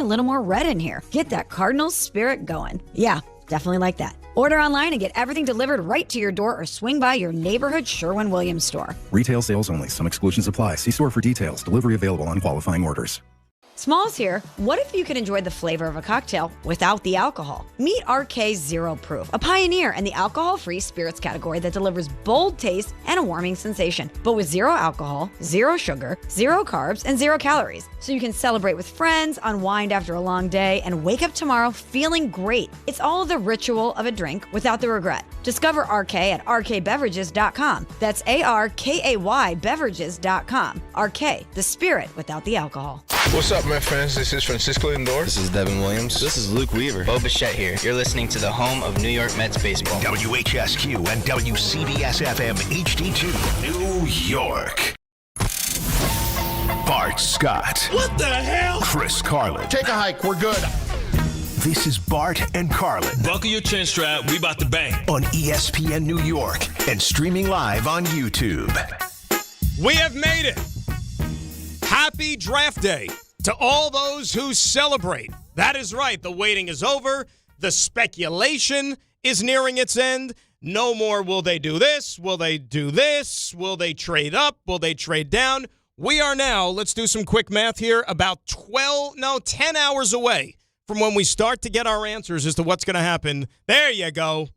a little more red in here. Get that Cardinals spirit going. Yeah, definitely like that. Order online and get everything delivered right to your door or swing by your neighborhood Sherwin-Williams store. Retail sales only. Some exclusions apply. See store for details. Delivery available on qualifying orders. Smalls here. What if you could enjoy the flavor of a cocktail without the alcohol? Meet RK Zero Proof, a pioneer in the alcohol-free spirits category that delivers bold taste and a warming sensation, but with zero alcohol, zero sugar, zero carbs, and zero calories. So you can celebrate with friends, unwind after a long day, and wake up tomorrow feeling great. It's all the ritual of a drink without the regret. Discover RK at rkbeverages.com. That's ARKAY beverages.com. RK, the spirit without the alcohol. What's up, my friends? This is Francisco Lindor. This is Devin Williams. This is Luke Weaver. Bo Bichette here. You're listening to the home of New York Mets baseball. WHSQ and WCBS-FM HD2, New York. Bart Scott. What the hell? Chris Carlin. Take a hike. We're good. This is Bart and Carlin. Buckle your chin strap. We about to bang. On ESPN New York and streaming live on YouTube. We have made it. Happy draft day to all those who celebrate. That is right. The waiting is over. The speculation is nearing its end. No more will they do this? Will they do this? Will they trade up? Will they trade down? We are now, let's do some quick math here, about 10 hours away from when we start to get our answers as to what's going to happen. There you go.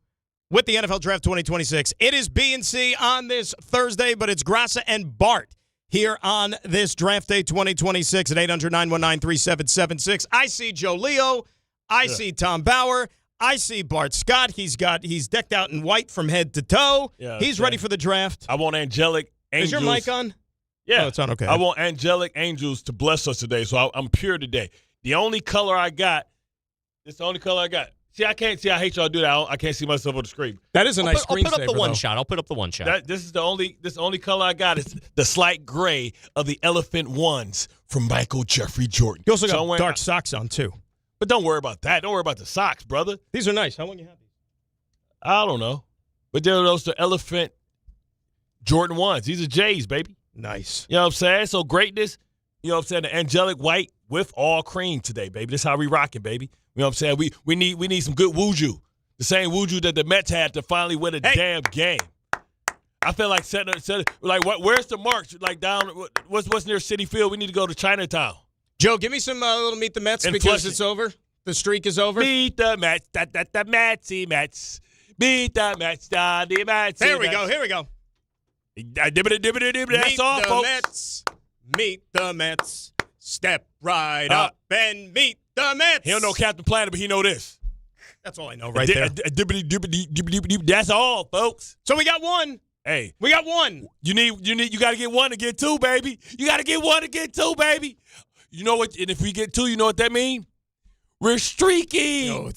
With the NFL Draft 2026. It is B&C on this Thursday, but it's Grassa and Bart here on this Draft Day 2026 at 800-919-3776. I see Joe Leo. I see Tom Bauer. I see Bart Scott. He's decked out in white from head to toe. Yeah, he's ready for the draft. I want angelic angels. Is your mic on? Yeah. Oh, it's on. Okay. I want angelic angels to bless us today, so I'm pure today. The only color I got, it's the only color I got. See, I can't see. I hate y'all do that. I can't see myself on the screen. That is a nice screensaver. I'll put up the one shot. I'll put up the one shot. This is the only color I got. Is the slight gray of the elephant ones from Michael Jeffrey Jordan. You also got dark socks on too. But don't worry about that. Don't worry about the socks, brother. These are nice. How long you have these? I don't know, but they're those the elephant Jordan ones. These are J's, baby. Nice. You know what I'm saying? So greatness. You know what I'm saying? The angelic white with all cream today, baby. This is how we rocking, baby. You know what I'm saying? We need some good wuju. The same wuju that the Mets had to finally win a damn game. I feel like where's the march? Like down, what's near Citi Field? We need to go to Chinatown. Joe, give me some little Meet the Mets and because it's over. The streak is over. Meet the Mets, the Metsy Mets. Meet the Mets, the Metsy. There we go. Here we go. That's all, folks. Mets. Meet the Mets. Step right up and meet the Mets. He don't know Captain Planet, but he know this. That's all I know right there. That's all, folks. So we got one. Hey. We got one. You got to get one to get two, baby. You got to get one to get two, baby. You know what? And if we get two, you know what that means? We're streaking. You know,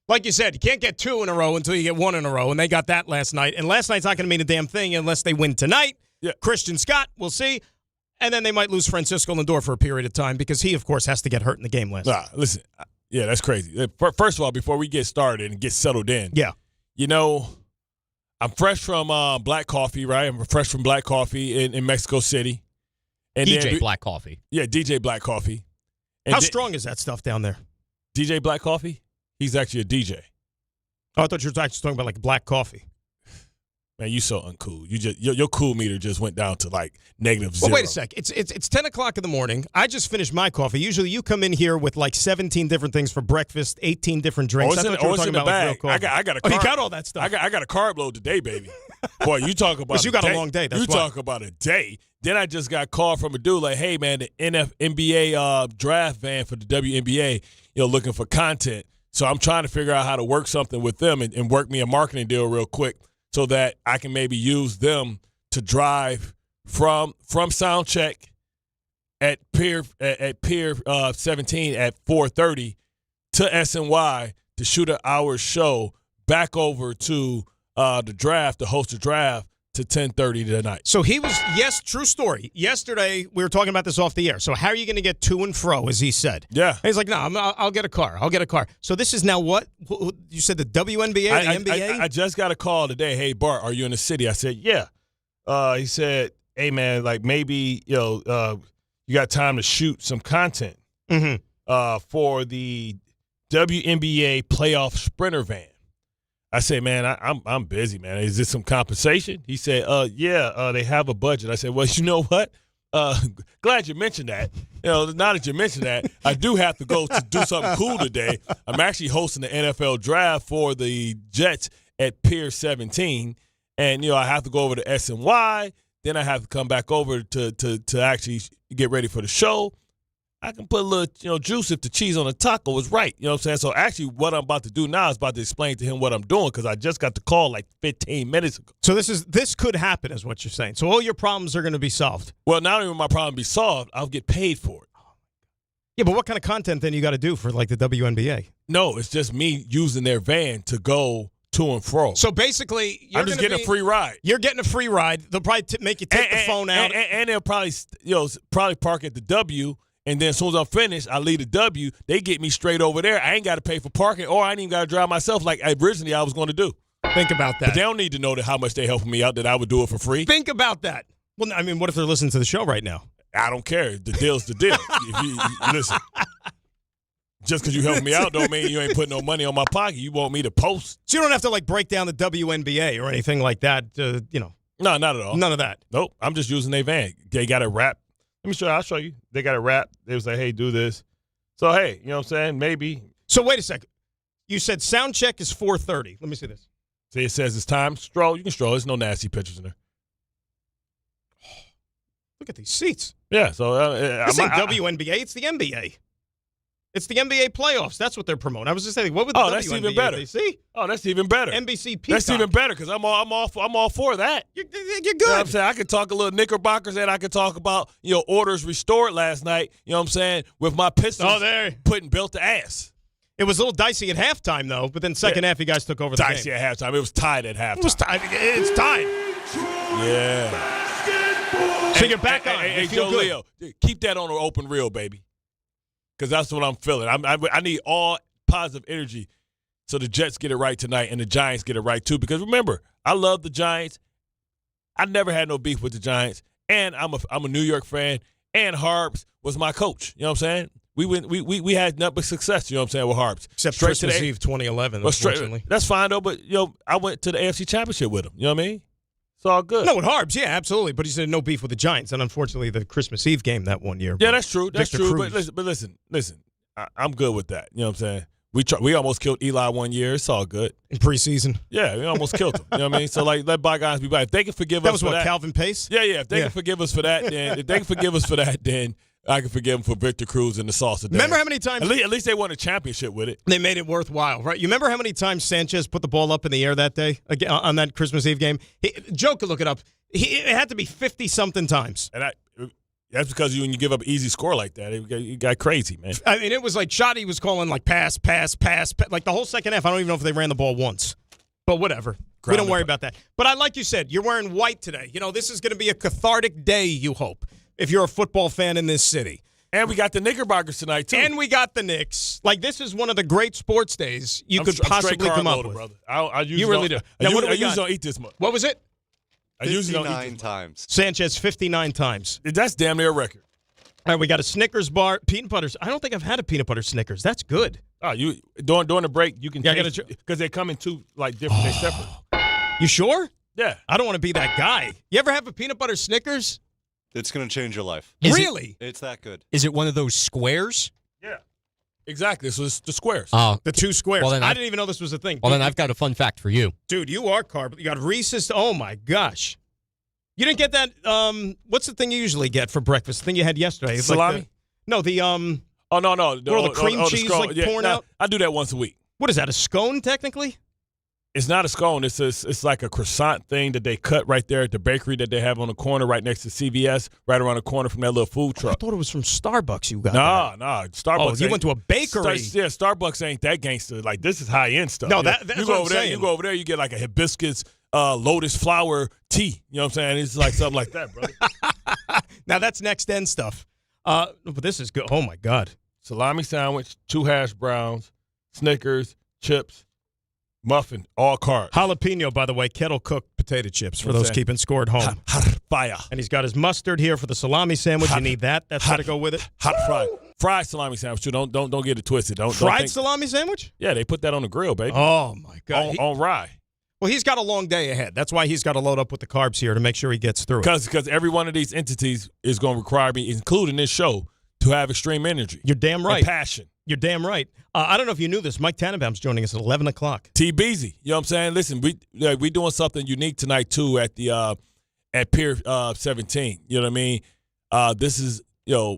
like you said, you can't get two in a row until you get one in a row, and they got that last night. And last night's not going to mean a damn thing unless they win tonight. Yeah. Christian Scott, we'll see. And then they might lose Francisco Lindor for a period of time because he, of course, has to get hurt in the game last night. Listen, yeah, that's crazy. First of all, before we get started and get settled in, you know, I'm fresh from Black Coffee, right? I'm fresh from Black Coffee in Mexico City. And DJ Black Coffee. Yeah, DJ Black Coffee. And how strong is that stuff down there? DJ Black Coffee? He's actually a DJ. Oh, I thought you were actually talking about like black coffee. Man, you so uncool. Your cool meter just went down to like -0. Well, wait a sec. It's 10 o'clock in the morning. I just finished my coffee. Usually you come in here with like 17 different things for breakfast, 18 different drinks. I thought you were talking about like real coffee. I got a carb. You got all that stuff. I got a carb load today, baby. Boy, you talk about you got a long day. That's you talk about a day. Then I just got called from a dude like, hey, man, the NBA draft van for the WNBA, looking for content. So I'm trying to figure out how to work something with them and work me a marketing deal real quick so that I can maybe use them to drive from Soundcheck at Pier 17 at 4:30 to SNY to shoot an hour show back over to the draft, to host the draft, to 10:30 tonight. So he was, yes, true story. Yesterday, we were talking about this off the air. So how are you going to get to and fro, as he said? Yeah. And he's like, no, I'll get a car. I'll get a car. So this is now what? You said the WNBA, the NBA? I just got a call today. Hey, Bart, are you in the city? I said, yeah. He said, hey, man, like maybe, you got time to shoot some content. Mm-hmm. for the WNBA playoff sprinter van. I said, man, I'm busy, man. Is this some compensation? He said, yeah, they have a budget. I said, well, you know what? Glad you mentioned that. Now that you mentioned that, I do have to go to do something cool today. I'm actually hosting the NFL draft for the Jets at Pier 17, and I have to go over to SNY. Then I have to come back over to actually get ready for the show. I can put a little, juice if the cheese on the taco is right. You know what I'm saying? So actually what I'm about to do now is about to explain to him what I'm doing because I just got the call like 15 minutes ago. So this could happen is what you're saying. So all your problems are going to be solved. Well, not only will my problem be solved, I'll get paid for it. Yeah, but what kind of content then you got to do for like the WNBA? No, it's just me using their van to go to and fro. So basically, I'm just getting a free ride. You're getting a free ride. They'll probably make you take the phone out. And they'll probably park at the W. And then as soon as I'm finished, I leave the W. They get me straight over there. I ain't got to pay for parking, or I ain't even got to drive myself like originally I was going to do. Think about that. But they don't need to know how much they helping me out that I would do it for free. Think about that. Well, I mean, what if they're listening to the show right now? I don't care. The deal's the deal. Listen, just because you helping me out don't mean you ain't putting no money on my pocket. You want me to post. So you don't have to, break down the WNBA or anything like that, No, not at all. None of that. Nope. I'm just using their van. They got it wrapped. Let me show you. I'll show you. They got it wrapped. They was like, hey, do this. So, hey, you know what I'm saying? Maybe. So, wait a second. You said sound check is 4:30. Let me see this. See, it says it's time. Stroll. You can stroll. There's no nasty pictures in there. Look at these seats. Yeah. So, this ain't WNBA. It's the NBA. It's the NBA playoffs. That's what they're promoting. I was just saying, what would the WNBA that's even better. See? Oh, that's even better. NBC Peacock. That's even better because I'm all for that. You're good. You know what I'm saying? I could talk a little Knickerbockers and I could talk about, orders restored last night, you know what I'm saying, with my Pistons putting built to ass. It was a little dicey at halftime, though, but then second half, you guys took over the game. Dicey at halftime. It was tied at halftime. It was tied. It's tied. Yeah. So you're back on. Hey, Joe Leo, keep that on the open reel, baby. Because that's what I'm feeling. I need all positive energy so the Jets get it right tonight and the Giants get it right, too. Because remember, I love the Giants. I never had no beef with the Giants. And I'm a New York fan. And Harbs was my coach. You know what I'm saying? We had nothing but success, you know what I'm saying, with Harbs. Except Christmas Eve 2011, unfortunately. That's fine, though. But, I went to the AFC Championship with him. You know what I mean? It's all good. No, with Harbs, yeah, absolutely. But he said no beef with the Giants, and unfortunately, the Christmas Eve game that one year. Yeah, that's true. That's Victor true. Cruz. But listen. I'm good with that. You know what I'm saying? We almost killed Eli one year. It's all good. In preseason? Yeah, we almost killed him. You know what I mean? So, let bygones be bygones. If they can forgive us for that. That was what, Calvin Pace? Yeah. If they can forgive us for that, then I can forgive them for Victor Cruz and the salsa dance. Remember how many times? At least they won a championship with it. They made it worthwhile, right? You remember how many times Sanchez put the ball up in the air that day on that Christmas Eve game? Joe could look it up. It had to be 50-something times. And that's because when you give up an easy score like that, it got crazy, man. I mean, it was like Shoddy was calling pass. Like the whole second half, I don't even know if they ran the ball once. But whatever. We don't worry about that. But like you said, you're wearing white today. This is going to be a cathartic day, you hope, if you're a football fan in this city. And we got the Knickerbockers tonight, too. And we got the Knicks. Like, this is one of the great sports days you could possibly come up with. Brother. I you really do. Now, I usually don't eat this much. What was it? I usually don't eat 59 times. Sanchez, 59 times. That's damn near a record. All right, we got a Snickers bar. Peanut butters. I don't think I've had a peanut butter Snickers. That's good. Oh, you during the break, you can taste because they come in two, different. They're separate. You sure? Yeah. I don't want to be that guy. You ever have a peanut butter Snickers? It's going to change your life. Really? It's that good. Is it one of those squares? Yeah. Exactly. So it's the squares. Oh. The two squares. Well, I didn't even know this was a thing. Well, then I've got a fun fact for you. Dude, you are carb. You got Reese's. Oh, my gosh. You didn't get that, what's the thing you usually get for breakfast? The thing you had yesterday. Salami? No, the, Oh, no. the cream cheese pouring out? I do that once a week. What is that, a scone, technically? It's not a scone. It's like a croissant thing that they cut right there at the bakery that they have on the corner right next to CVS, right around the corner from that little food truck. I thought it was from Starbucks you got Nah. Starbucks. Oh, you went to a bakery. Starbucks ain't that gangster. Like, this is high-end stuff. No, that's you what go I'm over there. saying. You go over there, you get like a hibiscus lotus flower tea. You know what I'm saying? It's like something like that, brother. Now, that's next-end stuff. But this is good. Oh, my God. Salami sandwich, 2 hash browns, Snickers, chips, muffin, all carbs. Jalapeno, by the way, kettle-cooked potato chips for those keeping score at home. Hot fire. And he's got his mustard here for the salami sandwich. You need that. That's got to go with it. Hot fry. Fried salami sandwich too. Don't get it twisted. Don't think, Salami sandwich? Yeah, they put that on the grill, baby. Oh my God! On rye. Well, he's got a long day ahead. That's why he's got to load up with the carbs here to make sure he gets through it. Because every one of these entities is going to require me, including this show, to have extreme energy. You're damn right. And passion. You're damn right. I don't know if you knew this. Mike Tannenbaum's joining us at 11 o'clock. T-Beezy. You know what I'm saying? Listen, we doing something unique tonight, too, at the at Pier 17. You know what I mean? This is, I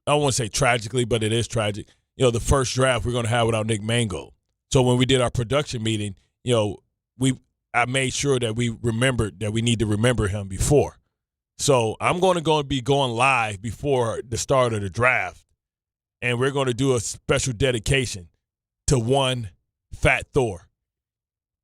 don't want to say tragically, but it is tragic. The first draft we're going to have without Nick Mango. So when we did our production meeting, I made sure that we remembered that we need to remember him before. So I'm going to be going live before the start of the draft, and we're going to do a special dedication to one Fat Thor.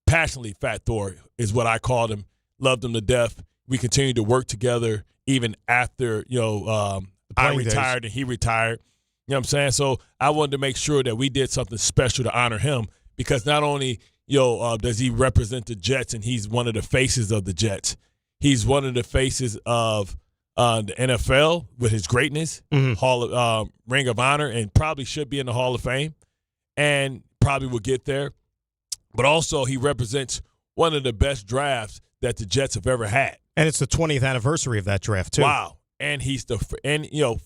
Passionately Fat Thor is what I called him. Loved him to death. We continued to work together even after I retired and he retired. You know what I'm saying? So I wanted to make sure that we did something special to honor him, because not only does he represent the Jets and he's one of the faces of the Jets, he's one of the faces of the NFL with his greatness, Ring of Honor, and probably should be in the Hall of Fame and probably will get there. But also he represents one of the best drafts that the Jets have ever had. And it's the 20th anniversary of that draft, too. Wow. And he's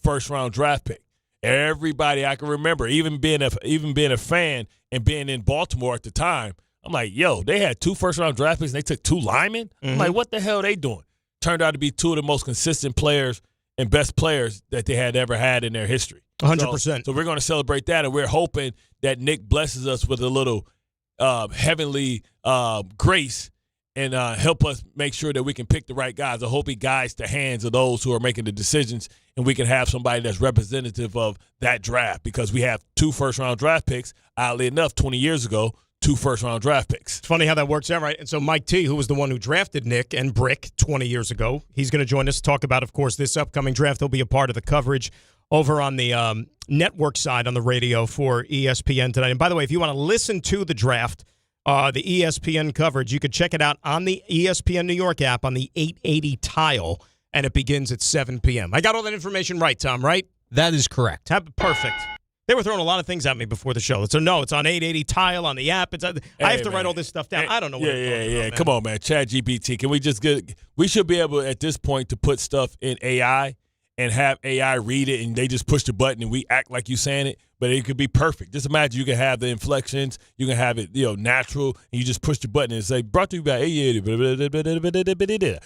first round draft pick. Everybody I can remember, even being a fan and being in Baltimore at the time, I'm like, they had 2 first-round draft picks and they took 2 linemen? I'm like, what the hell are they doing? Turned out to be 2 of the most consistent players and best players that they had ever had in their history. 100%. So we're going to celebrate that, and we're hoping that Nick blesses us with a little heavenly grace and help us make sure that we can pick the right guys. I hope he guides the hands of those who are making the decisions, and we can have somebody that's representative of that draft, because we have 2 first-round draft picks. Oddly enough, 20 years ago, 2 first-round draft picks. It's funny how that works out, right? And so Mike T, who was the one who drafted Nick and Brick 20 years ago, he's going to join us to talk about, of course, this upcoming draft. He'll be a part of the coverage over on the network side on the radio for ESPN tonight. And by the way, if you want to listen to the draft, the ESPN coverage, you can check it out on the ESPN New York app on the 880 tile, and it begins at 7 p.m. I got all that information right, Tom, right? That is correct. Perfect. They were throwing a lot of things at me before the show. So, no, it's on 880 tile on the app. I have to write all this stuff down. I don't know what I'm talking about, man. Come on, man. Chat GPT. Can we just we should be able at this point to put stuff in AI and have AI read it, and they just push the button and we act like you saying it, but it could be perfect. Just imagine you can have the inflections, you can have it, natural, and you just push the button and say, brought to you by 880.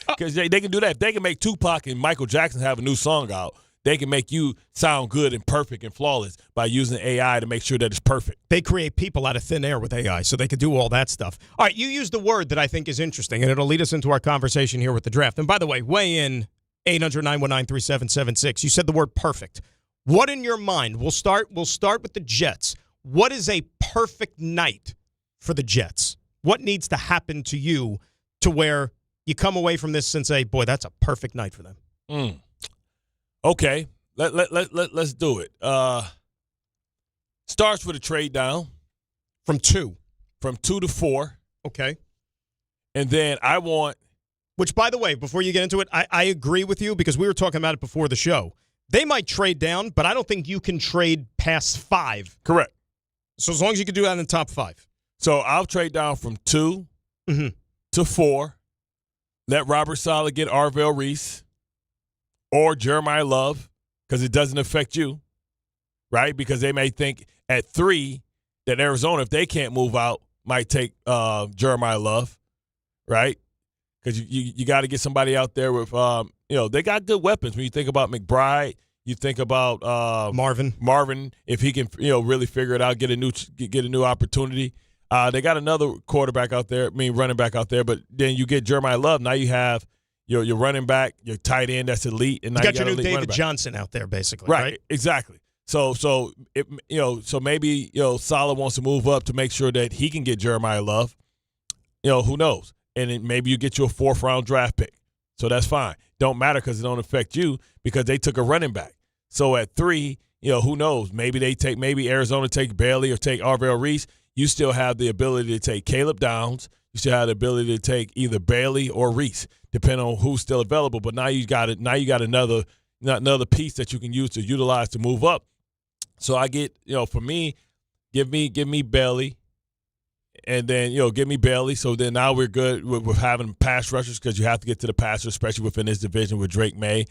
Because they can do that. If they can make Tupac and Michael Jackson have a new song out, they can make you sound good and perfect and flawless by using AI to make sure that it's perfect. They create people out of thin air with AI, so they could do all that stuff. All right, you used the word that I think is interesting, and it'll lead us into our conversation here with the draft. And by the way, weigh in 800-919-3776. You said the word perfect. What in your mind? We'll start with the Jets. What is a perfect night for the Jets? What needs to happen to you to where you come away from this and say, boy, that's a perfect night for them? Okay, let's do it. Starts with a trade down from 2 to 4. Okay, and then I want. Which, by the way, before you get into it, I agree with you, because we were talking about it before the show. They might trade down, but I don't think you can trade past 5. Correct. So as long as you can do that in the top 5. So I'll trade down from 2 to 4. Let Robert Saleh get Arvell Reese or Jeremiah Love, because it doesn't affect you, right? Because they may think at 3 that Arizona, if they can't move out, might take Jeremiah Love, right? Because you got to get somebody out there with, they got good weapons. When you think about McBride, you think about Marvin, if he can, really figure it out, get a new opportunity. They got another quarterback out there, running back out there, but then you get Jeremiah Love. Now you have your running back, your tight end that's elite, and now you got your new David Johnson out there, basically, right? Exactly. So maybe Saleh wants to move up to make sure that he can get Jeremiah Love. Who knows? And then maybe you get your 4th-round draft pick. So that's fine. Don't matter because it don't affect you, because they took a running back. So at 3, who knows? Maybe Arizona take Bailey or take Arvell Reese. You still have the ability to take Caleb Downs. You still have the ability to take either Bailey or Reese, depending on who's still available. But now you got another, another piece that you can use to utilize to move up. So I get, for me, give me Bailey, and then give me Bailey. So then now we're good with having pass rushers because you have to get to the passer, especially within this division with Drake May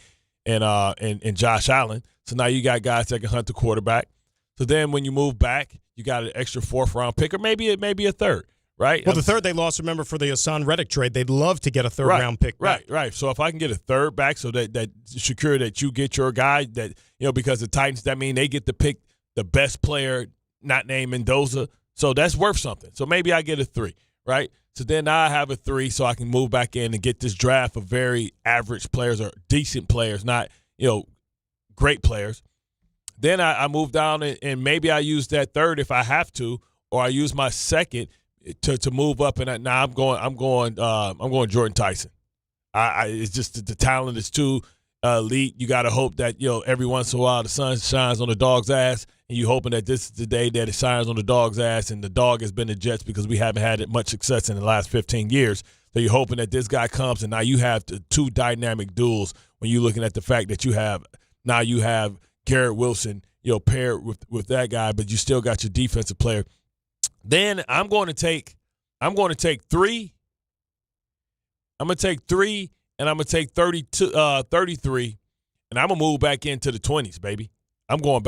and Josh Allen. So now you got guys that can hunt the quarterback. So then when you move back, you got an extra 4th-round pick or maybe a third, right? Well, the third they lost, remember, for the Hassan Reddick trade. They'd love to get a third-round pick back. Right. So if I can get a third back so that secure that you get your guy, that because the Titans, that mean they get to pick the best player, not named Mendoza. So that's worth something. So maybe I get a 3, right? So then now I have a 3 so I can move back in and get this draft of very average players or decent players, not, great players. Then I move down and maybe I use that 3rd if I have to, or I use my 2nd to move up. And now I'm going Jordan Tyson. It's just the talent is too elite. You got to hope that every once in a while the sun shines on the dog's ass, and you hoping that this is the day that it shines on the dog's ass. And the dog has been the Jets because we haven't had much success in the last 15 years. So you're hoping that this guy comes, and now you have the 2 dynamic duels when you're looking at the fact that you have Garrett Wilson, paired with that guy, but you still got your defensive player. Then I'm going to take 3. I'm going to take 3, and I'm going to take 33, and I'm going to move back into the 20s, baby. I'm going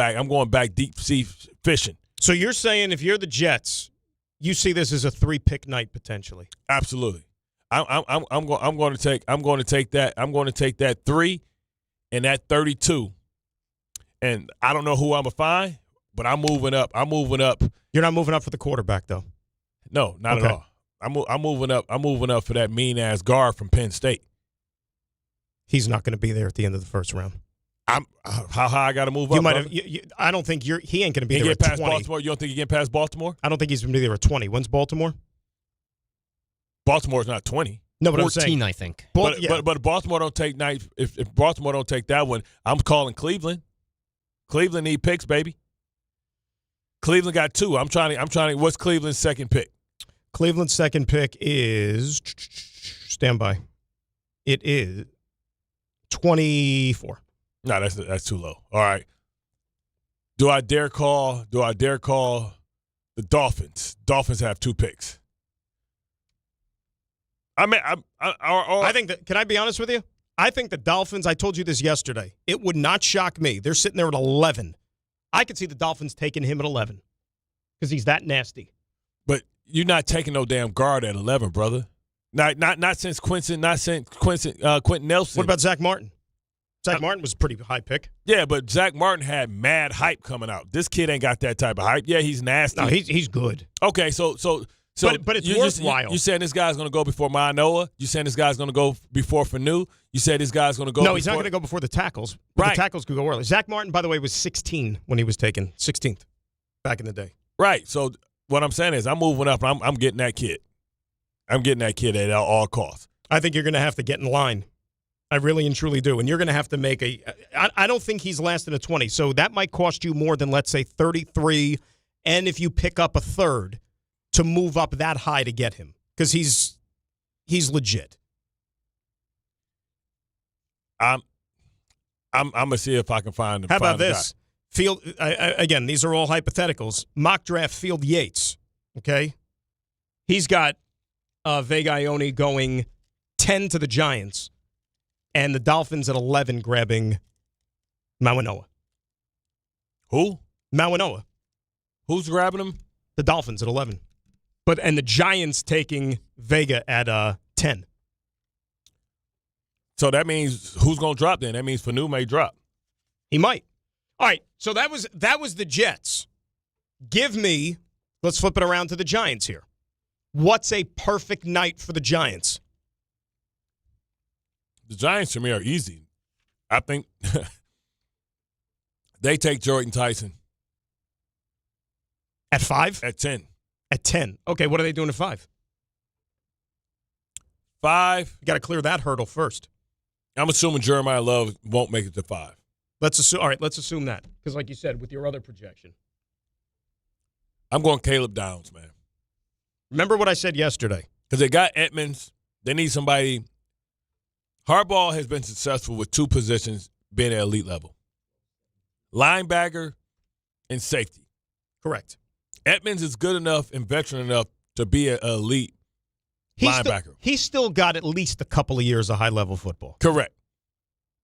back deep sea fishing. So you're saying if you're the Jets, you see this as a 3-pick night potentially? Absolutely. I'm going to take that 3 and that 32. And I don't know who I'm going to find, but I'm moving up. You're not moving up for the quarterback, though? No, not at all. I'm moving up. I'm moving up for that mean-ass guard from Penn State. He's not going to be there at the end of the first round. How high I got to move up? I don't think he ain't going to be there at at 20. Baltimore? You don't think he get past Baltimore? I don't think he's going to be there at 20. When's Baltimore? Baltimore's not 20. No, but 14, I'm saying, I think. But Baltimore don't take night. If Baltimore don't take that one, I'm calling Cleveland. Cleveland need picks, baby. Cleveland got 2. I'm trying to. What's Cleveland's 2nd pick? Cleveland's 2nd pick is stand by. It is 24. No, that's too low. All right. Do I dare call the Dolphins? Dolphins have 2 picks. I think that. Can I be honest with you? I think the Dolphins, I told you this yesterday, it would not shock me. They're sitting there at 11. I could see the Dolphins taking him at 11 because he's that nasty. But you're not taking no damn guard at 11, brother. Not since Quentin Nelson. What about Zach Martin? Zach Martin was a pretty high pick. Yeah, but Zach Martin had mad hype coming out. This kid ain't got that type of hype. Yeah, he's nasty. No, he's good. Okay, so but it's worthwhile. You saying this guy's going to go before Manoa? You saying this guy's going to go before Fanu? You said this guy's going to go No, he's not going to go before the tackles. But right. The tackles could go early. Zach Martin, by the way, was 16 when he was taken. 16th back in the day. Right. So what I'm saying is I'm moving up. And I'm getting that kid. I'm getting that kid at all costs. I think you're going to have to get in line. I really and truly do. And you're going to have to make I don't think he's last in a 20. So that might cost you more than, let's say, 33. And if you pick up a 3rd to move up that high to get him. Because he's legit. I'm gonna see if I can find him. How about this? Field again, these are all hypotheticals. Mock draft Field Yates. Okay? He's got Vega Ione going 10 to the Giants. And the Dolphins at 11 grabbing Mawanoa. Who? Mawanoa. Who's grabbing him? The Dolphins at 11. And the Giants taking Vega at 10. So that means who's going to drop then? That means Fanu may drop. He might. All right, so that was the Jets. Give me, let's flip it around to the Giants here. What's a perfect night for the Giants? The Giants to me are easy. I think they take Jordan Tyson. At 5? At 10. At 10. Okay, what are they doing at 5? 5. You got to clear that hurdle first. I'm assuming Jeremiah Love won't make it to 5. Let's assume that. Because like you said, with your other projection. I'm going Caleb Downs, man. Remember what I said yesterday. Because they got Edmonds. They need somebody. Harbaugh has been successful with 2 positions being at elite level. Linebacker and safety. Correct. Edmonds is good enough and veteran enough to be an elite linebacker. He's still got at least a couple of years of high-level football. Correct.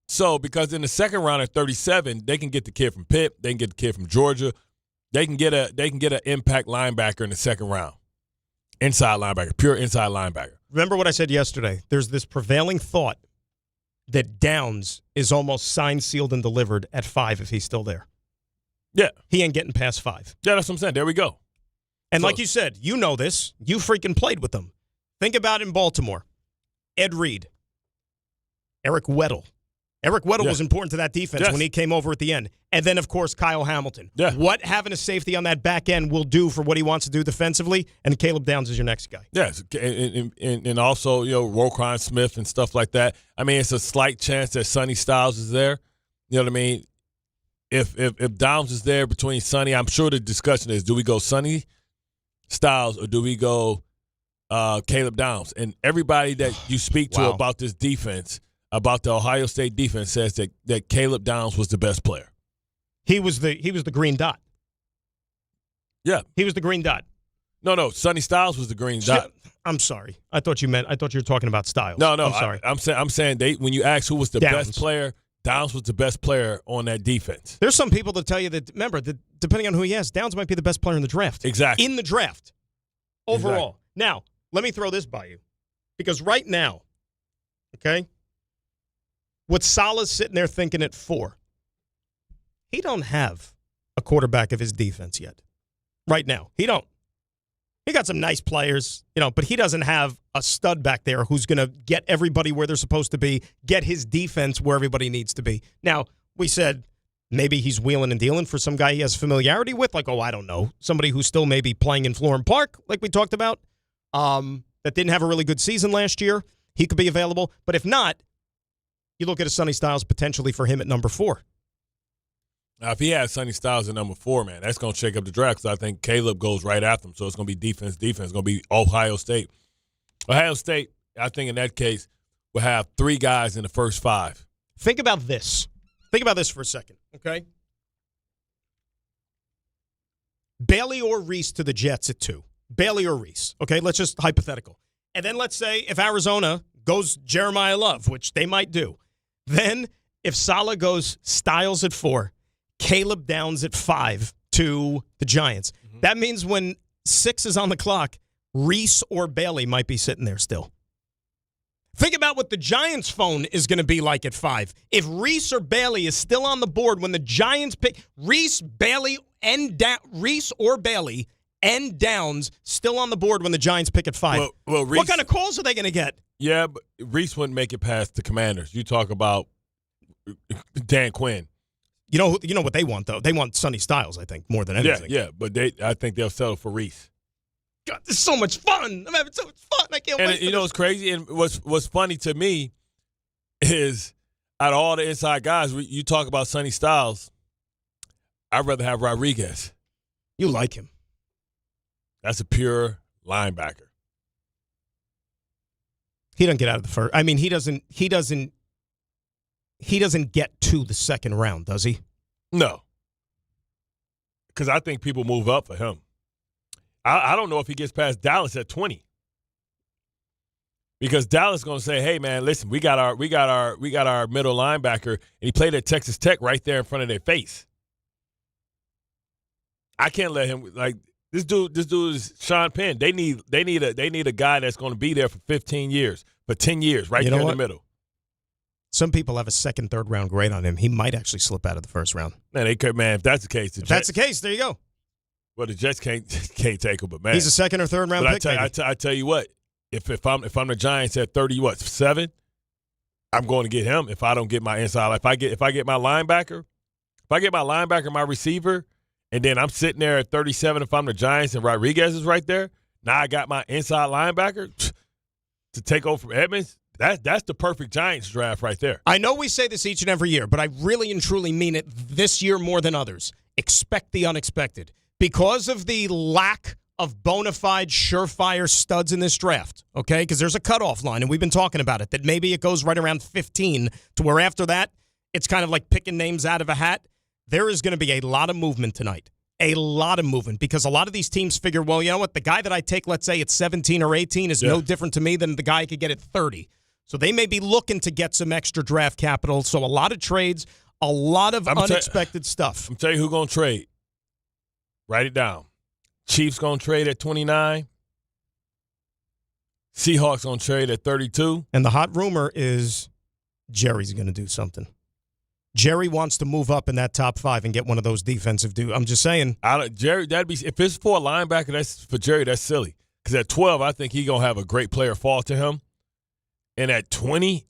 So, because in the second round at 37, they can get the kid from Pitt, they can get the kid from Georgia, they can get an impact linebacker in the second round. Inside linebacker, pure inside linebacker. Remember what I said yesterday? There's this prevailing thought that Downs is almost signed, sealed, and delivered at 5 if he's still there. Yeah. He ain't getting past 5. Yeah, that's what I'm saying. There we go. And like you said, you know this. You freaking played with them. Think about in Baltimore. Ed Reed. Eric Weddle. Eric Weddle was important to that defense when he came over at the end. And then, of course, Kyle Hamilton. Yeah. What having a safety on that back end will do for what he wants to do defensively, and Caleb Downs is your next guy. Yes, and also, Roquan Smith and stuff like that. I mean, it's a slight chance that Sonny Styles is there. You know what I mean? If Downs is there between Sonny, I'm sure the discussion is, do we go Sonny Styles or do we go Caleb Downs? And everybody that you speak to about this defense, about the Ohio State defense, says that Caleb Downs was the best player. He was the green dot. Yeah. He was the green dot. No, Sonny Styles was the green dot. I'm sorry. I thought you were talking about Styles. No, I'm sorry. I'm saying when you ask who was the best player, Downs was the best player on that defense. There's some people that tell you that, remember, that depending on who he has, Downs might be the best player in the draft. Exactly. In the draft. Overall. Exactly. Now, let me throw this by you. Because right now, okay, with Saleh sitting there thinking at 4, he don't have a quarterback of his defense yet. Right now. He don't. He got some nice players, but he doesn't have a stud back there who's going to get everybody where they're supposed to be, get his defense where everybody needs to be. Now, we said maybe he's wheeling and dealing for some guy he has familiarity with, like, I don't know, somebody who's still maybe playing in Florham Park, like we talked about, that didn't have a really good season last year. He could be available. But if not, you look at a Sonny Styles potentially for him at number 4. Now, if he has Sonny Styles at number 4, man, that's going to shake up the draft because I think Caleb goes right after him. So it's going to be defense. It's going to be Ohio State. Ohio State, I think in that case, will have 3 guys in the first 5. Think about this. Think about this for a second, okay? Bailey or Reese to the Jets at 2. Bailey or Reese, okay? Let's just hypothetical. And then let's say if Arizona goes Jeremiah Love, which they might do, then if Saleh goes Styles at 4, Caleb Downs at 5 to the Giants. Mm-hmm. That means when 6 is on the clock, Reese or Bailey might be sitting there still. Think about what the Giants' phone is going to be like at 5. If Reese or Bailey is still on the board when the Giants pick Reese or Bailey and Downs still on the board when the Giants pick at 5. Well, Reese, what kind of calls are they going to get? Yeah, but Reese wouldn't make it past the Commanders. You talk about Dan Quinn. You know what they want, though? They want Sonny Styles, I think, more than anything. Yeah, but I think they'll settle for Reese. God, this is so much fun. I'm having so much fun. I can't wait. And what's crazy and what's funny to me is out of all the inside guys, you talk about Sonny Styles, I'd rather have Rodriguez. You like him. That's a pure linebacker. He doesn't get out of the first. I mean, he doesn't get to the second round, does he? No. Because I think people move up for him. I don't know if he gets past Dallas at 20. Because Dallas is going to say, "Hey man, listen, we got our middle linebacker, and he played at Texas Tech right there in front of their face. I can't let him this dude is Sean Penn. They need a guy that's going to be there for 15 years, for 10 years, right there in the middle." Some people have a second, third round grade on him. He might actually slip out of the first round. Man, if that's the case, that's the case, there you go. Well, the Jets can't take him, but man, he's a second or third round pick. I tell you what, if I'm the Giants at 37, I'm going to get him. If I don't get my inside, if I get my linebacker, my receiver, and then I'm sitting there at 37. If I'm the Giants and Rodriguez is right there, now I got my inside linebacker to take over from Edmonds. That's the perfect Giants draft right there. I know we say this each and every year, but I really and truly mean it this year more than others. Expect the unexpected. Because of the lack of bona fide, surefire studs in this draft, okay? Because there's a cutoff line, and we've been talking about it, that maybe it goes right around 15 to where after that, it's kind of like picking names out of a hat. There is going to be a lot of movement tonight. A lot of movement, because a lot of these teams figure, well, you know what? The guy that I take, let's say, at 17 or 18 is no different to me than the guy I could get at 30. So they may be looking to get some extra draft capital. So a lot of trades, a lot of unexpected stuff. I'm telling you who's going to trade. Write it down. Chiefs going to trade at 29. Seahawks going to trade at 32. And the hot rumor is Jerry's going to do something. Jerry wants to move up in that top 5 and get one of those defensive dudes. I'm just saying. Jerry, that'd be, if it's for a linebacker, that's for Jerry, that's silly. Because at 12, I think he's going to have a great player fall to him. And at 20,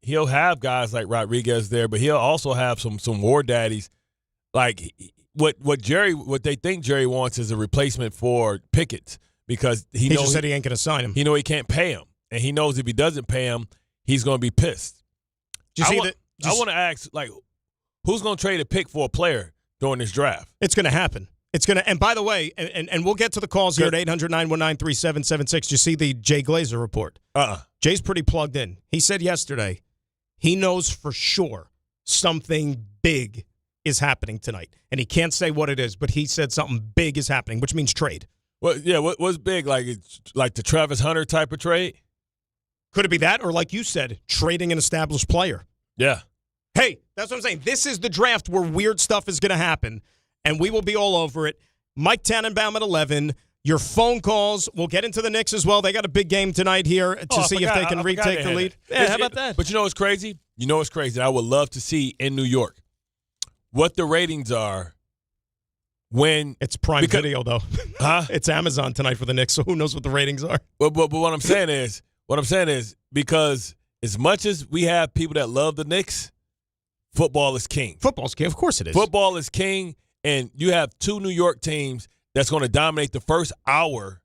he'll have guys like Rodriguez there, but he'll also have some war daddies. Like what they think Jerry wants is a replacement for Pickett, because he knows just said he ain't going to sign him. He knows he can't pay him, and he knows if he doesn't pay him, he's going to be pissed. I want to ask, like, who's going to trade a pick for a player during this draft? It's going to happen. It's going to, and by the way, and we'll get to the calls here at 800-919-3776. You see the Jay Glazer report? Jay's pretty plugged in. He said yesterday he knows for sure something big is happening tonight, and he can't say what it is, but he said something big is happening, which means trade. Well, yeah, what's big? Like the Travis Hunter type of trade? Could it be that? Or like you said, trading an established player? Yeah. Hey, that's what I'm saying. This is the draft where weird stuff is going to happen, and we will be all over it. Mike Tannenbaum at 11. Your phone calls. We'll get into the Knicks as well. They got a big game tonight here to see if they can retake the lead. Yeah, how about that? But you know what's crazy? I would love to see in New York what the ratings are when it's Prime Video, though. It's Amazon tonight for the Knicks, so who knows what the ratings are? But what I'm saying is, because as much as we have people that love the Knicks, football is king. Football's king, of course it is. Football is king, and you have 2 New York teams that's going to dominate the first hour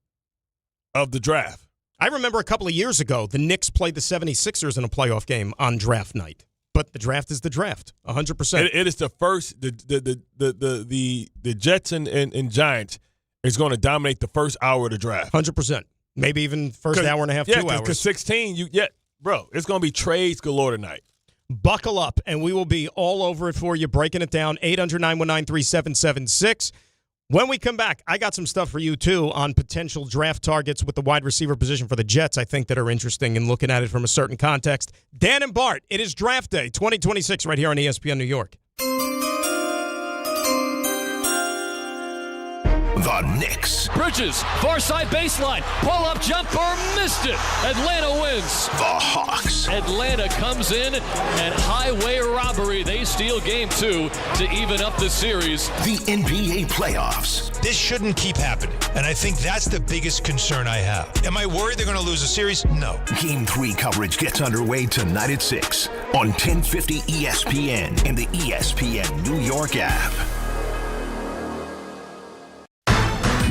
of the draft. I remember a couple of years ago, the Knicks played the 76ers in a playoff game on draft night. But the draft is the draft, 100%. It is the first. The Jets and Giants is going to dominate the first hour of the draft, 100%. Maybe even first hour and a half, 2 hours. Because 16, bro, it's going to be trades galore tonight. Buckle up, and we will be all over it for you, breaking it down. 800-919-3776. When we come back, I got some stuff for you, too, on potential draft targets with the wide receiver position for the Jets, I think, that are interesting in looking at it from a certain context. Dan and Bart, it is draft day 2026 right here on ESPN New York. The Knicks. Bridges, far side baseline. Pull-up jumper, missed it. Atlanta wins. The Hawks. Atlanta comes in and highway robbery. They steal game 2 to even up the series. The NBA playoffs. This shouldn't keep happening, and I think that's the biggest concern I have. Am I worried they're going to lose a series? No. Game 3 coverage gets underway tonight at 6 on 1050 ESPN and the ESPN New York app.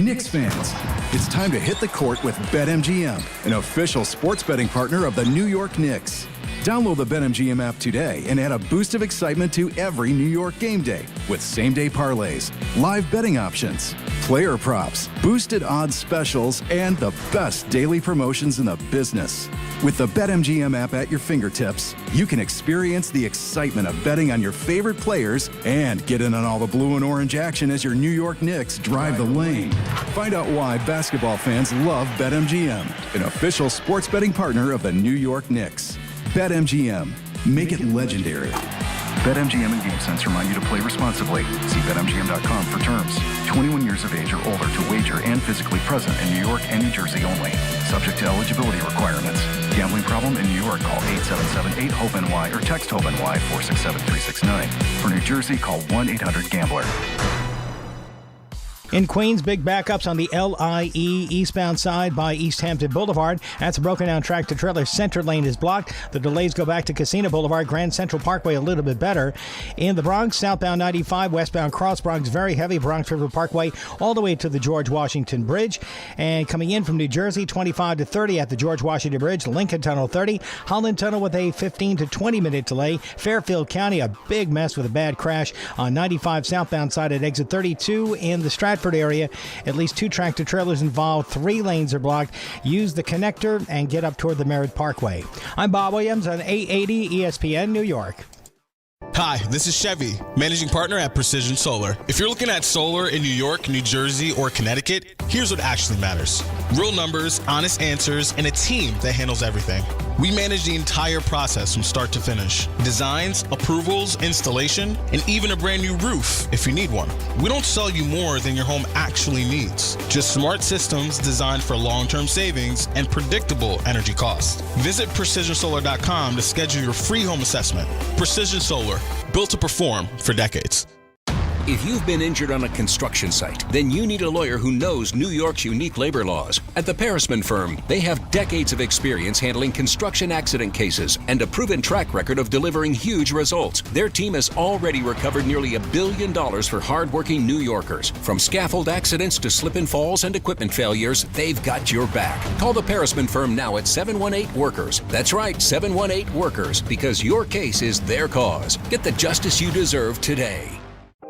Knicks fans, it's time to hit the court with BetMGM, an official sports betting partner of the New York Knicks. Download the BetMGM app today and add a boost of excitement to every New York game day with same-day parlays, live betting options, player props, boosted odds specials, and the best daily promotions in the business. With the BetMGM app at your fingertips, you can experience the excitement of betting on your favorite players and get in on all the blue and orange action as your New York Knicks drive the lane. Find out why basketball fans love BetMGM, an official sports betting partner of the New York Knicks. BetMGM. Make it legendary. BetMGM and GameSense remind you to play responsibly. See BetMGM.com for terms. 21 years of age or older to wager and physically present in New York and New Jersey only. Subject to eligibility requirements. Gambling problem in New York? Call 877-8-HOPE-NY or text HOPE-NY 467-369. For New Jersey, call 1-800-GAMBLER. In Queens, big backups on the LIE eastbound side by East Hampton Boulevard. That's a broken down track to trailer. Center lane is blocked. The delays go back to Casino Boulevard. Grand Central Parkway a little bit better. In the Bronx, southbound 95, westbound Cross Bronx, very heavy. Bronx River Parkway all the way to the George Washington Bridge. And coming in from New Jersey, 25 to 30 at the George Washington Bridge. Lincoln Tunnel 30. Holland Tunnel with a 15 to 20 minute delay. Fairfield County, a big mess with a bad crash on 95 southbound side at exit 32 in the Stratford Medford area. At least 2 tractor-trailers involved. 3 lanes are blocked. Use the connector and get up toward the Merritt Parkway. I'm Bob Williams on 880 ESPN New York. Hi, this is Chevy, managing partner at Precision Solar. If you're looking at solar in New York, New Jersey, or Connecticut, here's what actually matters. Real numbers, honest answers, and a team that handles everything. We manage the entire process from start to finish. Designs, approvals, installation, and even a brand new roof if you need one. We don't sell you more than your home actually needs. Just smart systems designed for long-term savings and predictable energy costs. Visit PrecisionSolar.com to schedule your free home assessment. Precision Solar, built to perform for decades. If you've been injured on a construction site, then you need a lawyer who knows New York's unique labor laws. At the Parisman Firm, they have decades of experience handling construction accident cases and a proven track record of delivering huge results. Their team has already recovered nearly $1 billion for hardworking New Yorkers. From scaffold accidents to slip and falls and equipment failures, they've got your back. Call the Parisman Firm now at 718-WORKERS. That's right, 718-WORKERS, because your case is their cause. Get the justice you deserve today.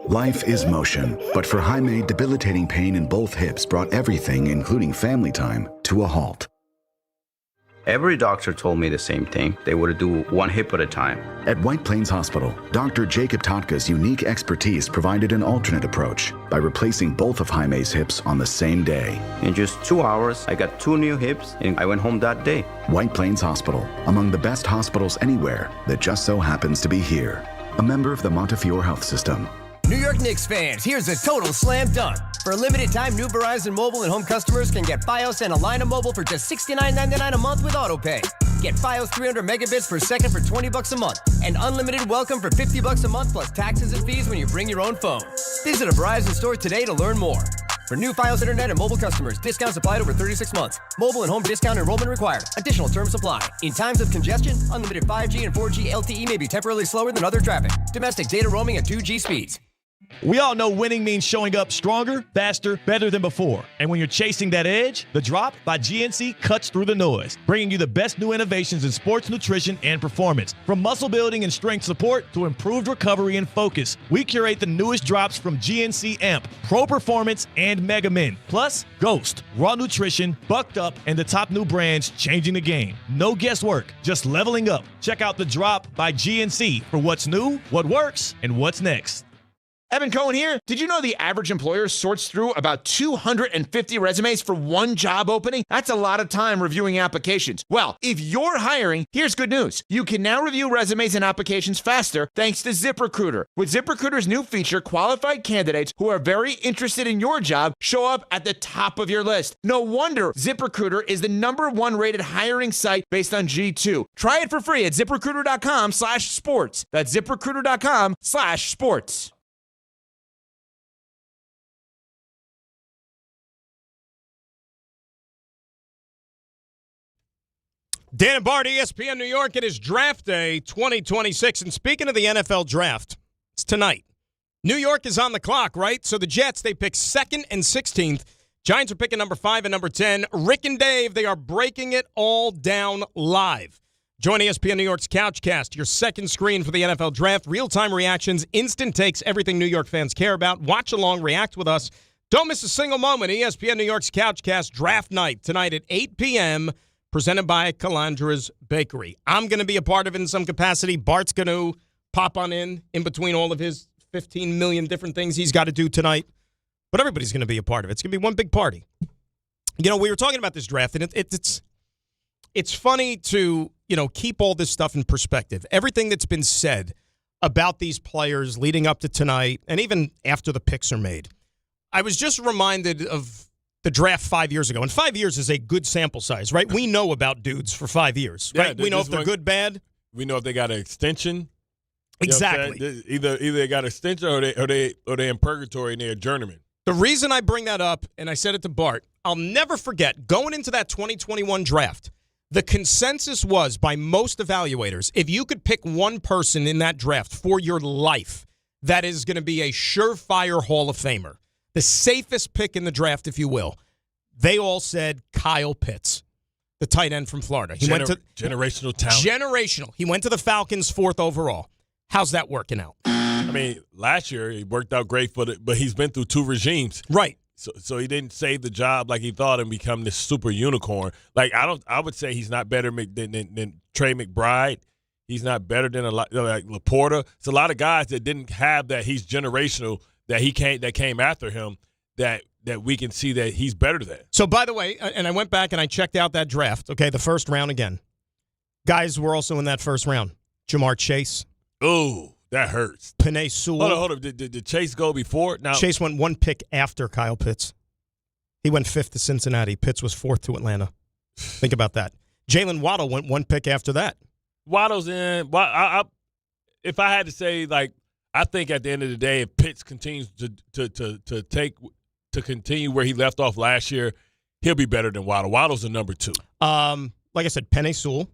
Life is motion, but for Jaime, debilitating pain in both hips brought everything, including family time, to a halt. Every doctor told me the same thing. They would do one hip at a time. At White Plains Hospital, Dr. Jacob Totka's unique expertise provided an alternate approach by replacing both of Jaime's hips on the same day. In just 2 hours, I got 2 new hips, and I went home that day. White Plains Hospital, among the best hospitals anywhere that just so happens to be here. A member of the Montefiore Health System. New York Knicks fans, here's a total slam dunk. For a limited time, new Verizon Mobile and home customers can get Fios and Alina Mobile for just $69.99 a month with AutoPay. Get Fios 300 megabits per second for $20 a month and unlimited welcome for $50 a month plus taxes and fees when you bring your own phone. Visit a Verizon store today to learn more. For new Fios Internet and mobile customers, discounts applied over 36 months. Mobile and home discount enrollment required. Additional terms apply. In times of congestion, unlimited 5G and 4G LTE may be temporarily slower than other traffic. Domestic data roaming at 2G speeds. We all know winning means showing up stronger, faster, better than before. And when you're chasing that edge, the Drop by GNC cuts through the noise, bringing you the best new innovations in sports nutrition and performance. From muscle building and strength support to improved recovery and focus, we curate the newest drops from GNC Amp, Pro Performance, and Mega Men. Plus, Ghost, Raw Nutrition, Bucked Up, and the top new brands changing the game. No guesswork, just leveling up. Check out the Drop by GNC for what's new, what works, and what's next. Evan Cohen here. Did you know the average employer sorts through about 250 resumes for one job opening? That's a lot of time reviewing applications. Well, if you're hiring, here's good news. You can now review resumes and applications faster thanks to ZipRecruiter. With ZipRecruiter's new feature, qualified candidates who are very interested in your job show up at the top of your list. No wonder ZipRecruiter is the #1 rated hiring site based on G2. Try it for free at ZipRecruiter.com/sports. That's ZipRecruiter.com/sports. Dan and Bart, ESPN New York. It is Draft Day 2026. And speaking of the NFL Draft, it's tonight. New York is on the clock, right? So the Jets, they pick 2nd and 16th. Giants are picking number 5 and number 10. Rick and Dave, they are breaking it all down live. Join ESPN New York's Couchcast, your second screen for the NFL Draft. Real-time reactions, instant takes, everything New York fans care about. Watch along, react with us. Don't miss a single moment. ESPN New York's Couchcast Draft Night tonight at 8 p.m., presented by Calandra's Bakery. I'm going to be a part of it in some capacity. Bart's going to pop on in between all of his 15 million different things he's got to do tonight. But everybody's going to be a part of it. It's going to be one big party. You know, we were talking about this draft, and it's funny to, keep all this stuff in perspective. Everything that's been said about these players leading up to tonight, and even after the picks are made. I was just reminded of the draft 5 years ago. And 5 years is a good sample size, right? We know about dudes for 5 years, right? We know if they're good, bad. We know if they got an extension. Exactly. Either they got an extension or they in purgatory and they're a journeyman. The reason I bring that up, and I said it to Bart, I'll never forget, going into that 2021 draft, the consensus was by most evaluators, if you could pick one person in that draft for your life, that is going to be a surefire Hall of Famer. The safest pick in the draft, if you will. They all said Kyle Pitts, the tight end from Florida. He went to generational talent. Generational. He went to the Falcons 4th overall. How's that working out? I mean, last year he worked out great but he's been through 2 regimes. Right. So he didn't save the job like he thought and become this super unicorn. Like I would say he's not better than Trey McBride. He's not better than like Laporta. It's a lot of guys that didn't have that. He's generational that came after him that we can see that he's better than. So by the way, and I went back and I checked out that draft. Okay, the first round again. Guys were also in that first round. Jamar Chase. Ooh. That hurts. Penei Sewell. Hold on. Did Chase go before? Now Chase went one pick after Kyle Pitts. He went 5th to Cincinnati. Pitts was 4th to Atlanta. Think about that. Jalen Waddle went one pick after that. Waddle's in. If I had to say, like, I think at the end of the day, if Pitts continues to continue where he left off last year, he'll be better than Waddle. Waddle's the number 2. Like I said, Penei Sewell.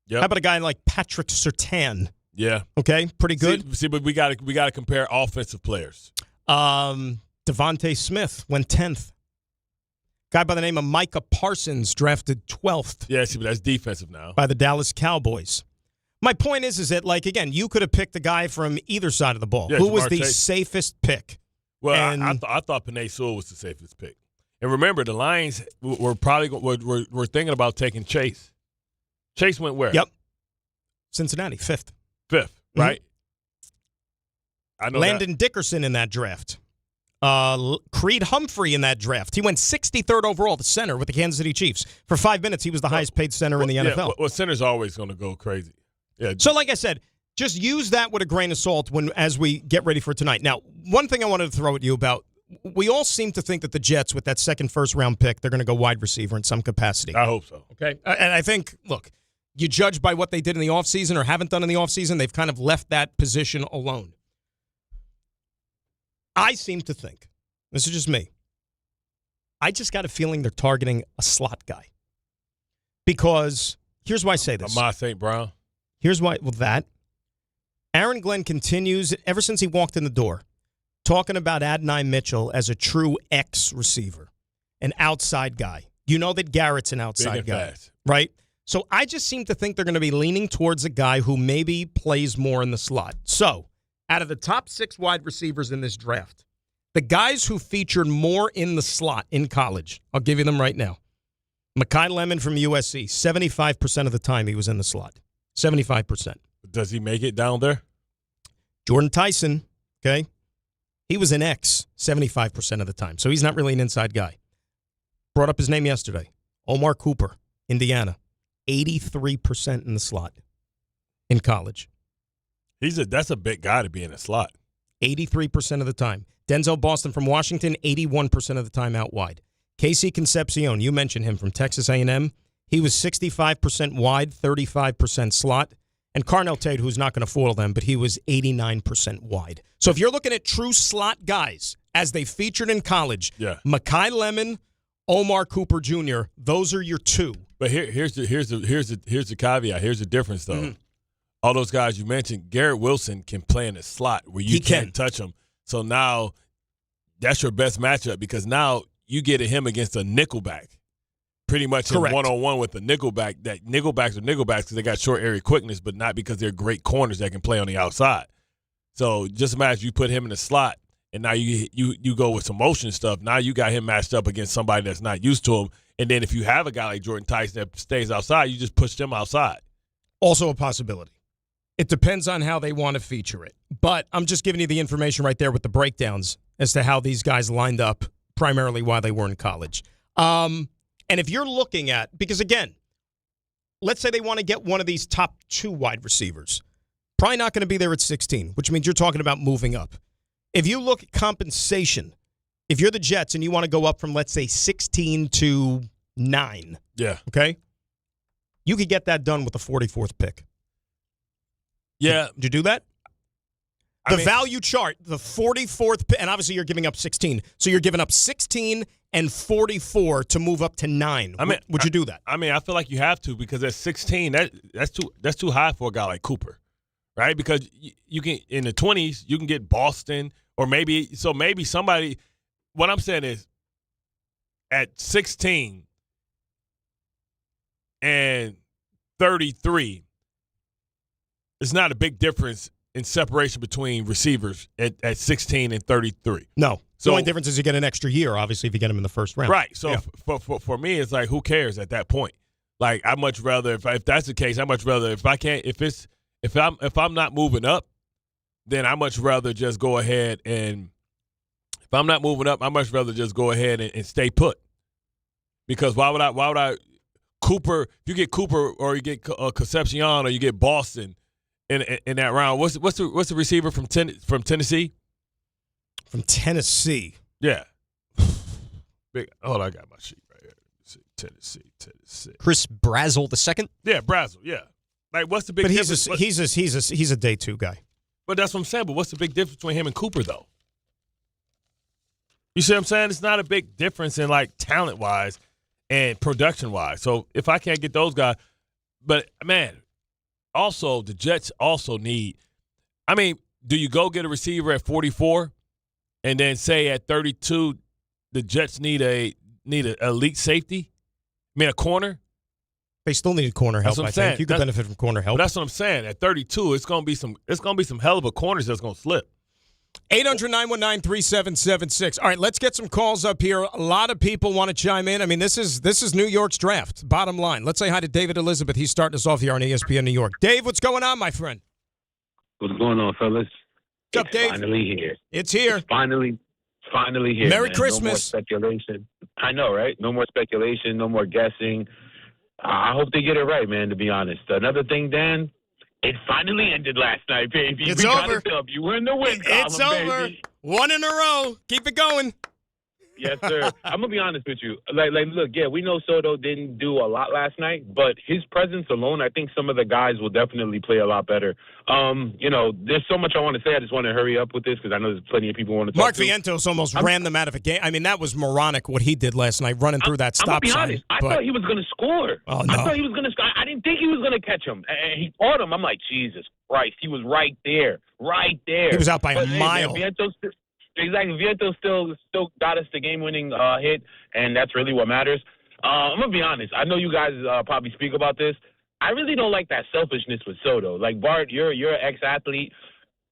Yep. How about a guy like Patrick Surtain? Yeah. Okay, pretty good. See, but we got to compare offensive players. Devontae Smith went 10th. Guy by the name of Micah Parsons drafted 12th. Yeah, see, but that's defensive now. By the Dallas Cowboys. My point is that, like, again, you could have picked a guy from either side of the ball. Yeah, Who was Jamar the Chase. safest pick? Well, I thought Penei Sewell was the safest pick. And remember, the Lions were probably were thinking about taking Chase. Chase went where? Yep. Cincinnati, 5th. 5th, right? Mm-hmm. I know Landon Dickerson in that draft. Creed Humphrey in that draft. He went 63rd overall, the center with the Kansas City Chiefs. For 5 minutes, he was the highest paid center in the NFL. Well, center's always going to go crazy. Yeah. So, like I said, just use that with a grain of salt as we get ready for tonight. Now, one thing I wanted to throw at you about, we all seem to think that the Jets, with that second first-round pick, they're going to go wide receiver in some capacity. I hope so. Okay? And I think, look, you judge by what they did in the offseason or haven't done in the offseason, they've kind of left that position alone. I seem to think, this is just me, I just got a feeling they're targeting a slot guy. Because, here's why I say this. Amon St. Brown. Here's why, Aaron Glenn continues, ever since he walked in the door, talking about Adonai Mitchell as a true X receiver, an outside guy. You know that Garrett's an outside guy, right? So I just seem to think they're going to be leaning towards a guy who maybe plays more in the slot. So out of the top 6 wide receivers in this draft, the guys who featured more in the slot in college, I'll give you them right now. Mekhi Lemon from USC, 75% of the time he was in the slot. 75%. Does he make it down there? Jordan Tyson, okay, he was an X 75% of the time, so he's not really an inside guy. Brought up his name yesterday. Omar Cooper, Indiana, 83% in the slot in college. That's a big guy to be in a slot. 83% of the time. Denzel Boston from Washington, 81% of the time out wide. Casey Concepcion, you mentioned him from Texas A&M. He was 65% wide, 35% slot. And Carnell Tate, who's not going to fool them, but he was 89% wide. So if you're looking at true slot guys, as they featured in college, Mekhi Lemon, Omar Cooper Jr., those are your 2. But here's the caveat. Here's the difference, though. Mm-hmm. All those guys you mentioned, Garrett Wilson can play in a slot where you can't touch him. So now that's your best matchup because now you get him against a nickelback. Pretty much in one-on-one with a nickelback. That nickelbacks are nickelbacks because they got short area quickness, but not because they're great corners that can play on the outside. So just imagine you put him in the slot, and now you go with some motion stuff. Now you got him matched up against somebody that's not used to him. And then if you have a guy like Jordan Tyson that stays outside, you just push them outside. Also a possibility. It depends on how they want to feature it. But I'm just giving you the information right there with the breakdowns as to how these guys lined up, primarily while they were in college. And if you're looking at, because again, let's say they want to get one of these top 2 wide receivers, probably not going to be there at 16, which means you're talking about moving up. If you look at compensation, if you're the Jets and you want to go up from, let's say, 16 to 9, okay, you could get that done with the 44th pick. Yeah. Did you do that? The value chart, the 44th pick, and obviously you're giving up 16. So you're giving up 16 and 44 to move up to 9. Would you do that? I feel like you have to because at 16, that's too high for a guy like Cooper, right? Because you can in the 20s you can get Boston or maybe somebody. What I'm saying is, at 16 and 33, it's not a big difference in separation between receivers at 16 and 33. No. The only difference is you get an extra year, obviously, if you get him in the first round. Right. So for me, it's like, who cares at that point? Like, I much rather, if that's the case, I much rather, if I'm not moving up, then I much rather just go ahead and, if I'm not moving up, I much rather just go ahead and stay put. Because why would I Cooper, if you get Cooper or you get Concepcion or you get Boston in that round, what's the receiver from Tennessee? From Tennessee. Yeah. Hold on, I got my sheet right here. Tennessee. Chris Brazel II? Yeah, Brazel, yeah. Like, what's the big difference? But he's a day two guy. But that's what I'm saying. But what's the big difference between him and Cooper, though? You see what I'm saying? It's not a big difference in, like, talent-wise and production-wise. So if I can't get those guys. But, man, also the Jets also need – I mean, do you go get a receiver at 44 and then say at 32 the Jets need a elite safety? I mean, a corner? They still need corner help, I think. You could benefit from corner help. But that's what I'm saying. At 32, it's gonna be some hell of a corners that's gonna slip. 800-919-3776. All right, let's get some calls up here. A lot of people want to chime in. I mean, this is New York's draft. Bottom line. Let's say hi to David Elizabeth. He's starting us off here on ESPN New York. Dave, what's going on, my friend? What's going on, fellas? What's up, Dave? Finally here. It's here. It's finally here. Merry man. Christmas. No more speculation. I know, right? No more speculation. No more guessing. I hope they get it right, man, to be honest. Another thing, Dan, it finally ended last night, baby. It's over. You were in the win column, It's over. baby. One in a row. Keep it going. Yes, sir. I'm going to be honest with you. Like, look, yeah, we know Soto didn't do a lot last night, but his presence alone, I think some of the guys will definitely play a lot better. There's so much I want to say. I just want to hurry up with this because I know there's plenty of people who want to talk Mark Vientos almost ran them out of a game. I mean, that was moronic what he did last night, running through that stop sign. I'm going to be honest. I thought he was going to score. Oh, no. I thought he was going to score. I didn't think he was going to catch him. And he caught him. I'm like, Jesus Christ. He was right there. Right there. He was out by a mile. Man, Exactly. Vientos still got us the game-winning hit, and that's really what matters. I'm going to be honest. I know you guys probably speak about this. I really don't like that selfishness with Soto. Like, Bart, you're an ex-athlete.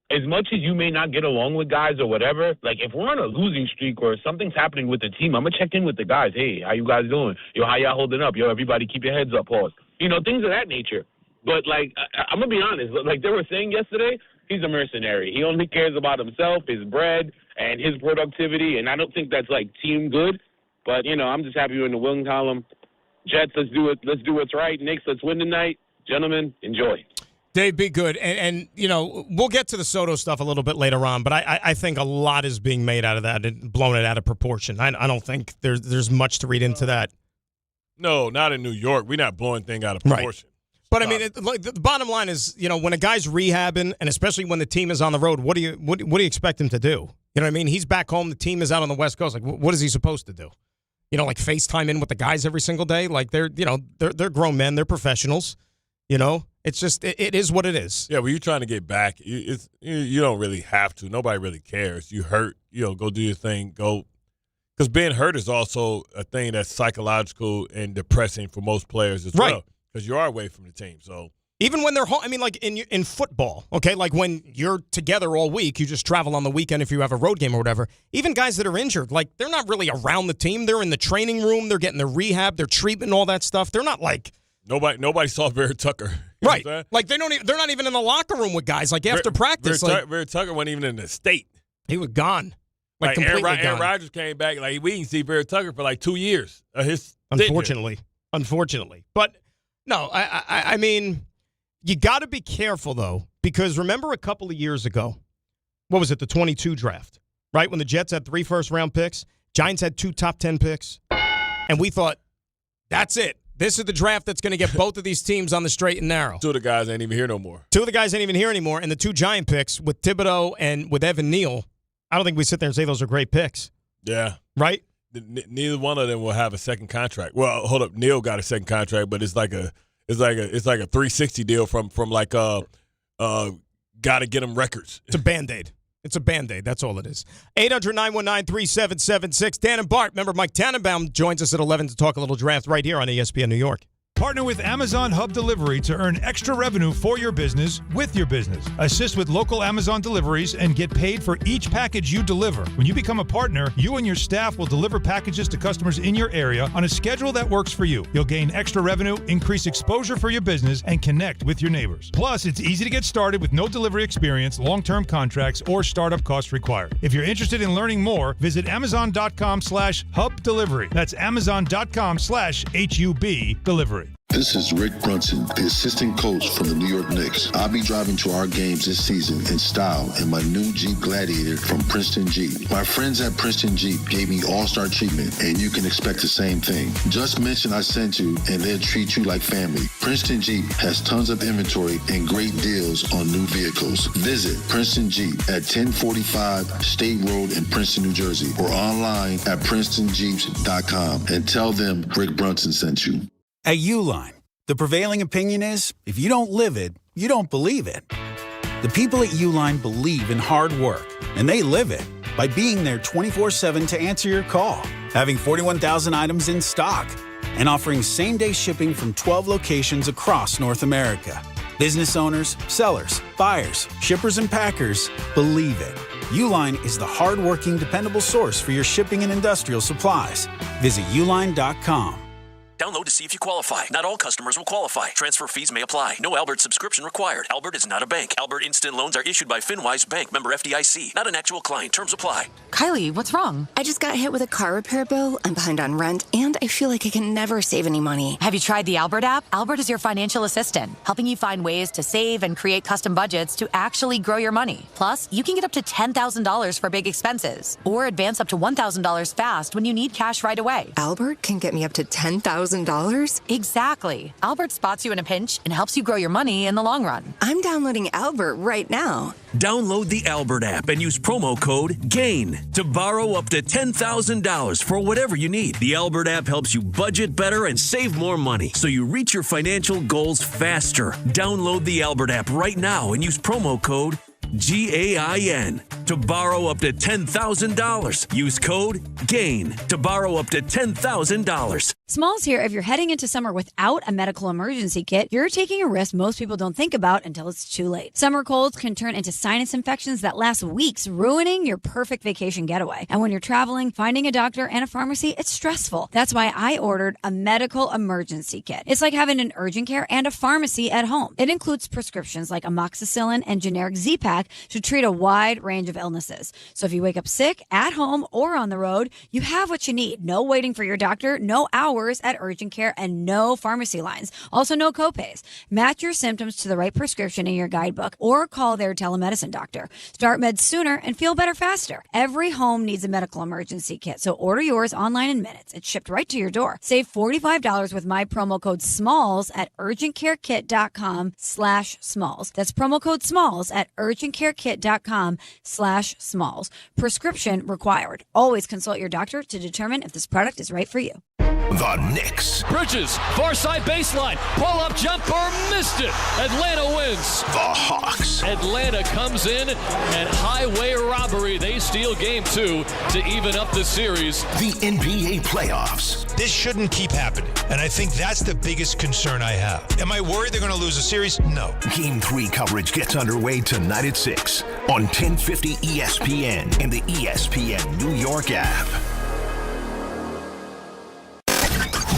As much as you may not get along with guys or whatever, like, if we're on a losing streak or something's happening with the team, I'm going to check in with the guys. Hey, how you guys doing? Yo, how y'all holding up? Yo, everybody keep your heads up, pause. Things of that nature. But, like, I'm going to be honest. Like they were saying yesterday, he's a mercenary. He only cares about himself, his bread, and his productivity, and I don't think that's, like, team good. But, I'm just happy you're in the win column. Jets, let's do it. Let's do what's right. Knicks, let's win tonight. Gentlemen, enjoy. Dave, be good. And we'll get to the Soto stuff a little bit later on, but I think a lot is being made out of that and blown it out of proportion. I don't think there's much to read into that. No, not in New York. We're not blowing things out of proportion. Right. But, I mean, the bottom line is, when a guy's rehabbing, and especially when the team is on the road, what do you expect him to do? You know what I mean? He's back home. The team is out on the West Coast. Like, what is he supposed to do? Like FaceTime in with the guys every single day? Like, they're grown men. They're professionals. It's just, it is what it is. Yeah, when you're trying to get back, you don't really have to. Nobody really cares. You hurt, go do your thing. Go. Because being hurt is also a thing that's psychological and depressing for most players as well. Because you are away from the team. So even when they're home, I mean, like in football, okay, like when you're together all week, you just travel on the weekend if you have a road game or whatever. Even guys that are injured, like they're not really around the team. They're in the training room. They're getting their rehab, their treatment, all that stuff. They're not like nobody saw Vera Tucker, right? Like they're not even in the locker room with guys. Like after practice, Vera Tucker wasn't even in the state. He was gone. Like Aaron completely gone. Rodgers came back. Like we didn't see Vera Tucker for like 2 years. Unfortunately, but. No, I mean, you got to be careful, though, because remember a couple of years ago, what was it, the 22 draft, right? When the Jets had 3 first-round picks, Giants had 2 top 10 picks, and we thought, that's it. This is the draft that's going to get both of these teams on the straight and narrow. 2 of the guys ain't even here no more. 2 of the guys ain't even here anymore, and the 2 Giant picks with Thibodeau and with Evan Neal, I don't think we sit there and say those are great picks. Yeah. Right? Neither one of them will have a second contract. Well, hold up, Neal got a second contract, but it's like a 360 deal from like got to get him records. It's a Band-Aid. That's all it is. 800-919-3776. Dan and Bart. Remember, Mike Tannenbaum joins us at 11 to talk a little draft right here on ESPN New York. Partner with Amazon Hub Delivery to earn extra revenue for your business with your business. Assist with local Amazon deliveries and get paid for each package you deliver. When you become a partner, you and your staff will deliver packages to customers in your area on a schedule that works for you. You'll gain extra revenue, increase exposure for your business, and connect with your neighbors. Plus, it's easy to get started with no delivery experience, long-term contracts, or startup costs required. If you're interested in learning more, visit Amazon.com/Hub Delivery. That's Amazon.com/HUB Delivery. This is Rick Brunson, the assistant coach from the New York Knicks. I'll be driving to our games this season in style in my new Jeep Gladiator from Princeton Jeep. My friends at Princeton Jeep gave me all-star treatment, and you can expect the same thing. Just mention I sent you, and they'll treat you like family. Princeton Jeep has tons of inventory and great deals on new vehicles. Visit Princeton Jeep at 1045 State Road in Princeton, New Jersey, or online at PrincetonJeeps.com and tell them Rick Brunson sent you. At Uline, the prevailing opinion is, if you don't live it, you don't believe it. The people at Uline believe in hard work, and they live it by being there 24/7 to answer your call, having 41,000 items in stock, and offering same-day shipping from 12 locations across North America. Business owners, sellers, buyers, shippers, and packers believe it. Uline is the hard-working, dependable source for your shipping and industrial supplies. Visit uline.com. Download to see if you qualify. Not all customers will qualify. Transfer fees may apply. No Albert subscription required. Albert is not a bank. Albert Instant Loans are issued by FinWise Bank, member FDIC. Not an actual client. Terms apply. Kylie, what's wrong? I just got hit with a car repair bill. I'm behind on rent, and I feel like I can never save any money. Have you tried the Albert app? Albert is your financial assistant, helping you find ways to save and create custom budgets to actually grow your money. Plus, you can get up to $10,000 for big expenses, or advance up to $1,000 fast when you need cash right away. Albert can get me up to $10,000? Exactly. Albert spots you in a pinch and helps you grow your money in the long run. I'm downloading Albert right now. Download the Albert app and use promo code GAIN to borrow up to $10,000 for whatever you need. The Albert app helps you budget better and save more money so you reach your financial goals faster. Download the Albert app right now and use promo code GAIN to borrow up to $10,000. Use code GAIN to borrow up to $10,000. Smalls here. If you're heading into summer without a medical emergency kit, you're taking a risk most people don't think about until it's too late. Summer colds can turn into sinus infections that last weeks, ruining your perfect vacation getaway. And when you're traveling, finding a doctor and a pharmacy, it's stressful. That's why I ordered a medical emergency kit. It's like having an urgent care and a pharmacy at home. It includes prescriptions like amoxicillin and generic Z-Pack to treat a wide range of illnesses. So if you wake up sick at home or on the road, you have what you need. No waiting for your doctor, no hours at urgent care, and no pharmacy lines. Also, no copays. Match your symptoms to the right prescription in your guidebook or call their telemedicine doctor. Start meds sooner and feel better faster. Every home needs a medical emergency kit, so order yours online in minutes. It's shipped right to your door. Save $45 with my promo code SMALLS at urgentcarekit.com/smalls. That's promo code SMALLS at urgentcarekit.com/smalls. Prescription required. Always consult your doctor to determine if this product is right for you. The Knicks. Bridges, far side baseline, pull-up jumper, missed it. Atlanta wins. The Hawks. Atlanta comes in and highway robbery. They steal game 2 to even up the series. The NBA playoffs. This shouldn't keep happening, and I think that's the biggest concern I have. Am I worried they're going to lose a series? No. Game 3 coverage gets underway tonight at 6 on 1050 ESPN and the ESPN New York app.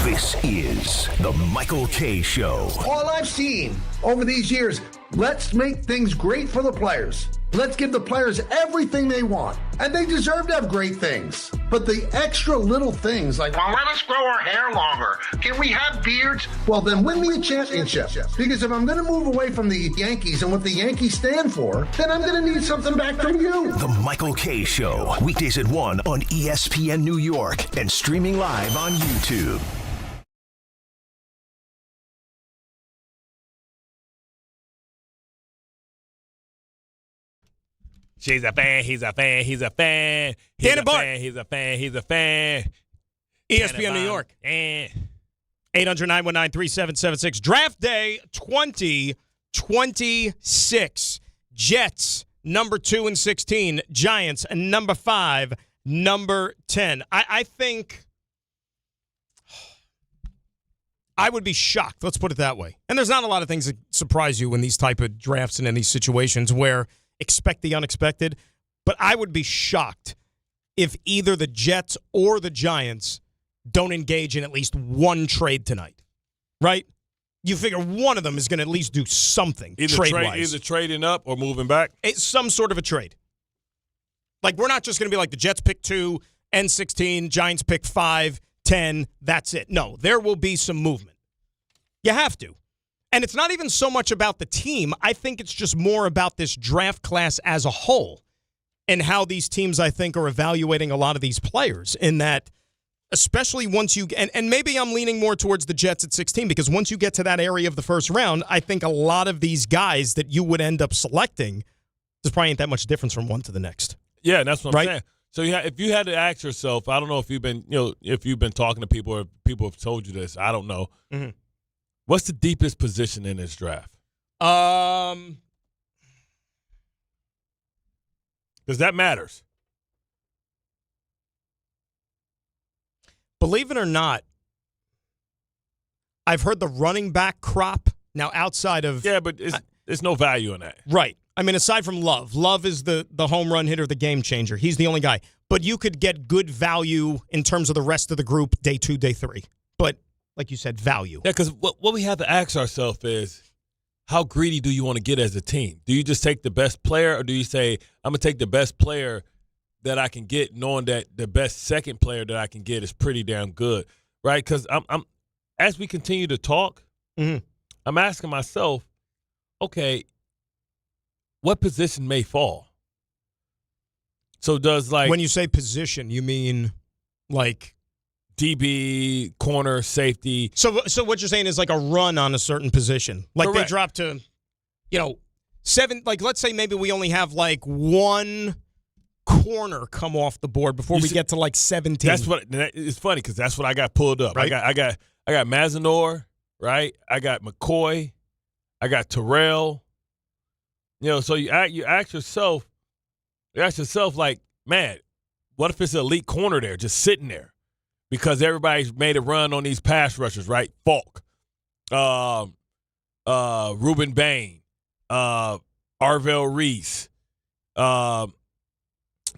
This is the Michael Kay Show. All I've seen over these years, let's make things great for the players. Let's give the players everything they want. And they deserve to have great things. But the extra little things like, well, let us grow our hair longer. Can we have beards? Well, then win me a championship. Because if I'm going to move away from the Yankees and what the Yankees stand for, then I'm going to need something back from you. The Michael Kay Show. Weekdays at 1 on ESPN New York and streaming live on YouTube. She's a fan, he's a fan, he's a fan. He's a fan, he's a fan, he's a fan. ESPN New York. 800-919-3776. Draft day 2026. Jets, number 2 and 16. Giants, number 5, number 10. I think I would be shocked. Let's put it that way. And there's not a lot of things that surprise you in these type of drafts and in these situations where expect the unexpected. But I would be shocked if either the Jets or the Giants don't engage in at least one trade tonight. Right? You figure one of them is going to at least do something trade-wise. Either trading up or moving back? It's some sort of a trade. Like, we're not just going to be like the Jets pick 2, and 16, Giants pick 5, 10, that's it. No, there will be some movement. You have to. And it's not even so much about the team. I think it's just more about this draft class as a whole and how these teams, I think, are evaluating a lot of these players in that, especially once you – and maybe I'm leaning more towards the Jets at 16 because once you get to that area of the first round, I think a lot of these guys that you would end up selecting, there's probably ain't that much difference from one to the next. Yeah, that's what I'm saying. So if you had to ask yourself, I don't know if you've been talking to people or people have told you this. I don't know. Mm-hmm. What's the deepest position in this draft? Because that matters. Believe it or not, I've heard the running back crop now outside of but there's no value in that. Right. I mean, aside from Love. Love is the home run hitter, the game changer. He's the only guy. But you could get good value in terms of the rest of the group day 2, day 3. But, like you said, value. Yeah, because what we have to ask ourselves is, how greedy do you want to get as a team? Do you just take the best player, or do you say, I'm going to take the best player that I can get, knowing that the best second player that I can get is pretty damn good, right? Because I'm as we continue to talk, I'm asking myself, okay, what position may fall? So does when you say position, you mean like DB, corner, safety? So what you're saying is like a run on a certain position, like Correct. They drop to, 7. Like let's say maybe we only have like one corner come off the board before we get to like 17. That's what it's funny because that's what I got pulled up. Right? I got Mazinor, right? I got McCoy, I got Terrell. So you ask yourself, like, man, what if it's an elite corner there just sitting there? Because everybody's made a run on these pass rushers, right? Falk, Reuben Bain, Arvell Reese,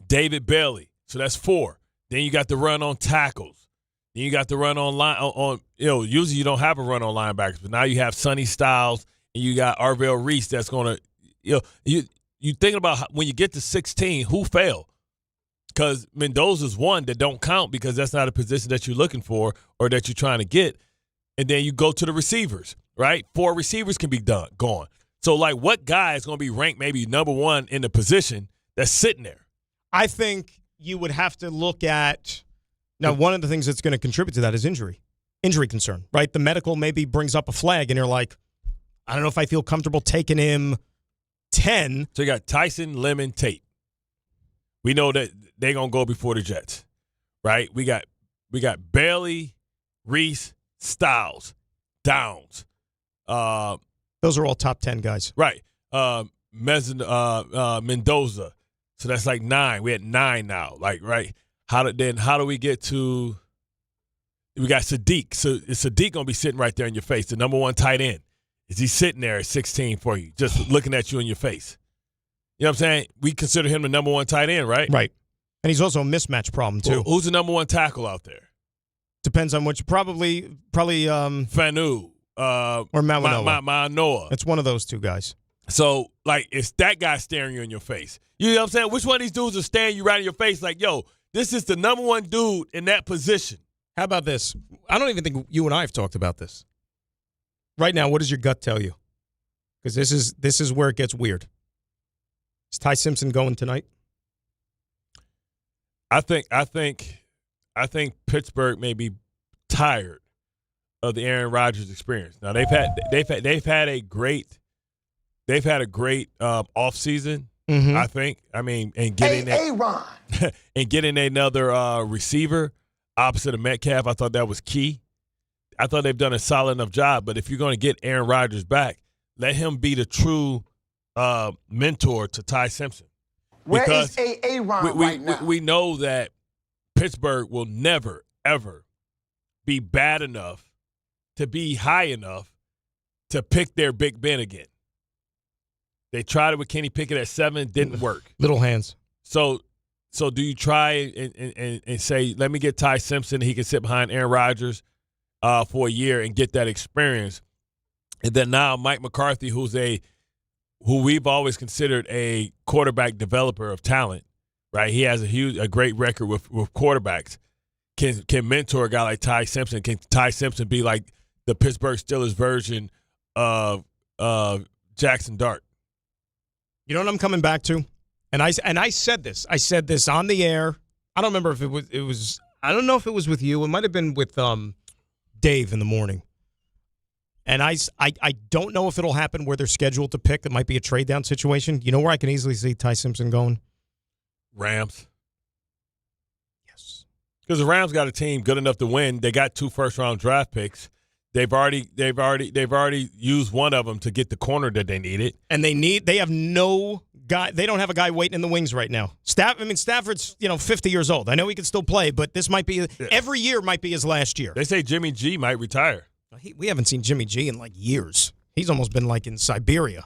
David Bailey. So that's 4. Then you got the run on tackles. Then you got the run on line. Usually you don't have a run on linebackers, but now you have Sonny Styles and you got Arvell Reese that's going to. You thinking about when you get to 16, who fell? Because Mendoza's one that don't count because that's not a position that you're looking for or that you're trying to get. And then you go to the receivers, right? 4 receivers can be gone. So, like, what guy is going to be ranked maybe number 1 in the position that's sitting there? I think you would have to look at – now, one of the things that's going to contribute to that is injury concern, right? The medical maybe brings up a flag, and you're like, I don't know if I feel comfortable taking him 10. So you got Tyson, Lemon, Tate. We know that they're going to go before the Jets, right? We got Bailey, Reese, Styles, Downs. Those are all top 10 guys. Right. Mendoza. So that's like 9. We had 9 now. Like, right. How do we get to – we got Sadiq. So is Sadiq going to be sitting right there in your face, the number 1 tight end? Is he sitting there at 16 for you, just looking at you in your face? You know what I'm saying? We consider him the number 1 tight end, right? Right. And he's also a mismatch problem, too. Well, who's the number 1 tackle out there? Depends on which. Probably Fanu. Or Manoa. Manoa. It's one of those 2 guys. So, like, it's that guy staring you in your face. You know what I'm saying? Which one of these dudes is staring you right in your face like, yo, this is the number 1 dude in that position? How about this? I don't even think you and I have talked about this. Right now, what does your gut tell you? Because this is where it gets weird. Is Ty Simpson going tonight? I think Pittsburgh may be tired of the Aaron Rodgers experience. Now they've had a great offseason. Mm-hmm. I think. I mean, and getting and getting another receiver opposite of Metcalf, I thought that was key. I thought they've done a solid enough job. But if you're going to get Aaron Rodgers back, let him be the true mentor to Ty Simpson. Where because is Aaron right now? We know that Pittsburgh will never, ever be bad enough to be high enough to pick their Big Ben again. They tried it with Kenny Pickett at 7, didn't work. Little hands. So do you try and say, let me get Ty Simpson, he can sit behind Aaron Rodgers for a year and get that experience. And then now Mike McCarthy, who we've always considered a quarterback developer of talent, right? He has a great record with quarterbacks. Can mentor a guy like Ty Simpson. Can Ty Simpson be like the Pittsburgh Steelers version of Jackson Dart? You know what I'm coming back to? And I said this. I said this on the air. I don't remember if it was I don't know if it was with you. It might have been with Dave in the morning. And I don't know if it'll happen where they're scheduled to pick. It might be a trade down situation. You know where I can easily see Ty Simpson going? Rams. Yes. Because the Rams got a team good enough to win. They got 2 first-round draft picks. They've already used one of them to get the corner that they needed. And they have no guy. They don't have a guy waiting in the wings right now. Stafford's 50 years old. I know he can still play, but this might be every year might be his last year. They say Jimmy G might retire. We haven't seen Jimmy G in like years. He's almost been like in Siberia,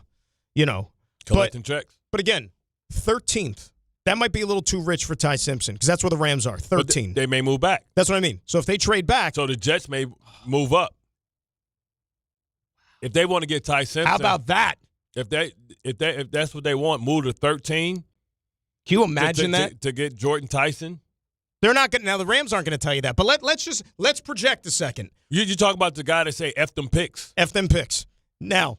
collecting checks. But again, 13th. That might be a little too rich for Ty Simpson because that's where the Rams are. 13. They may move back. That's what I mean. So if they trade back, so the Jets may move up. If they want to get Ty Simpson, how about that? If that's what they want, move to 13. Can you imagine that to get Jordan Tyson? They're not going. Now the Rams aren't going to tell you that. But let's project a second. You talk about the guy that say F them picks. F them picks. Now,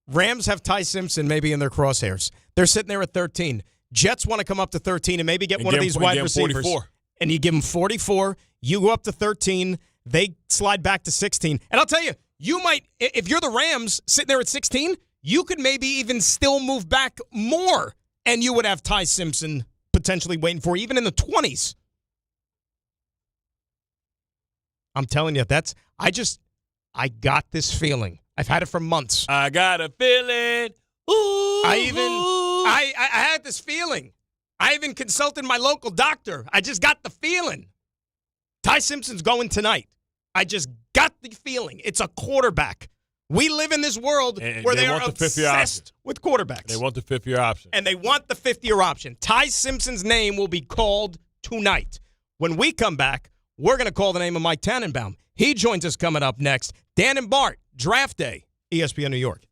Rams have Ty Simpson maybe in their crosshairs. They're sitting there at 13. Jets want to come up to 13 and maybe get one of these wide receivers. 44. And you give them 44. You go up to 13. They slide back to 16. And I'll tell you, you might, if you're the Rams sitting there at 16, you could maybe even still move back more, and you would have Ty Simpson potentially waiting for you, even in the 20s. I'm telling you, I got this feeling. I've had it for months. I got a feeling. Ooh. I had this feeling. I even consulted my local doctor. I just got the feeling. Ty Simpson's going tonight. I just got the feeling. It's a quarterback. We live in this world where they are obsessed with quarterbacks. They want the fifth-year option. And they want the fifth-year option. Ty Simpson's name will be called tonight. When we come back, we're going to call the name of Mike Tannenbaum. He joins us coming up next. Dan and Bart, Draft Day, ESPN New York.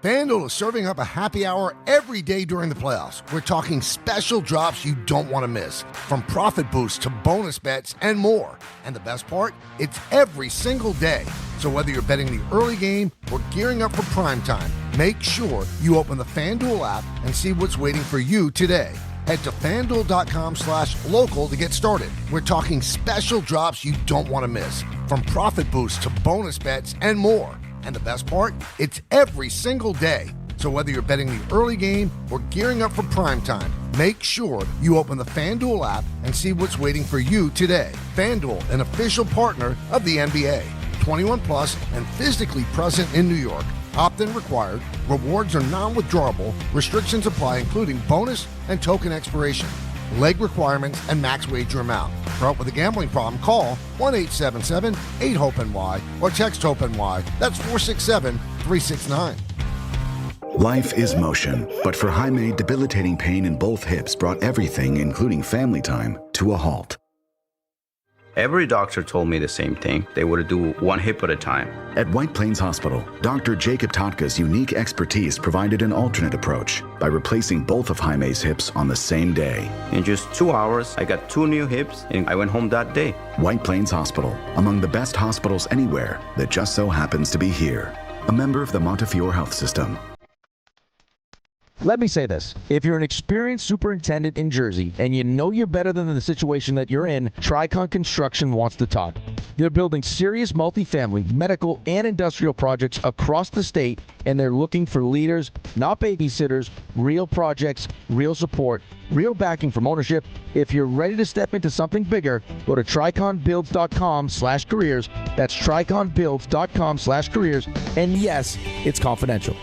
FanDuel is serving up a happy hour every day during the playoffs. We're talking special drops you don't want to miss, from profit boosts to bonus bets and more. And the best part, it's every single day. So whether you're betting the early game or gearing up for prime time, make sure you open the FanDuel app and see what's waiting for you today. Head to FanDuel.com/local to get started. We're talking special drops you don't want to miss, from profit boosts to bonus bets and more. And the best part, it's every single day. So whether you're betting the early game or gearing up for prime time, make sure you open the FanDuel app and see what's waiting for you today. FanDuel, an official partner of the NBA. 21 plus and physically present in New York. Opt-in required. Rewards are non-withdrawable. Restrictions apply, including bonus and token expiration. Leg requirements and max wager amount. For help with a gambling problem, call 1-877-8-HOPE-NY or text HOPE-NY. That's 467-369. Life is motion, but for Jaime, debilitating pain in both hips brought everything, including family time, to a halt. Every doctor told me the same thing. They would do one hip at a time. At White Plains Hospital, Dr. Jacob Totka's unique expertise provided an alternate approach by replacing both of Jaime's hips on the same day. In just 2 hours, I got 2 new hips, and I went home that day. White Plains Hospital, among the best hospitals anywhere that just so happens to be here. A member of the Montefiore Health System. Let me say this. If you're an experienced superintendent in Jersey and you know you're better than the situation that you're in, Tricon Construction wants to talk. They're building serious multifamily, medical, and industrial projects across the state, and they're looking for leaders, not babysitters, real projects, real support, real backing from ownership. If you're ready to step into something bigger, go to triconbuilds.com/careers. That's triconbuilds.com/careers. And yes, it's confidential.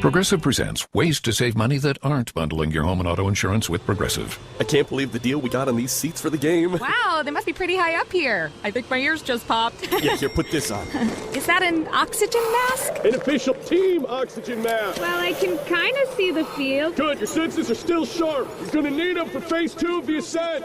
Progressive presents ways to save money that aren't bundling your home and auto insurance with Progressive. I can't believe the deal we got on these seats for the game. Wow, they must be pretty high up here. I think my ears just popped. Yeah, here, put this on. Is that an oxygen mask? An official team oxygen mask. Well, I can kind of see the field. Good, your senses are still sharp. You're going to need them for phase 2 of the ascent.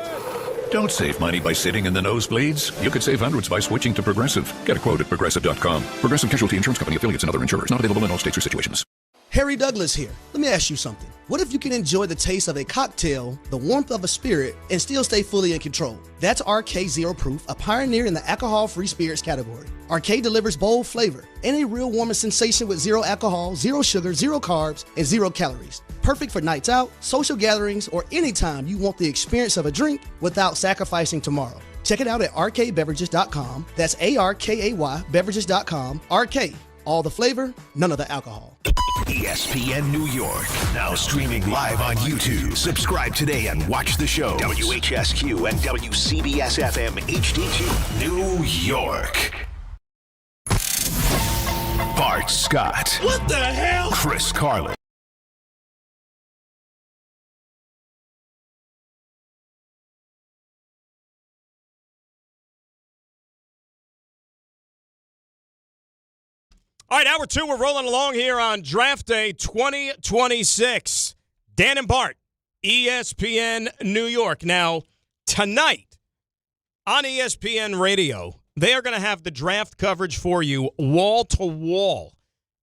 Don't save money by sitting in the nosebleeds. You could save hundreds by switching to Progressive. Get a quote at Progressive.com. Progressive Casualty Insurance Company, affiliates, and other insurers. Not available in all states or situations. Harry Douglas here. Let me ask you something. What if you can enjoy the taste of a cocktail, the warmth of a spirit, and still stay fully in control? That's RK Zero Proof, a pioneer in the alcohol-free spirits category. RK delivers bold flavor and a real warming sensation with zero alcohol, zero sugar, zero carbs, and zero calories. Perfect for nights out, social gatherings, or anytime you want the experience of a drink without sacrificing tomorrow. Check it out at rkbeverages.com. That's ARKAY beverages.com. RK. All the flavor, none of the alcohol. ESPN New York, now streaming live on YouTube. Subscribe today and watch the show. WHSQ and WCBS FM HD2, New York. Bart Scott. What the hell? Chris Carlin. All right, hour 2, we're rolling along here on Draft Day 2026. Dan and Bart, ESPN New York. Now, tonight on ESPN Radio, they are going to have the draft coverage for you wall to wall.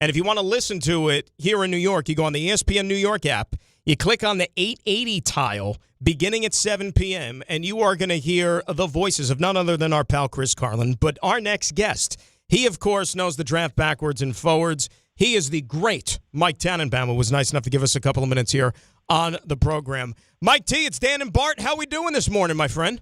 And if you want to listen to it here in New York, you go on the ESPN New York app, you click on the 880 tile beginning at 7 p.m., and you are going to hear the voices of none other than our pal Chris Carlin, but our next guest. He, of course, knows the draft backwards and forwards. He is the great Mike Tannenbaum, who was nice enough to give us a couple of minutes here on the program. Mike T, it's Dan and Bart. How we doing this morning, my friend?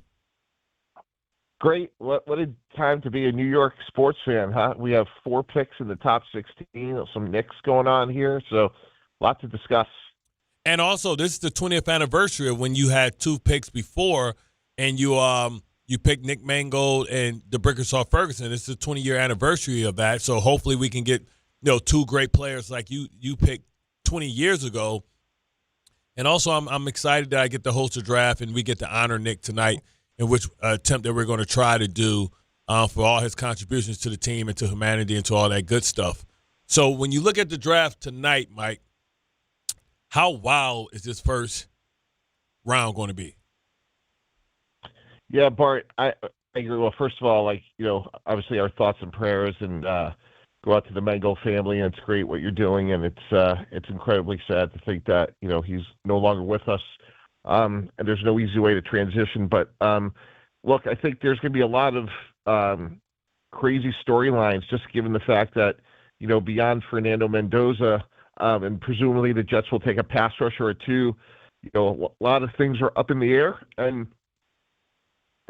Great. What a time to be a New York sports fan, huh? We have 4 picks in the top 16, some Knicks going on here, so a lot to discuss. And also, this is the 20th anniversary of when you had 2 picks before, and you picked Nick Mangold and DeBrickersaw Ferguson. It's the 20-year anniversary of that, so hopefully we can get 2 great players like you picked 20 years ago. And also, I'm excited that I get to host a draft and we get to honor Nick tonight, in which attempt that we're going to try to do for all his contributions to the team and to humanity and to all that good stuff. So when you look at the draft tonight, Mike, how wild is this first round going to be? Yeah, Bart, I agree. Well, first of all, obviously our thoughts and prayers and go out to the Mangold family, and it's great what you're doing, and it's incredibly sad to think that, he's no longer with us, and there's no easy way to transition. But, look, I think there's going to be a lot of crazy storylines just given the fact that, beyond Fernando Mendoza, and presumably the Jets will take a pass rusher or 2, a lot of things are up in the air, and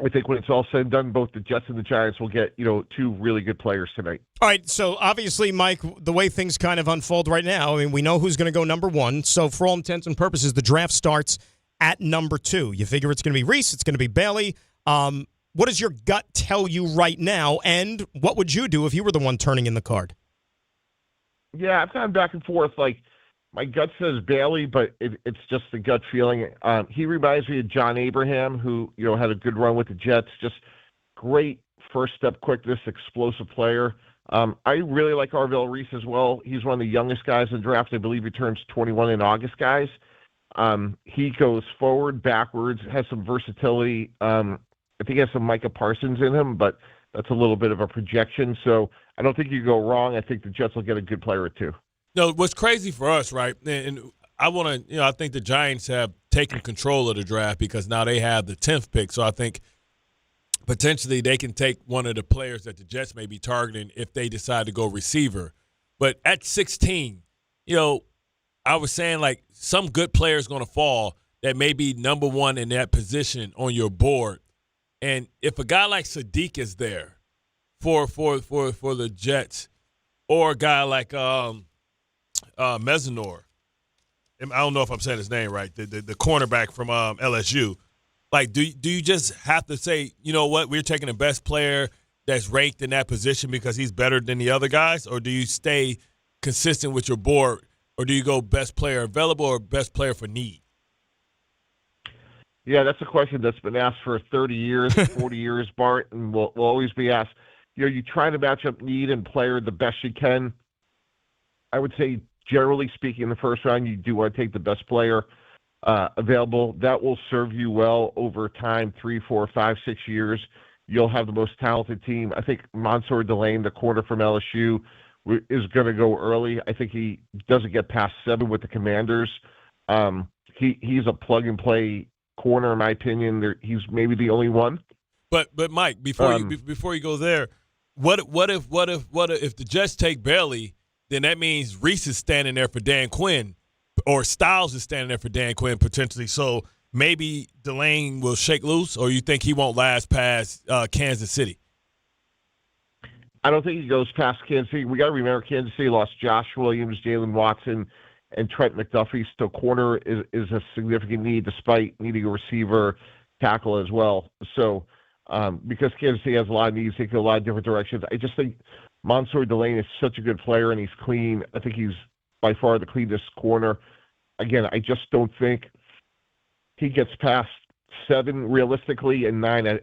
I think when it's all said and done, both the Jets and the Giants will get, 2 really good players tonight. All right, so obviously, Mike, the way things kind of unfold right now, we know who's going to go number 1. So for all intents and purposes, the draft starts at number 2. You figure it's going to be Reese, it's going to be Bailey. What does your gut tell you right now, and what would you do if you were the one turning in the card? Yeah, I've gone back and forth. My gut says Bailey, but it's just a gut feeling. He reminds me of John Abraham, who, had a good run with the Jets. Just great first step quickness, explosive player. I really like Arvell Reese as well. He's one of the youngest guys in the draft. I believe he turns 21 in August, guys. He goes forward, backwards, has some versatility. I think he has some Micah Parsons in him, but that's a little bit of a projection. So I don't think you go wrong. I think the Jets will get a good player or 2. No, what's crazy for us, right? And I want to, I think the Giants have taken control of the draft because now they have the 10th pick. So I think potentially they can take one of the players that the Jets may be targeting if they decide to go receiver. But at 16, I was saying some good player is going to fall that may be number 1 in that position on your board. And if a guy like Sadiq is there for the Jets, or a guy like Mesinor, I don't know if I'm saying his name right, the cornerback from LSU. Do you just have to say, you know what, we're taking the best player that's ranked in that position because he's better than the other guys, or do you stay consistent with your board or do you go best player available or best player for need? Yeah, that's a question that's been asked for 30 years, 40 years, Bart, and will always be asked. You try to match up need and player the best you can. I would say, generally speaking, in the first round, you do want to take the best player available. That will serve you well over time, 3, 4, 5, 6 years. You'll have the most talented team. I think Mansour Delane, the corner from LSU, is going to go early. I think he doesn't get past 7 with the Commanders. He's a plug-and-play corner, in my opinion. He's maybe the only one. But Mike, before you go there, what if the Jets take Bailey, then that means Reese is standing there for Dan Quinn, or Styles is standing there for Dan Quinn potentially. So maybe Delane will shake loose, or you think he won't last past Kansas City? I don't think he goes past Kansas City. We got to remember Kansas City lost Josh Williams, Jalen Watson, and Trent McDuffie. So corner is a significant need, despite needing a receiver, tackle as well. So because Kansas City has a lot of needs, they can go a lot of different directions. I just think Mansour Delane is such a good player, and he's clean. I think he's by far the cleanest corner. Again, I just don't think he gets past 7 realistically, and 9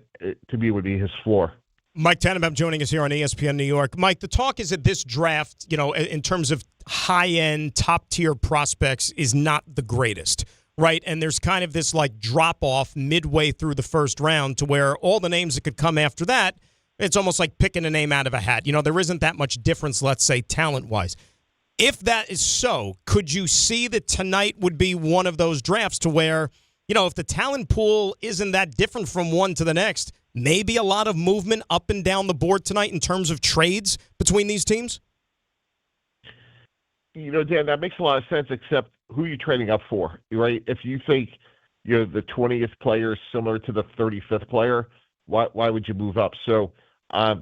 to me would be his floor. Mike Tannenbaum joining us here on ESPN New York. Mike, the talk is that this draft, in terms of high-end, top-tier prospects, is not the greatest, right? And there's kind of this, drop-off midway through the first round to where all the names that could come after that, it's almost like picking a name out of a hat. There isn't that much difference, let's say, talent-wise. If that is so, could you see that tonight would be one of those drafts to where, if the talent pool isn't that different from one to the next, maybe a lot of movement up and down the board tonight in terms of trades between these teams? Dan, that makes a lot of sense, except who you're trading up for, right? If you think the 20th player is similar to the 35th player, why would you move up? So I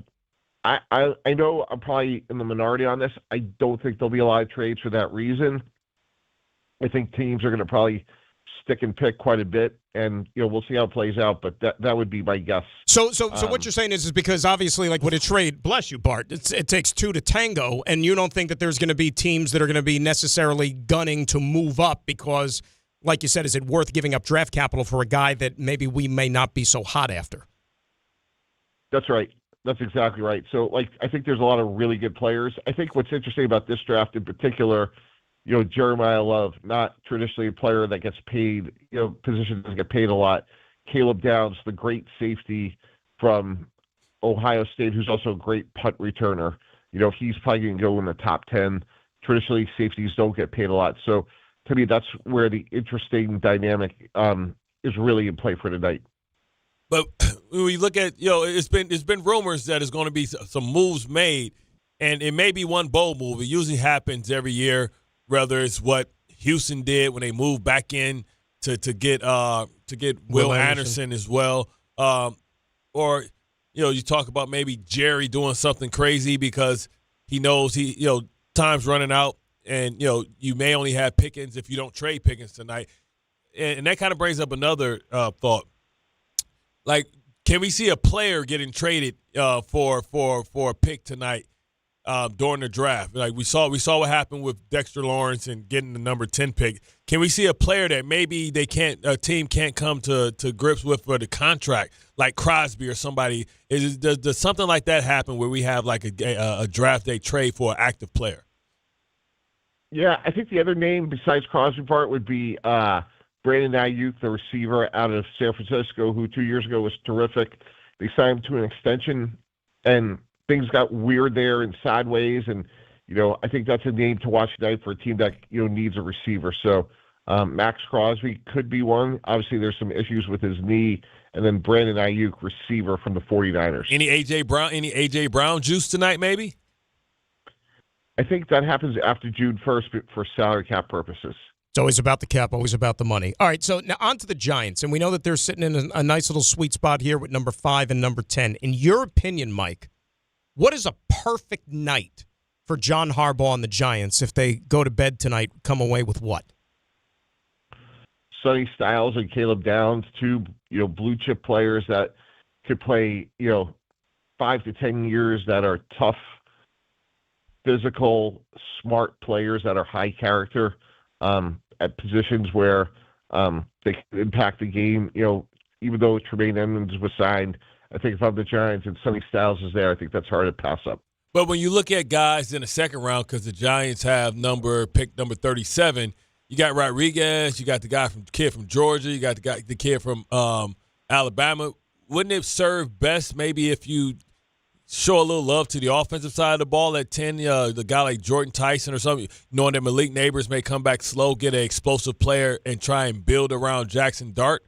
know I'm probably in the minority on this. I don't think there'll be a lot of trades for that reason. I think teams are going to probably stick and pick quite a bit, and we'll see how it plays out. But that would be my guess. So what you're saying is because obviously, with a trade, bless you, Bart, it takes 2 to tango, and you don't think that there's going to be teams that are going to be necessarily gunning to move up because, like you said, is it worth giving up draft capital for a guy that maybe we may not be so hot after? That's right. That's exactly right. So, I think there's a lot of really good players. I think what's interesting about this draft in particular, Jeremiah Love, not traditionally a player that gets paid, position doesn't get paid a lot. Caleb Downs, the great safety from Ohio State, who's also a great punt returner. He's probably going to go in the top 10. Traditionally, safeties don't get paid a lot. So, to me, that's where the interesting dynamic is really in play for tonight. But when we look at, it's been rumors that there's going to be some moves made, and it may be one bold move. It usually happens every year, whether it's what Houston did when they moved back in to get Will Anderson as well, or you talk about maybe Jerry doing something crazy because he knows time's running out, and you may only have Pickens if you don't trade Pickens tonight, and that kind of brings up another thought. Can we see a player getting traded for a pick tonight during the draft? We saw what happened with Dexter Lawrence and getting the number 10 pick. Can we see a player that maybe a team can't come to grips with for the contract, like Crosby or somebody? Does something like that happen where we have a draft day trade for an active player? Yeah, I think the other name besides Crosby part would be Brandon Ayuk, the receiver out of San Francisco, who 2 years ago was terrific. They signed him to an extension, and things got weird there and sideways. And, I think that's a name to watch tonight for a team that, needs a receiver. So Max Crosby could be one. Obviously, there's some issues with his knee. And then Brandon Ayuk, receiver from the 49ers. Any A.J. Brown juice tonight, maybe? I think that happens after June 1st for salary cap purposes. It's always about the cap, always about the money. All right, so now on to the Giants, and we know that they're sitting in a nice little sweet spot here with number 5 and number 10. In your opinion, Mike, what is a perfect night for John Harbaugh and the Giants if they go to bed tonight, come away with what? Sonny Styles and Caleb Downs, 2 blue chip players that could play 5 to 10 years that are tough physical, smart players that are high character at positions where they can impact the game. Even though Tremaine Edmonds was signed, I think if I'm the Giants and Sonny Styles is there, I think that's hard to pass up. But when you look at guys in the second round, because the Giants have pick number 37, you got Rodriguez, you got the kid from Georgia, you got the kid from Alabama. Wouldn't it serve best maybe if you show a little love to the offensive side of the ball at 10, the guy like Jordan Tyson or something, knowing that Malik Neighbors may come back slow, get an explosive player, and try and build around Jackson Dart?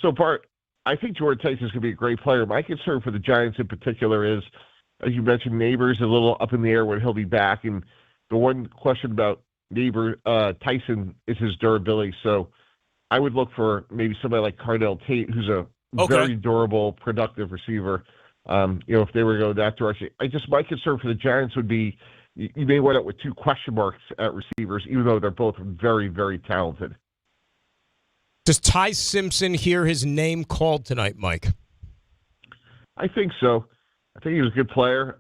So, Bart, I think Jordan Tyson is going to be a great player. My concern for the Giants in particular is, as you mentioned, Neighbors a little up in the air when he'll be back. And the one question about Tyson is his durability. So I would look for maybe somebody like Cardell Tate, who's a very durable, productive receiver. If they were to go that direction. My concern for the Giants would be you may wind up with two question marks at receivers, even though they're both very, very talented. Does Ty Simpson hear his name called tonight, Mike? I think so. I think he was a good player.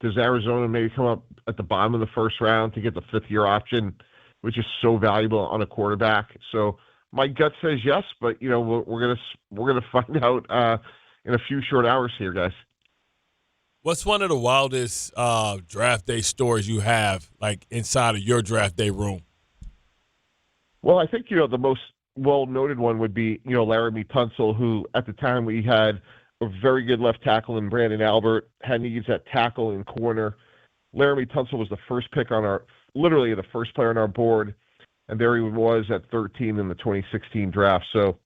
Does Arizona maybe come up at the bottom of the first round to get the fifth-year option, which is so valuable on a quarterback? So my gut says yes, but we're gonna find out in a few short hours here, guys. What's one of the wildest draft day stories you have, like inside of your draft day room? Well, I think the most well-noted one would be, Laramie Tunsil, who at the time we had a very good left tackle in Brandon Albert, had needs at tackle and corner. Laramie Tunsil was the first pick literally the first player on our board, and there he was at 13 in the 2016 draft. So,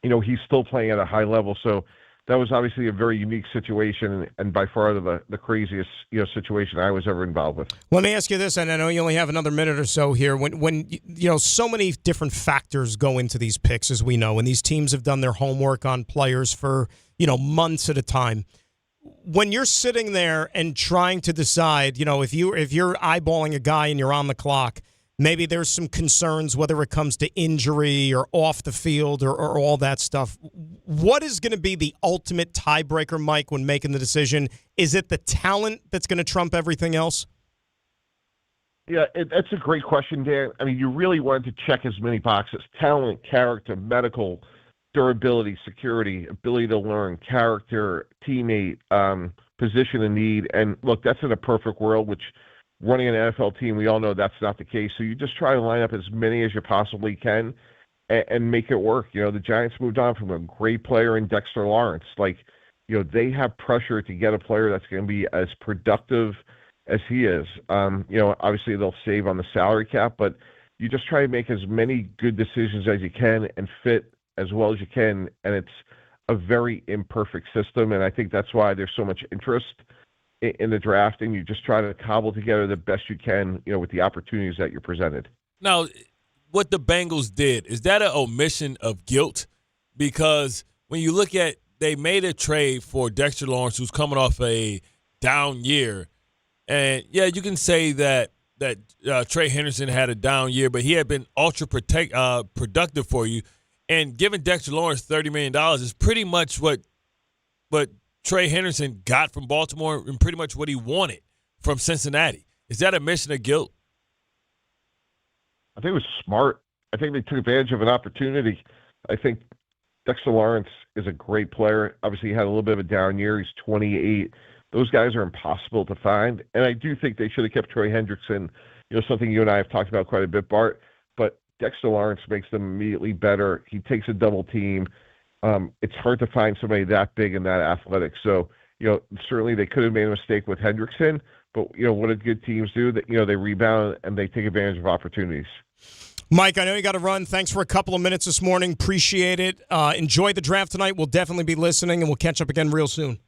he's still playing at a high level. So that was obviously a very unique situation and by far the craziest situation I was ever involved with. Let me ask you this, and I know you only have another minute or so here. When so many different factors go into these picks, as we know, and these teams have done their homework on players for months at a time. When you're sitting there and trying to decide, if you're eyeballing a guy and you're on the clock, maybe there's some concerns whether it comes to injury or off the field or all that stuff. What is going to be the ultimate tiebreaker, Mike, when making the decision? Is it the talent that's going to trump everything else? Yeah, that's a great question, Dan. I mean, you really wanted to check as many boxes: talent, character, medical, durability, security, ability to learn, character, teammate, position and need. And look, that's in a perfect world, which running an NFL team, we all know that's not the case. So you just try to line up as many as you possibly can and make it work. The Giants moved on from a great player in Dexter Lawrence. They have pressure to get a player that's going to be as productive as he is. Obviously they'll save on the salary cap, but you just try to make as many good decisions as you can and fit as well as you can. And it's a very imperfect system. And I think that's why there's so much interest in the draft, and you just try to cobble together the best you can, with the opportunities that you're presented. Now, what the Bengals did, is that an omission of guilt? Because when you look at, they made a trade for Dexter Lawrence, who's coming off a down year. And, yeah, you can say that Trey Henderson had a down year, but he had been ultra productive for you. And giving Dexter Lawrence $30 million is pretty much what Trey Henderson got from Baltimore and pretty much what he wanted from Cincinnati. Is that a mission of guilt? I think it was smart. I think they took advantage of an opportunity. I think Dexter Lawrence is a great player. Obviously, he had a little bit of a down year. He's 28. Those guys are impossible to find. And I do think they should have kept Trey Hendrickson, something you and I have talked about quite a bit, Bart. But Dexter Lawrence makes them immediately better. He takes a double team. It's hard to find somebody that big and that athletic. So, certainly they could have made a mistake with Hendrickson, but, what do good teams do? That they rebound and they take advantage of opportunities. Mike, I know you got to run. Thanks for a couple of minutes this morning. Appreciate it. Enjoy the draft tonight. We'll definitely be listening, and we'll catch up again real soon.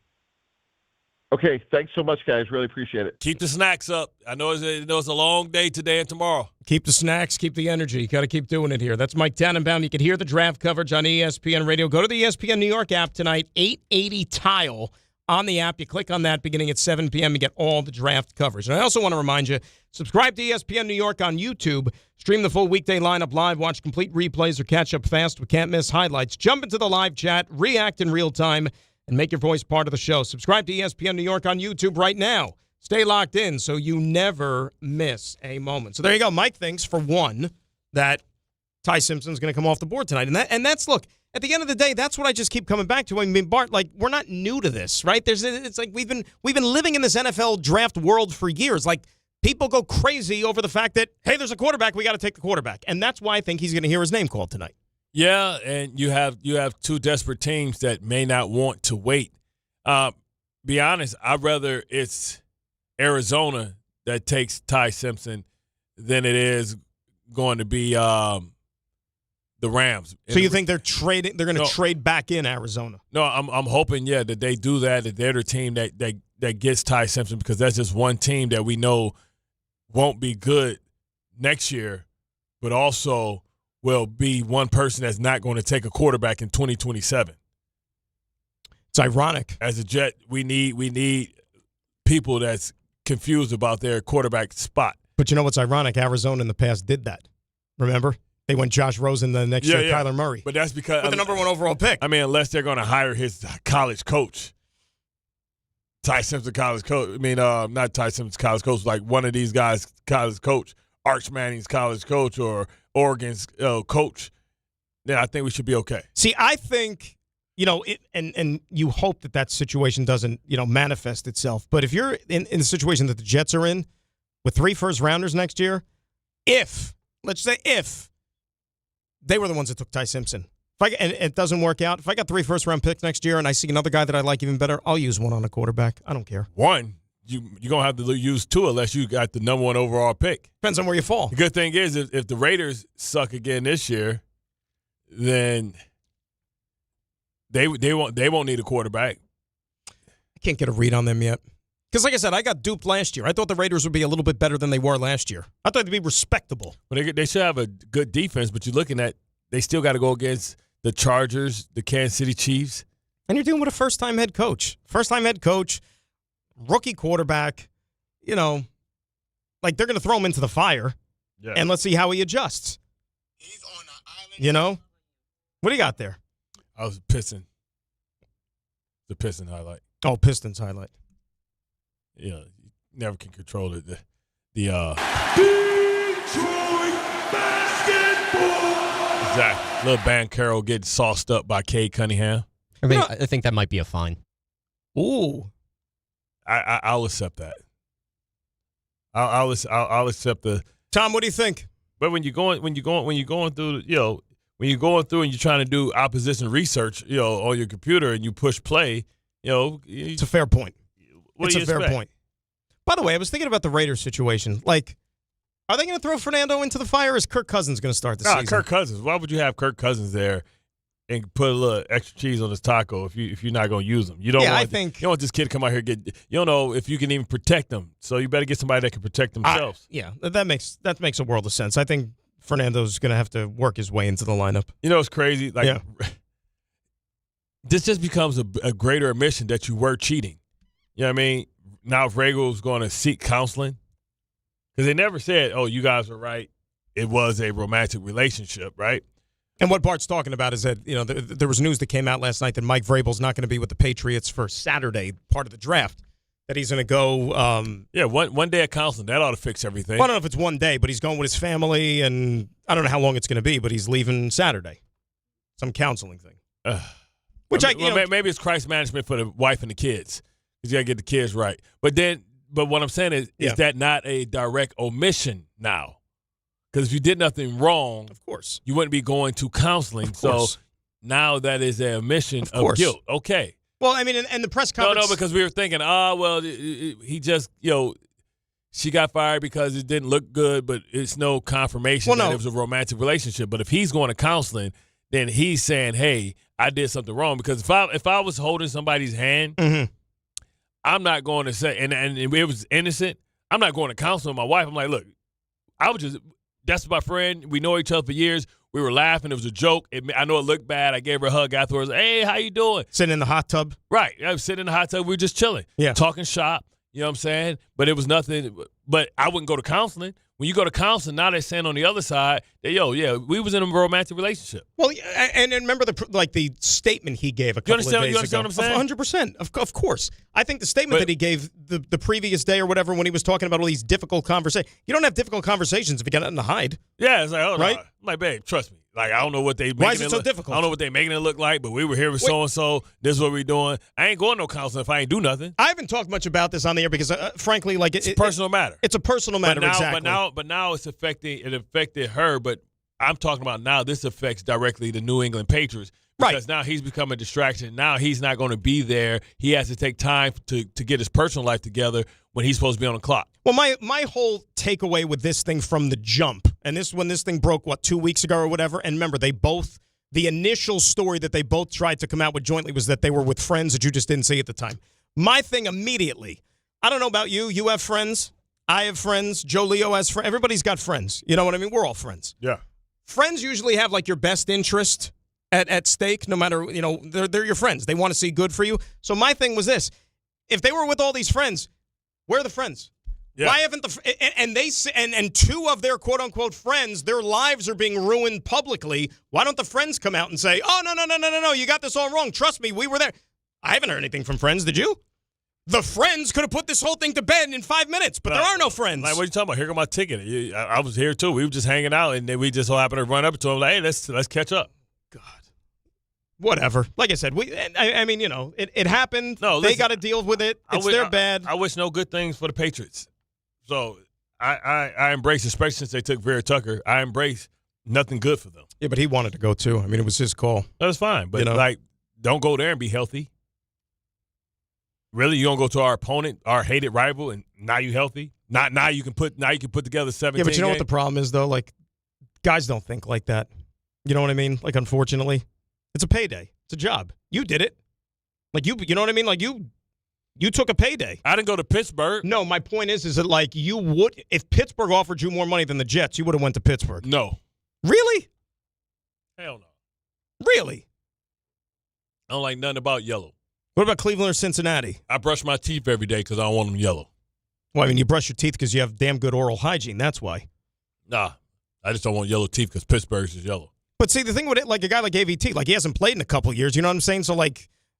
Okay, thanks so much, guys. Really appreciate it. Keep the snacks up. I know it's a long day today and tomorrow. Keep the snacks, keep the energy. You got to keep doing it here. That's Mike Tannenbaum. You can hear the draft coverage on ESPN Radio. Go to the ESPN New York app tonight, 880 Tile on the app. You click on that beginning at 7 p.m. You get all the draft coverage. And I also want to remind you, subscribe to ESPN New York on YouTube. Stream the full weekday lineup live. Watch complete replays or catch up fast with can't-miss highlights. Jump into the live chat. React in real time. and make your voice part of the show. Subscribe to ESPN New York on YouTube right now. Stay locked in so you never miss a moment. So there you go. Mike thinks, for one, that Ty Simpson's going to come off the board tonight. And that's, look, at the end of the day, that's what I just keep coming back to. I mean, Bart, like, we're not new to this, right? It's like we've been living in this NFL draft world for years. Like, people go crazy over the fact that, hey, there's a quarterback, we got to take the quarterback. And that's why I think he's going to hear his name called tonight. Yeah, and you have two desperate teams that may not want to wait. Be honest, I'd rather it's Arizona that takes Ty Simpson than it is going to be the Rams. So you think they're going to trade back in Arizona? No, I'm hoping, that they do that they're the team that gets Ty Simpson, because that's just one team that we know won't be good next year, but also will be one person that's not going to take a quarterback in 2027. It's ironic. As a Jet, we need people that's confused about their quarterback spot. But you know what's ironic? Arizona in the past did that. Remember? They went Josh Rosen the next year, Kyler Murray. But that's because with the number one overall pick. I mean, unless they're going to hire his college coach. Ty Simpson college coach. I mean, not Ty Simpson college coach, like one of these guys college coach, Arch Manning's college coach or Oregon's coach. Then I think we should be okay. See, I think, and you hope that situation doesn't, manifest itself. But if you're in the situation that the Jets are in with 3 first-rounders next year, let's say if they were the ones that took Ty Simpson, and it doesn't work out, if I got 3 first-round picks next year and I see another guy that I like even better, I'll use one on a quarterback. I don't care. One, you're going to have to use 2 unless you got the number 1 overall pick. Depends on where you fall. The good thing is if the Raiders suck again this year, then they won't need a quarterback. I can't get a read on them yet. Because, like I said, I got duped last year. I thought the Raiders would be a little bit better than they were last year. I thought they'd be respectable. But they should have a good defense, but you're looking at they still got to go against the Chargers, the Kansas City Chiefs. And you're dealing with a first-time head coach. Rookie quarterback, like they're going to throw him into the fire, and let's see how he adjusts. He's on the island. What do you got there? I was pissing. The Piston highlight. Oh, Pistons highlight. Yeah, you never can control it. The Detroit basketball. Exactly. Little Band Carroll getting sauced up by Cade Cunningham. I think that might be a fine. Ooh. I'll accept that. I'll accept the. Tom, what do you think? But when you're going through, when you're going through and you're trying to do opposition research, on your computer and you push play, it's a fair point. It's a fair point. By the way, I was thinking about the Raiders situation. Like, are they going to throw Fernando into the fire, or is Kirk Cousins going to start the season? Kirk Cousins. Why would you have Kirk Cousins there and put a little extra cheese on his taco if you're not going to use him? You don't want this kid to come out here and get. You don't know if you can even protect them, so you better get somebody that can protect themselves. That makes a world of sense. I think Fernando's going to have to work his way into the lineup. It's crazy. This just becomes a greater admission that you were cheating. You know what I mean? Now if Ragel's going to seek counseling, because they never said, "Oh, you guys were right. It was a romantic relationship," right? And what Bart's talking about is that there was news that came out last night that Mike Vrabel's not going to be with the Patriots for Saturday, part of the draft. That he's going to go. One day of counseling that ought to fix everything. Well, I don't know if it's one day, but he's going with his family, and I don't know how long it's going to be, but he's leaving Saturday. Some counseling thing. Maybe it's crisis management for the wife and the kids. You got to get the kids right. But what I'm saying is that not a direct omission now? Because if you did nothing wrong, of course, you wouldn't be going to counseling. So now that is an admission of guilt. Okay. Well, I mean, and the press conference. No, because we were thinking, he just, she got fired because it didn't look good, but it's no confirmation that it was a romantic relationship. But if he's going to counseling, then he's saying, hey, I did something wrong. Because if I was holding somebody's hand, I'm not going to say, and it was innocent, I'm not going to counsel with my wife. I'm like, look, that's my friend. We know each other for years. We were laughing. It was a joke. I know it looked bad. I gave her a hug afterwards. Hey, how you doing? Sitting in the hot tub? Right. I was sitting in the hot tub. We were just chilling. Yeah. Talking shop. You know what I'm saying? But it was nothing. But I wouldn't go to counseling. When you go to counseling, now they're saying on the other side that, we was in a romantic relationship. Well, and remember the statement he gave a couple of days ago. You understand what I'm saying? 100%. Of course. I think the statement that he gave the previous day or whatever when he was talking about all these difficult conversations. You don't have difficult conversations if you got nothing to hide. Yeah, it's like, right? No. I'm like, babe, trust me. Like, I don't know what they making Why is it so difficult? I don't know what they making it look like, but we were here with so-and-so. This is what we doing. I ain't going no counseling if I ain't do nothing. I haven't talked much about this on the air because, frankly, like it's a personal matter. It's a personal matter, exactly. But now it affected her, but I'm talking about now this affects directly the New England Patriots. Because now he's become a distraction. Now he's not going to be there. He has to take time to get his personal life together when he's supposed to be on the clock. Well, my whole takeaway with this thing from the jump, and when this thing broke, 2 weeks ago or whatever, and remember, the initial story that they both tried to come out with jointly was that they were with friends that you just didn't see at the time. My thing immediately, I don't know about you. You have friends. I have friends. Joe Leo has friends. Everybody's got friends. You know what I mean? We're all friends. Yeah. Friends usually have, your best interest at stake, no matter, they're your friends. They want to see good for you. So my thing was this. If they were with all these friends, where are the friends? Yeah. Why haven't and two of their quote-unquote friends, their lives are being ruined publicly. Why don't the friends come out and say, oh, no, you got this all wrong. Trust me, we were there. I haven't heard anything from friends. Did you? The friends could have put this whole thing to bed in 5 minutes, but there are no friends. Like, what are you talking about? Here got my ticket. I was here, too. We were just hanging out, and then we just so happened to run up to him like, hey, let's catch up. Whatever. Like I said, it happened. No, listen, they got to deal with it. It's their bad. I wish no good things for the Patriots. So I embrace, especially since they took Vera Tucker, I embrace nothing good for them. Yeah, but he wanted to go too. I mean, it was his call. That's fine. But, don't go there and be healthy. Really? You don't go to our opponent, our hated rival, and now you healthy? Now you can put together 17 Yeah, but you know games? what the problem is, though? Guys don't think like that. You know what I mean? Unfortunately. It's a payday. It's a job. You did it. You know what I mean? You took a payday. I didn't go to Pittsburgh. No, my point is that you would, if Pittsburgh offered you more money than the Jets, you would have went to Pittsburgh. No. Really? Hell no. Really? I don't like nothing about yellow. What about Cleveland or Cincinnati? I brush my teeth every day because I don't want them yellow. Well, you brush your teeth because you have damn good oral hygiene. That's why. Nah, I just don't want yellow teeth because Pittsburgh's is yellow. But see, the thing with it, a guy like AVT, he hasn't played in a couple of years. You know what I'm saying? So,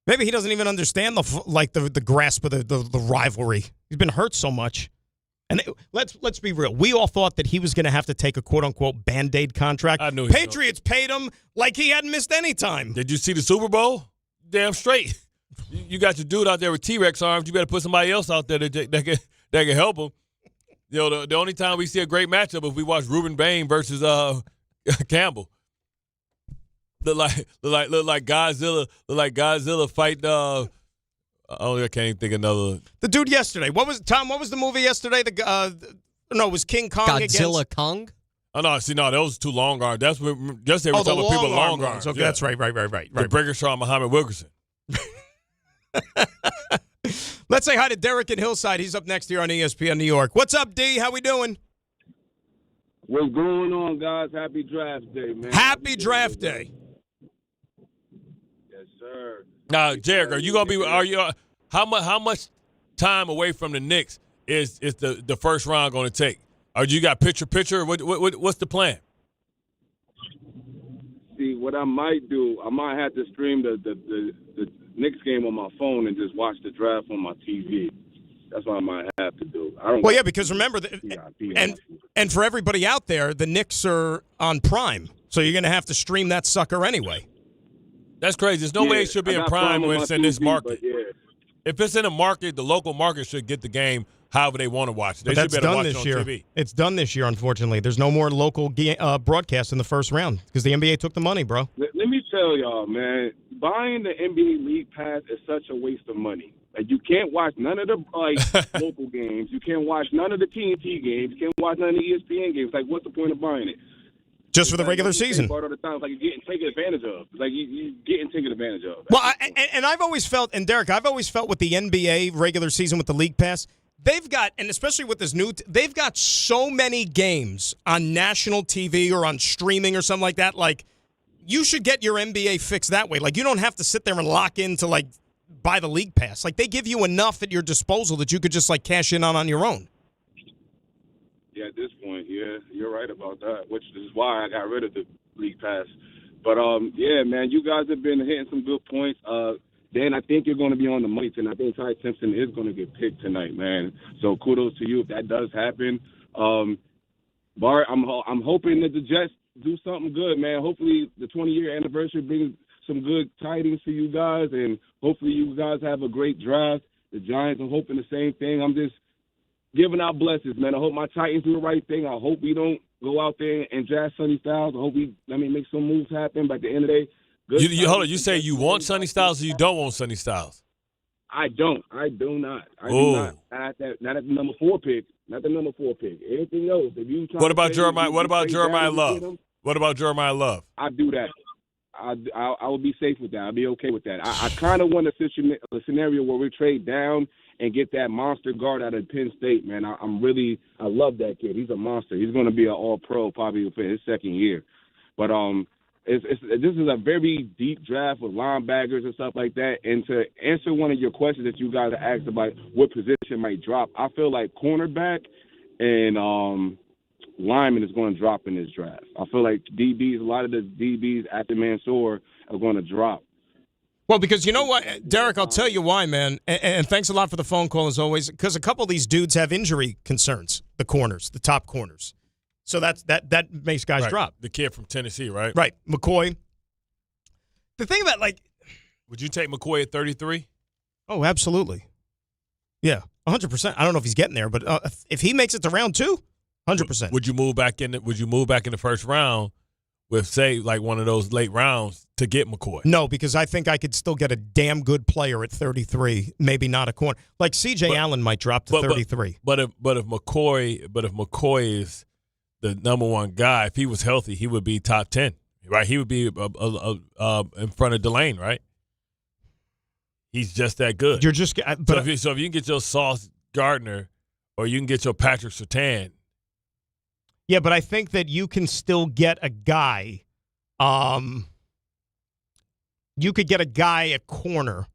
maybe he doesn't even understand the grasp of the rivalry. He's been hurt so much. And let's be real. We all thought that he was going to have to take a quote-unquote Band-Aid contract. I knew Patriots paid him like he hadn't missed any time. Did you see the Super Bowl? Damn straight. You got your dude out there with T-Rex arms. You better put somebody else out there that can help him. The only time we see a great matchup is we watch Ruben Bain versus Campbell. Look like Godzilla fighting. I can't even think of another. The dude yesterday. What was the movie yesterday? It was King Kong. Godzilla Kong. Oh no! See, no, that was too long arm. That's what just every time people long arms. Okay, that's right. The Breaker Muhammad Wilkerson. Let's say hi to Derek in Hillside. He's up next here on ESPN New York. What's up, D? How we doing? What's going on, guys? Happy draft day, man. Happy draft day. Yes, sir. Now, Derek, are you gonna be? Are you? How much time away from the Knicks is the first round going to take? Or you got picture? What's the plan? See, what I might do, I might have to stream the Knicks game on my phone and just watch the draft on my TV. That's what I might have to do. Because remember, and for everybody out there, the Knicks are on Prime, so you're going to have to stream that sucker anyway. That's crazy. There's no way it should be in Prime when it's in this market. If it's in a market, the local market should get the game however they want to watch it. They should be able to watch it on TV. It's done this year, unfortunately. There's no more local broadcast in the first round because the NBA took the money, bro. Let me tell y'all, man, buying the NBA League Pass is such a waste of money. You can't watch none of the local games. You can't watch none of the TNT games. You can't watch none of the ESPN games. What's the point of buying it? Just for the regular season. Part of the time, you're getting taken advantage of. You're getting taken advantage of. Well, and I've always felt, and Derek, I've always felt with the NBA regular season with the League Pass, they've got, and especially with this they've got so many games on national TV or on streaming or something like that. You should get your NBA fix that way. You don't have to sit there and lock into buy the league pass. Like, they give you enough at your disposal that you could just, like, cash in on your own. Yeah, at this point, yeah, you're right about that, which is why I got rid of the league pass. But, yeah, man, you guys have been hitting some good points. Dan, I think you're going to be on the money tonight. I think Ty Simpson is going to get picked tonight, man. So kudos to you if that does happen. Bart, I'm hoping that the Jets do something good, man. Hopefully the 20-year anniversary brings some good tidings for you guys, and hopefully you guys have a great draft. The Giants, I'm hoping the same thing. I'm just giving out blessings, man. I hope my Titans do the right thing. I hope we don't go out there and draft Sonny Styles. I hope we make some moves happen. But at the end of the day, hold on. You say you want Sonny Styles or you don't want Sonny Styles? I don't. I do not. I Ooh. do not. Not at the number 4 pick. Not the number 4 pick. Anything else? If you What about Jeremiah? What about Jeremiah Love? What about Jeremiah Love? I do that. I would be safe with that. I'd be okay with that. I kind of want a scenario where we trade down and get that monster guard out of Penn State, man. I love that kid. He's a monster. He's going to be an all-pro probably for his second year. But this is a very deep draft with linebackers and stuff like that. And to answer one of your questions that you guys asked about what position might drop, I feel like cornerback and lineman is going to drop in this draft. I feel like DBs, a lot of the DBs after Mansour are going to drop. Well, because you know what, Derek, I'll tell you why, man. And thanks a lot for the phone call as always. Because a couple of these dudes have injury concerns, the corners, the top corners. So that makes guys drop. The kid from Tennessee, right? Right. McCoy. The thing about, like... Would you take McCoy at 33? Oh, absolutely. Yeah, 100%. I don't know if he's getting there, but if he makes it to round 2, 100%. Would you move back in the first round with, say, like one of those late rounds to get McCoy? No, because I think I could still get a damn good player at 33, maybe not a corner. Like C.J. Allen might drop to 33. But if McCoy is the number one guy, if he was healthy, he would be top 10, right? He would be in front of Delane, right? He's just that good. You're just so if you can get your Sauce Gardner or you can get your Patrick Surtain. Yeah, but I think that you can still get a guy. You could get a guy at corner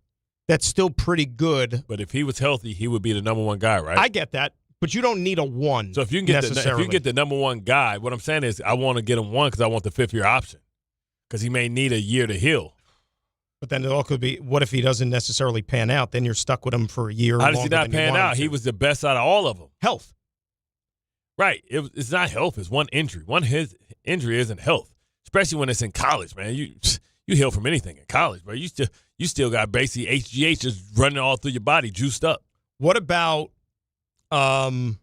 that's still pretty good. But if he was healthy, he would be the number one guy, right? I get that. But you don't need a 1. So if you can get the number one guy, what I'm saying is I want to get him 1 because I want the 5th-year option because he may need a year to heal. But then it all could be, what if he doesn't necessarily pan out? Then you're stuck with him for a year. How does he not pan out? He was the best out of all of them. Health. Right. It's not health. It's one injury. His injury isn't health, especially when it's in college, man. You heal from anything in college, but you still got basically HGH just running all through your body, juiced up. What about, like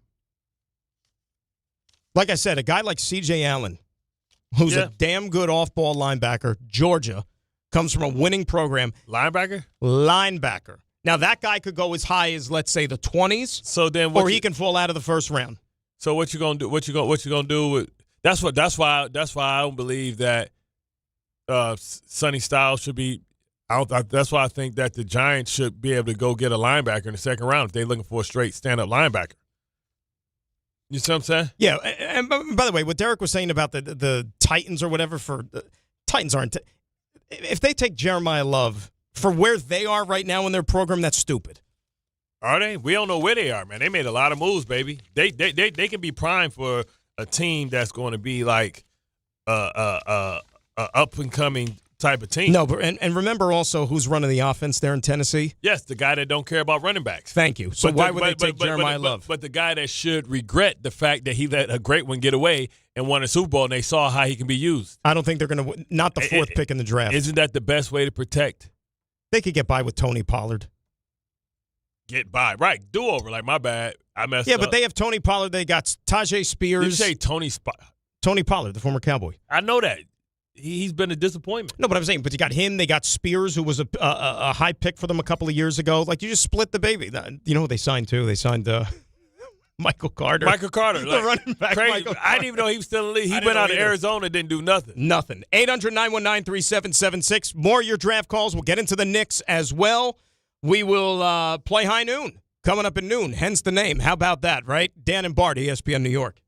I said, a guy like C.J. Allen, who's a damn good off-ball linebacker, Georgia, comes from a winning program. Linebacker. Now, that guy could go as high as, let's say, the 20s. So then or he can fall out of the first round. So what you gonna do? What you gonna do with? That's why I don't believe that Sonny Styles should be. That's why I think that the Giants should be able to go get a linebacker in the second round if they're looking for a straight stand-up linebacker. You see what I'm saying? Yeah. And by the way, what Derek was saying about the Titans or whatever Titans aren't. If they take Jeremiah Love for where they are right now in their program, that's stupid. Are they? We don't know where they are, man. They made a lot of moves, baby. They can be primed for a team that's going to be like a up and coming type of team. No, but and remember also who's running the offense there in Tennessee? Yes, the guy that don't care about running backs. Thank you. So why would they take Jeremiah Love? But the guy that should regret the fact that he let a great one get away and won a Super Bowl, and they saw how he can be used. I don't think they're going to – not the 4th pick in the draft. Isn't that the best way to protect? They could get by with Tony Pollard. Get by. Right. Do over. Like, my bad. I messed up. Yeah, but they have Tony Pollard. They got Tajay Spears. Did you say Tony Pollard, the former Cowboy. I know that. He's been a disappointment. No, but I'm saying, but you got him. They got Spears, who was a high pick for them a couple of years ago. Like, you just split the baby. You know who they signed to? They signed Michael Carter. Michael Carter. The running back. Crazy. I didn't even know he was still in the league. He went out of Arizona, didn't do nothing. 800-919-3776. More of your draft calls. We'll get into the Knicks as well. We will play High Noon coming up at noon, hence the name. How about that, right? Dan and Bart, ESPN New York.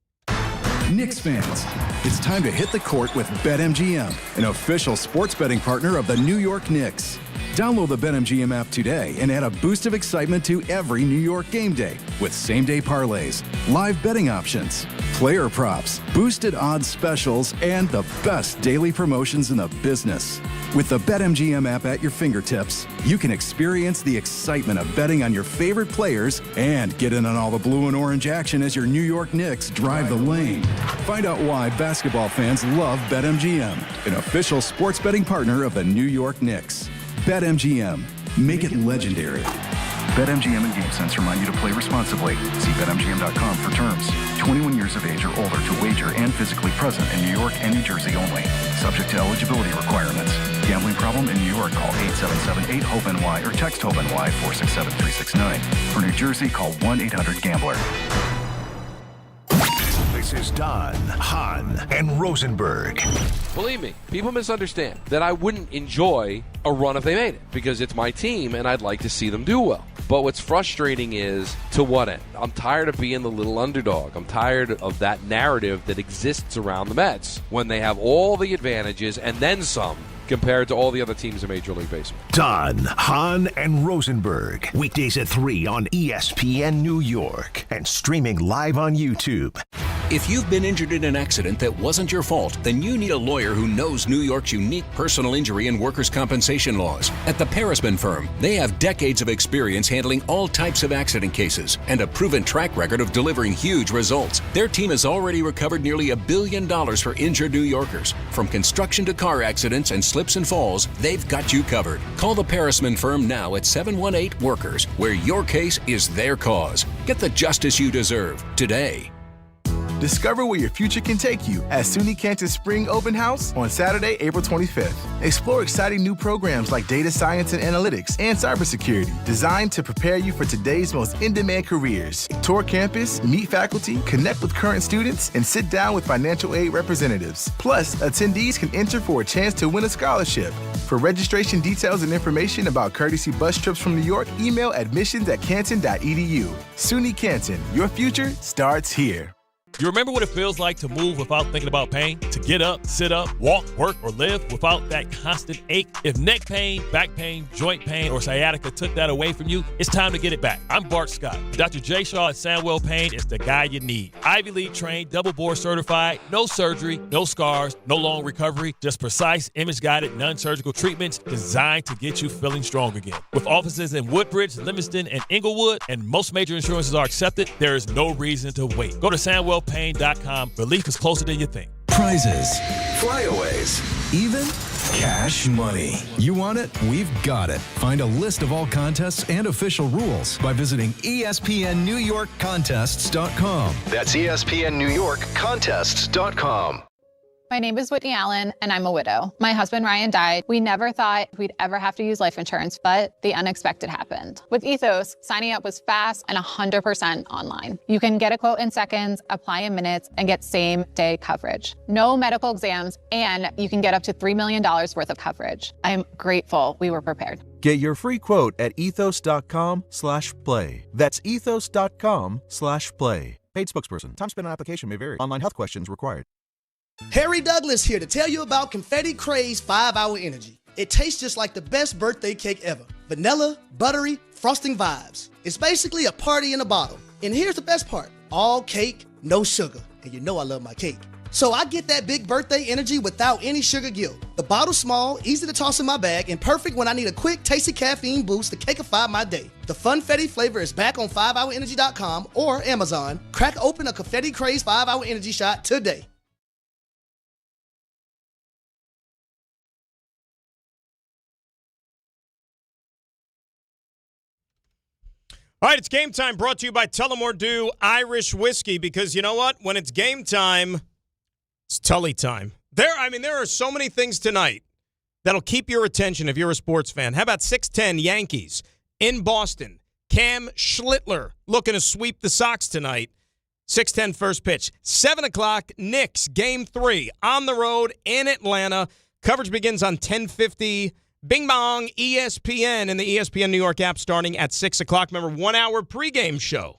Knicks fans, it's time to hit the court with BetMGM, an official sports betting partner of the New York Knicks. Download the BetMGM app today and add a boost of excitement to every New York game day with same-day parlays, live betting options, player props, boosted odds specials, and the best daily promotions in the business. With the BetMGM app at your fingertips, you can experience the excitement of betting on your favorite players and get in on all the blue and orange action as your New York Knicks drive the lane. Find out why basketball fans love BetMGM, an official sports betting partner of the New York Knicks. BetMGM. Make it legendary. BetMGM and GameSense remind you to play responsibly. See BetMGM.com for terms. 21 years of age or older to wager and physically present in New York and New Jersey only. Subject to eligibility requirements. Gambling problem in New York? Call 877-8-HOPE-NY or text HOPE-NY 467-369. For New Jersey, call 1-800-GAMBLER. This is Don, Hahn, and Rosenberg. Believe me, people misunderstand that I wouldn't enjoy a run if they made it because it's my team and I'd like to see them do well. But what's frustrating is, to what end? I'm tired of being the little underdog. I'm tired of that narrative that exists around the Mets when they have all the advantages and then some compared to all the other teams in Major League Baseball. Don, Hahn, and Rosenberg. Weekdays at 3 on ESPN New York and streaming live on YouTube. If you've been injured in an accident that wasn't your fault, then you need a lawyer who knows New York's unique personal injury and workers' compensation laws. At the Parisman Firm, they have decades of experience handling all types of accident cases and a proven track record of delivering huge results. Their team has already recovered nearly $1 billion for injured New Yorkers. From construction to car accidents and slips and falls, they've got you covered. Call the Parisman Firm now at 718-WORKERS, where your case is their cause. Get the justice you deserve today. Discover where your future can take you at SUNY Canton Spring Open House on Saturday, April 25th. Explore exciting new programs like data science and analytics and cybersecurity designed to prepare you for today's most in-demand careers. Tour campus, meet faculty, connect with current students, and sit down with financial aid representatives. Plus, attendees can enter for a chance to win a scholarship. For registration details and information about courtesy bus trips from New York, email admissions@canton.edu. SUNY Canton, your future starts here. You remember what it feels like to move without thinking about pain? To get up, sit up, walk, work, or live without that constant ache? If neck pain, back pain, joint pain, or sciatica took that away from you, it's time to get it back. I'm Bart Scott. Dr. J. Shaw at Sandwell Pain is the guy you need. Ivy League trained, double board certified, no surgery, no scars, no long recovery, just precise, image-guided, non-surgical treatments designed to get you feeling strong again. With offices in Woodbridge, Livingston, and Inglewood, and most major insurances are accepted, there is no reason to wait. Go to SandwellPain.com. Relief is closer than you think. Prizes, flyaways, even cash money. You want it? We've got it. Find a list of all contests and official rules by visiting ESPNNewYorkContests.com. That's ESPNNewYorkContests.com. My name is Whitney Allen, and I'm a widow. My husband, Ryan, died. We never thought we'd ever have to use life insurance, but the unexpected happened. With Ethos, signing up was fast and 100% online. You can get a quote in seconds, apply in minutes, and get same-day coverage. No medical exams, and you can get up to $3 million worth of coverage. I'm grateful we were prepared. Get your free quote at ethos.com/play. That's ethos.com/play. Paid spokesperson. Time spent on application may vary. Online health questions required. Harry Douglas here to tell you about Confetti Craze 5-Hour Energy. It tastes just like the best birthday cake ever. Vanilla, buttery, frosting vibes. It's basically a party in a bottle. And here's the best part. All cake, no sugar. And you know I love my cake. So I get that big birthday energy without any sugar guilt. The bottle's small, easy to toss in my bag, and perfect when I need a quick, tasty caffeine boost to cakeify my day. The Funfetti flavor is back on 5hourenergy.com or Amazon. Crack open a Confetti Craze 5-Hour Energy shot today. All right, it's game time, brought to you by Tullamore Dew Irish Whiskey, because you know what? When it's game time, it's Tully time. There are so many things tonight that'll keep your attention if you're a sports fan. How about 6:10 Yankees in Boston? Cam Schlittler looking to sweep the Sox tonight. 6:10 first pitch. 7 o'clock, Knicks, Game 3 on the road in Atlanta. Coverage begins on 10:50. Bing Bong, ESPN, and the ESPN New York app starting at 6 o'clock. Remember, 1 hour pregame show.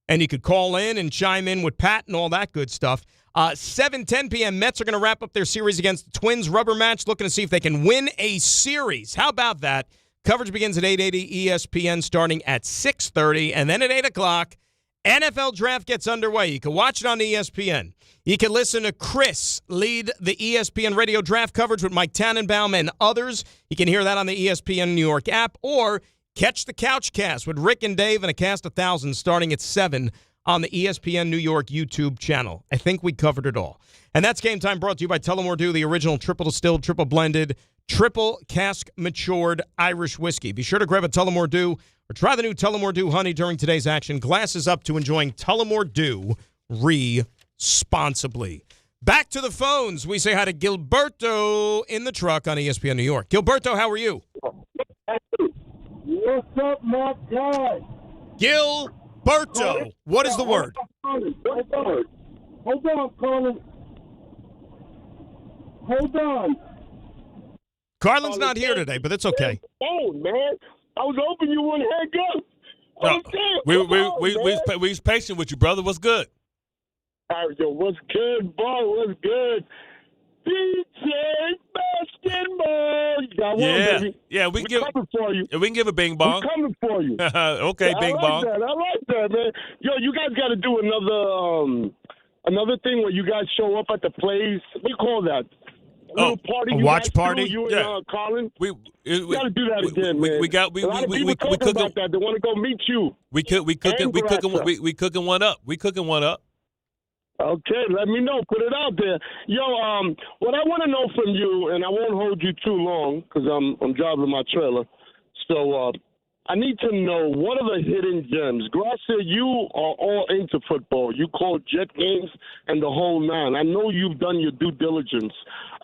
And you could call in and chime in with Pat and all that good stuff. 7:10 p.m., Mets are going to wrap up their series against the Twins rubber match, looking to see if they can win a series. How about that? Coverage begins at 8:80 ESPN starting at 6:30. And then at 8 o'clock, NFL Draft gets underway. You can watch it on ESPN. You can listen to Chris lead the ESPN radio draft coverage with Mike Tannenbaum and others. You can hear that on the ESPN New York app, or catch the Couch Cast with Rick and Dave and a cast of thousands starting at 7 on the ESPN New York YouTube channel. I think we covered it all. And that's Game Time, brought to you by Tullamore Dew, the original triple distilled, triple blended, triple cask matured Irish whiskey. Be sure to grab a Tullamore Dew or try the new Tullamore Dew Honey during today's action. Glasses up to enjoying Tullamore Dew responsibly. Back to the phones. We say hi to Gilberto in the truck on ESPN New York. Gilberto, how are you? What's up, my guy? Gilberto, what is the word? Hold on, Carlin. Hold on. Carlin's not here today, but it's okay. Oh, man. I was hoping you wouldn't hang up. We was patient with you, brother. What's good? All right, yo, what's good, boy? What's good? DJ Basketball. You got one, baby. Yeah, we can coming for you. We can give a bing bong. We're coming for you. Okay, yeah, bing bong. I like that, man. Yo, you guys got to do another thing where you guys show up at the place. What do you call that? A little party. A watch party? You yeah. and Carlin. We got to do that again, man. We got. A lot of people talking about that. They want to go meet you. We cooking one up. We cooking one up. Okay, let me know. Put it out there. Yo, what I want to know from you, and I won't hold you too long because I'm driving my trailer. So I need to know, what are the hidden gems? Gracia, you are all into football. You call Jet games and the whole nine. I know you've done your due diligence.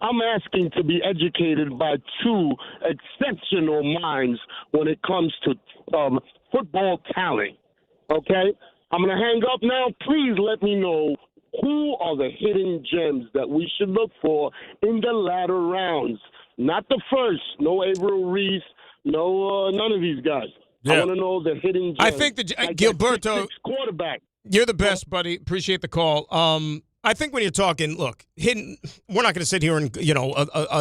I'm asking to be educated by two exceptional minds when it comes to football talent. Okay? I'm going to hang up now. Please let me know, who are the hidden gems that we should look for in the latter rounds? Not the first. No Averill Reese. No, none of these guys. Yeah. I want to know the hidden gems. I think that Gilberto, quarterback. You're the best, buddy. Appreciate the call. I think when you're talking, look, hidden. We're not going to sit here in a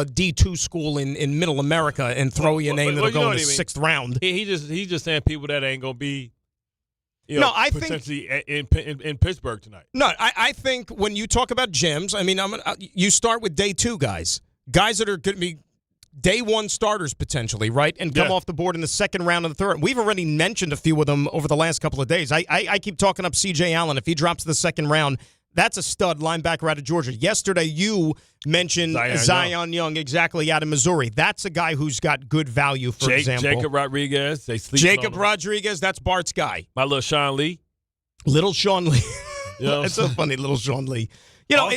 D2 school in Middle America and throw your name that'll go in the 6th round. He's just saying people that ain't going to be. I potentially think in Pittsburgh tonight. No, I think when you talk about gems, I mean, you start with day 2 guys that are going to be day 1 starters potentially, right, and come off the board in the 2nd round and the 3rd. We've already mentioned a few of them over the last couple of days. I keep talking up C.J. Allen. If he drops to the 2nd round, that's a stud linebacker out of Georgia. Yesterday, you mentioned Zion Young, exactly, out of Missouri. That's a guy who's got good value, for example. Jacob Rodriguez. Jacob Rodriguez, that's Bart's guy. My little Sean Lee. Little Sean Lee. It's so funny, little Sean Lee.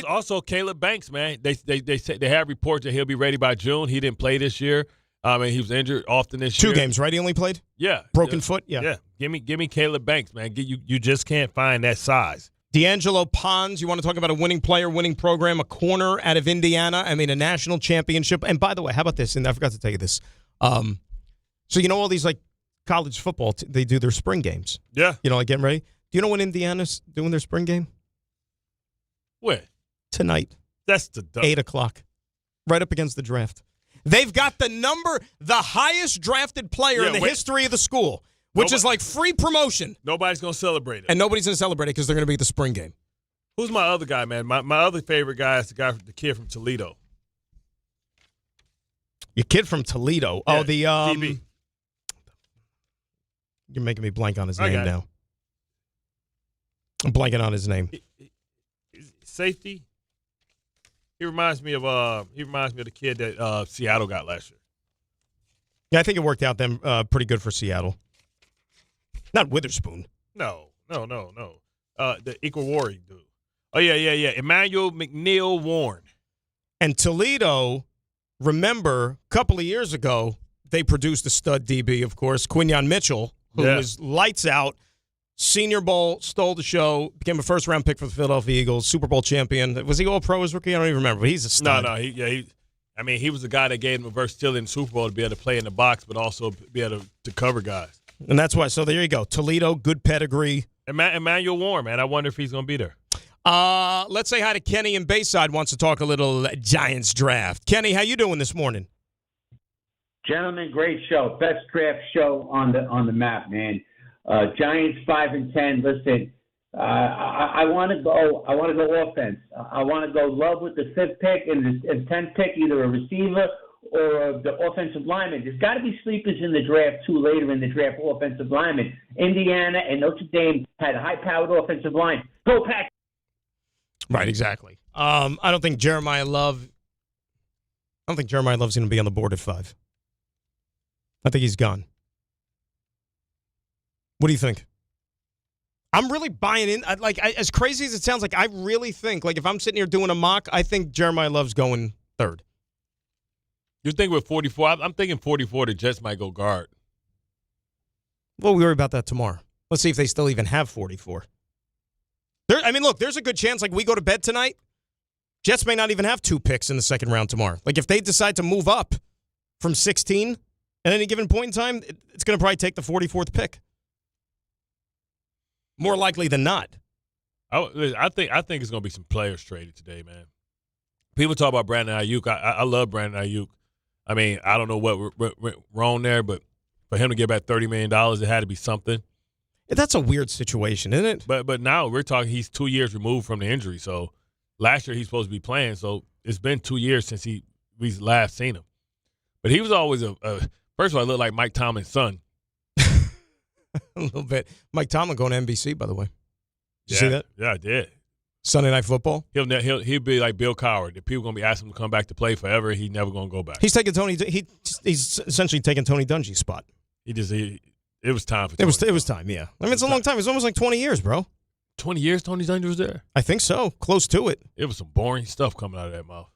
Also Caleb Banks, man. They have reports that he'll be ready by June. He didn't play this year. He was injured often this year. 2 games, right? He only played? Yeah. Broken foot? Yeah. Give me Caleb Banks, man. You just can't find that size. D'Angelo Pons, you want to talk about a winning player, winning program, a corner out of Indiana. I mean, a national championship. And by the way, how about this? And I forgot to tell you this. So all these like college football, they do their spring games. Yeah. Like getting ready. Do you know when Indiana's doing their spring game? When? Tonight. That's the 8 o'clock. Right up against the draft. They've got the highest drafted player in the history of the school, which is like free promotion. Nobody's going to celebrate it. And nobody's going to celebrate it because they're going to be at the spring game. Who's my other guy, man? My other favorite guy is the kid from Toledo. Your kid from Toledo. Yeah, oh, the DB. You're making me blank on his name now. I'm blanking on his name. Safety. He reminds me of the kid that Seattle got last year. Yeah, I think it worked out them pretty good for Seattle. Not Witherspoon. No. The Equawari dude. Oh yeah. Emmanuel McNeil Warren. And Toledo, remember, a couple of years ago, they produced a stud DB, of course, Quinyon Mitchell, who was lights out. Senior Bowl, stole the show, became a first-round pick for the Philadelphia Eagles, Super Bowl champion. Was he All-Pro as rookie? I don't even remember, but he's a stud. No, he was the guy that gave him a versatility in the Super Bowl to be able to play in the box, but also be able to cover guys. And that's why. So there you go. Toledo, good pedigree. Emmanuel Warren, man. I wonder if he's going to be there. Let's say hi to Kenny in Bayside. Wants to talk a little Giants draft. Kenny, how you doing this morning? Gentlemen, great show. Best draft show on the map, man. Giants 5-10. Listen, I want to go offense. I want to go Love with the 5th pick and the 10th pick, either a receiver or the offensive lineman. There's got to be sleepers in the draft too later in the draft. Offensive lineman. Indiana and Notre Dame had a high-powered offensive line. Go Pack. Right, exactly. I don't think Jeremiah Love's going to be on the board at 5. I think he's gone. What do you think? I'm really buying in. As crazy as it sounds, like I really think, like if I'm sitting here doing a mock, I think Jeremiah Love's going 3rd. You think with 44? I'm thinking 44. The Jets might go guard. We'll worry about that tomorrow. Let's see if they still even have 44. Look, there's a good chance. Like we go to bed tonight, Jets may not even have 2 picks in the second round tomorrow. Like if they decide to move up from 16 at any given point in time, it's going to probably take the 44th pick. More likely than not. I think it's going to be some players traded today, man. People talk about Brandon Ayuk. I love Brandon Ayuk. I mean, I don't know what went wrong there, but for him to get back $30 million, it had to be something. That's a weird situation, isn't it? But now we're talking he's 2 years removed from the injury. So last year he's supposed to be playing. So it's been 2 years since we last seen him. But he was always first of all, he looked like Mike Tomlin's son. A little bit. Mike Tomlin going to NBC, by the way. Did you see that? Yeah, I did. Sunday Night Football. He'll be like Bill Cowher. The people gonna be asking him to come back to play forever. He's never gonna go back. He's taking He's essentially taking Tony Dungy's spot. It was time for Tony. It was time. Yeah. I mean, it's a long time. It's almost like 20 years, bro. 20 years Tony Dungy was there. I think so. Close to it. It was some boring stuff coming out of that mouth.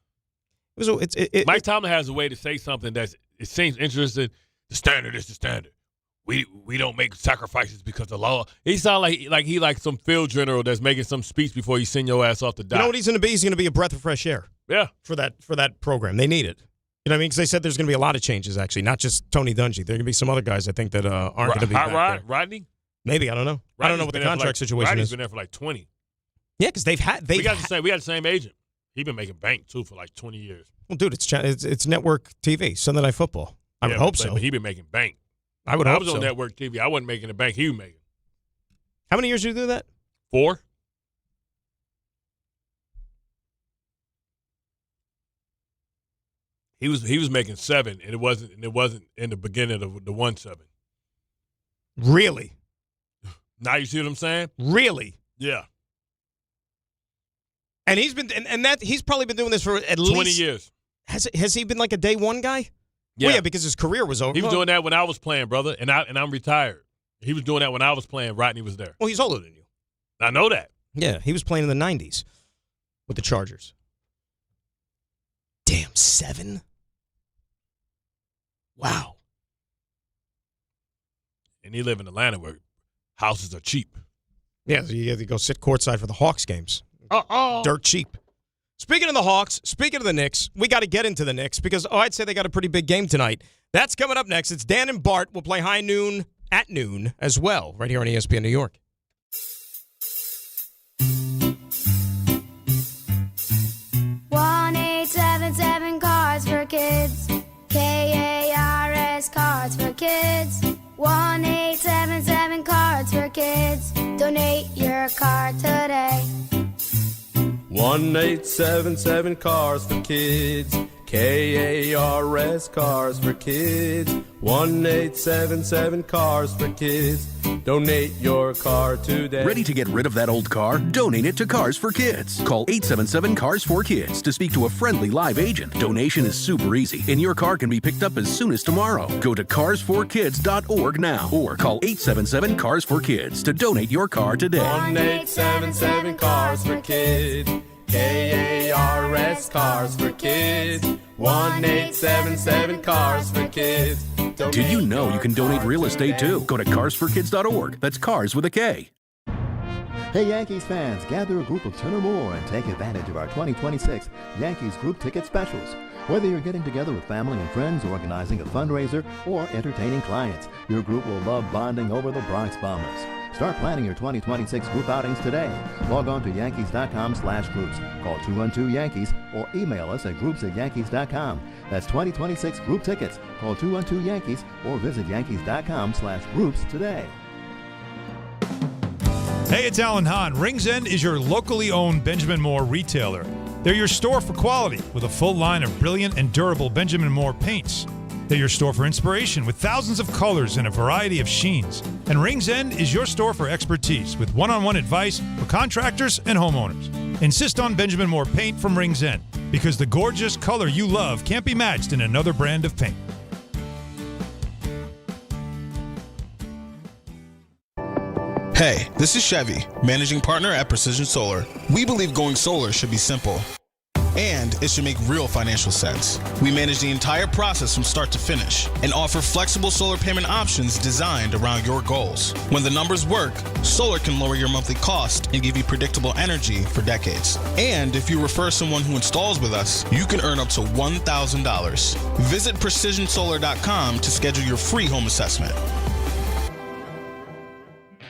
Mike Tomlin has a way to say something it seems interesting. The standard is the standard. We don't make sacrifices because the law. He sounds like he like some field general that's making some speech before you send your ass off the dock. You know what he's going to be? He's going to be a breath of fresh air. Yeah. For that program. They need it. You know what I mean? Because they said there's going to be a lot of changes, actually, not just Tony Dungy. There are going to be some other guys, I think, that aren't going to be back there. Rodney? Maybe. I don't know. I don't know what the contract situation Rodney's is. been there for like 20. Yeah, because we got the same agent. He's been making bank, too, for like 20 years. Well, dude, it's network TV, Sunday Night Football. I would hope so. But he's been making bank. I would hope so. I was on network TV. I wasn't making the bank he was making. How many years did you do that? 4. He was making 7, and it wasn't in the beginning of the 1-7. Really? Now you see what I'm saying? Really? Yeah. And he's probably been doing this for at 20 least 20 years. Has he been like a day one guy? Yeah. Well, yeah, because his career was over. He was doing that when I was playing, brother, and I'm retired. He was doing that when I was playing. Rodney was there. Well, he's older than you. I know that. Yeah, he was playing in the 90s with the Chargers. Damn, 7? Wow. And he live in Atlanta where houses are cheap. Yeah, so you have to go sit courtside for the Hawks games. Uh-oh. Dirt cheap. Speaking of the Hawks, speaking of the Knicks, we got to get into the Knicks because, I'd say they got a pretty big game tonight. That's coming up next. It's Dan and Bart. We'll play high noon at noon as well, right here on ESPN New York. Cards for Kids. KARS Cards for Kids. 1-877 Cards for Kids. Donate your card today. 1-877 Cars for Kids. KARS Cars for Kids. 1-877 Cars for Kids. Donate your car today. Ready to get rid of that old car? Donate it to Cars for Kids. Call 877-CARS-4-KIDS to speak to a friendly live agent. Donation is super easy, and your car can be picked up as soon as tomorrow. Go to carsforkids.org now or call 877-CARS-4-KIDS to donate your car today. 1-877 Cars for Kids. KARS Cars for Kids. 1-877 Cars for Kids. Did you know you can donate real estate too? Go to carsforkids.org. That's cars with a K. Hey Yankees fans, gather a group of 10 or more and take advantage of our 2026 Yankees group ticket specials. Whether you're getting together with family and friends, organizing a fundraiser, or entertaining clients, your group will love bonding over the Bronx Bombers. Start planning your 2026 group outings today. Log on to Yankees.com/groups. Call 212-YANKEES or email us at groups@yankees.com. That's 2026 group tickets. Call 212-YANKEES or visit yankees.com/groups today. Hey, it's Alan Hahn. Rings End is your locally owned Benjamin Moore retailer. They're your store for quality with a full line of brilliant and durable Benjamin Moore paints. They're your store for inspiration with thousands of colors and a variety of sheens. And Rings End is your store for expertise with one-on-one advice for contractors and homeowners. Insist on Benjamin Moore paint from Rings End because the gorgeous color you love can't be matched in another brand of paint. Hey, this is Chevy, managing partner at Precision Solar. We believe going solar should be simple, and it should make real financial sense. We manage the entire process from start to finish and offer flexible solar payment options designed around your goals. When the numbers work, solar can lower your monthly cost and give you predictable energy for decades. And if you refer someone who installs with us, you can earn up to $1,000. Visit PrecisionSolar.com to schedule your free home assessment.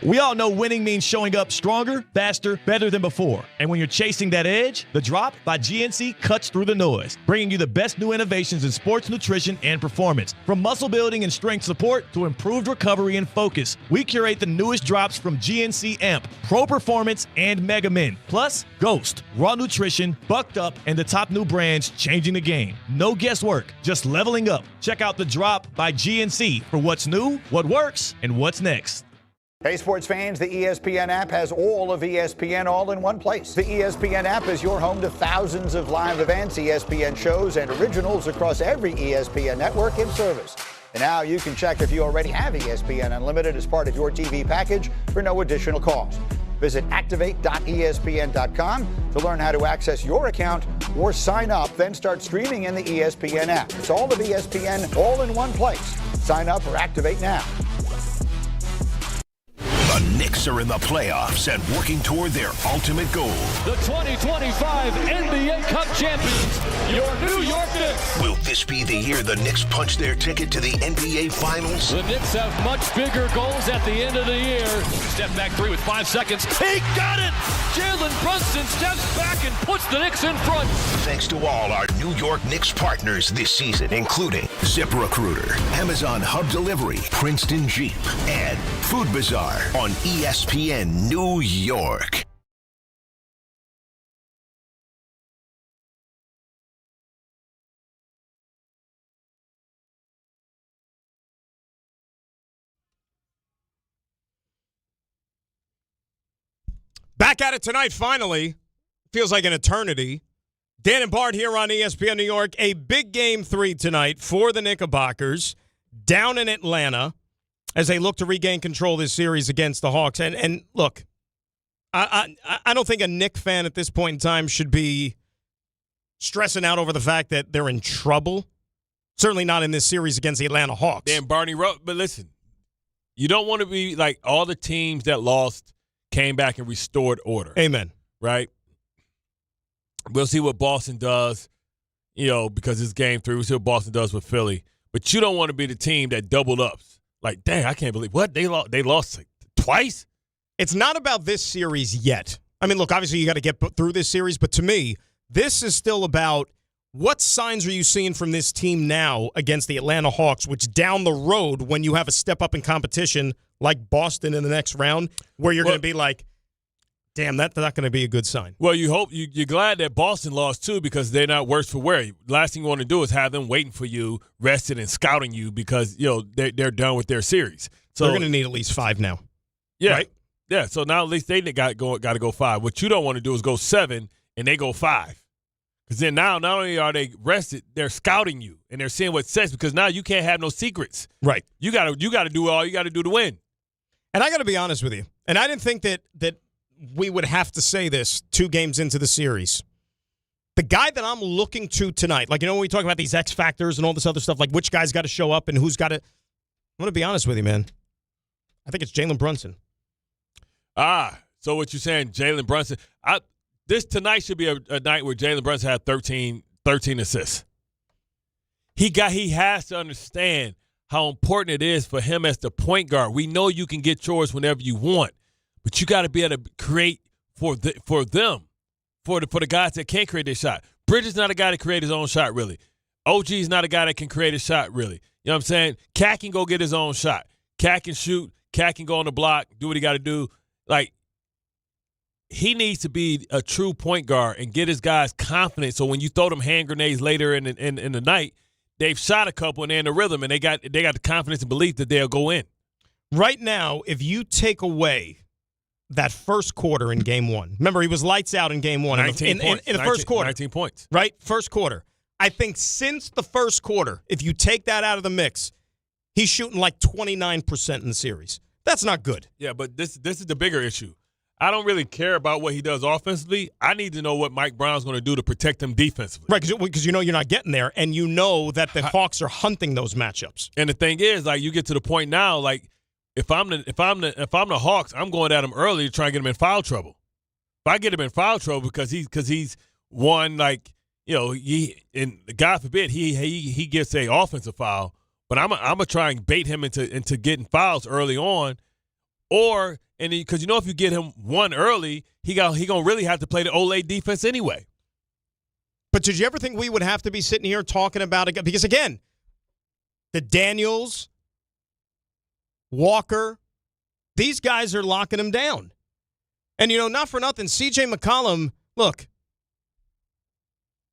We all know winning means showing up stronger, faster, better than before. And when you're chasing that edge, the Drop by GNC cuts through the noise, bringing you the best new innovations in sports nutrition and performance. From muscle building and strength support to improved recovery and focus, we curate the newest drops from GNC Amp, Pro Performance, and Mega Men. Plus, Ghost, Raw Nutrition, Bucked Up, and the top new brands changing the game. No guesswork, just leveling up. Check out the Drop by GNC for what's new, what works, and what's next. Hey, sports fans, the ESPN app has all of ESPN all in one place. The ESPN app is your home to thousands of live events, ESPN shows, and originals across every ESPN network in service. And now you can check if you already have ESPN Unlimited as part of your TV package for no additional cost. Visit activate.espn.com to learn how to access your account or sign up, then start streaming in the ESPN app. It's all of ESPN all in one place. Sign up or activate now. The Knicks are in the playoffs and working toward their ultimate goal. The 2025 NBA Cup champions, your New York Knicks. Will this be the year the Knicks punch their ticket to the NBA Finals? The Knicks have much bigger goals at the end of the year. Step back three with 5 seconds. He got it! Jalen Brunson steps back and puts the Knicks in front. Thanks to all our New York Knicks partners this season, including ZipRecruiter, Amazon Hub Delivery, Princeton Jeep, and Food Bazaar on ESPN New York. Back at it tonight, finally. Feels like an eternity. Dan and Bart here on ESPN New York. A big game 3 tonight for the Knickerbockers down in Atlanta as they look to regain control of this series against the Hawks. And look, I don't think a Knick fan at this point in time should be stressing out over the fact that they're in trouble. Certainly not in this series against the Atlanta Hawks. Dan Barney wrote, but listen, you don't want to be like all the teams that lost came back and restored order. Amen. Right? We'll see what Boston does, because it's game 3. We'll see what Boston does with Philly. But you don't want to be the team that doubled up. Like, dang, I can't believe what they lost like, twice. It's not about this series yet. I mean, look, obviously you got to get through this series, but to me, this is still about what signs are you seeing from this team now against the Atlanta Hawks, which down the road, when you have a step up in competition like Boston in the next round, where you're going to be like, damn, that's not going to be a good sign. Well, you're glad that Boston lost too, because they're not worse for wear. Last thing you want to do is have them waiting for you, rested and scouting you, because they're done with their series. So they're going to need at least 5 now. Yeah, right? Yeah. So now at least they got to go 5. What you don't want to do is go 7 and they go 5, because then now not only are they rested, they're scouting you and they're seeing what sets, because now you can't have no secrets. Right. You got to do all you got to do to win. And I got to be honest with you, and I didn't think that we would have to say this 2 games into the series. The guy that I'm looking to tonight, like, when we talk about these X factors and all this other stuff, like which guy's got to show up and who's got to, I'm going to be honest with you, man. I think it's Jalen Brunson. So what you're saying, Jalen Brunson. This tonight should be a night where Jalen Brunson had 13 assists. He has to understand how important it is for him as the point guard. We know you can get yours whenever you want, but you got to be able to create for them, for the guys that can't create their shot. Bridges not a guy that create his own shot, really. OG is not a guy that can create a shot, really. You know what I'm saying? Cat can go get his own shot. Cat can shoot. Cat can go on the block, do what he got to do. Like, he needs to be a true point guard and get his guys confident. So when you throw them hand grenades later in the night, they've shot a couple and they're in the rhythm and they got the confidence and belief that they'll go in. Right now, if you take away that first quarter in game one, remember he was lights out in game one. 19 points. In the first quarter. 19 points. Right? First quarter. I think since the first quarter, if you take that out of the mix, he's shooting like 29% in the series. That's not good. Yeah, but this is the bigger issue. I don't really care about what he does offensively. I need to know what Mike Brown's going to do to protect him defensively. Right, because you know you're not getting there, and you know that the Hawks are hunting those matchups. And the thing is, like, you get to the point now, like, if I'm the Hawks, I'm going at him early to try and get him in foul trouble. If I get him in foul trouble because he's one, like, you know, and God forbid he gets a offensive foul, but I'm gonna try and bait him into getting fouls early on, because you know if you get him one early, he gonna really have to play the Olay defense anyway. But did you ever think we would have to be sitting here talking about it? Because again, the Daniels, Walker, these guys are locking him down, and you know, not for nothing, C.J. McCollum, look,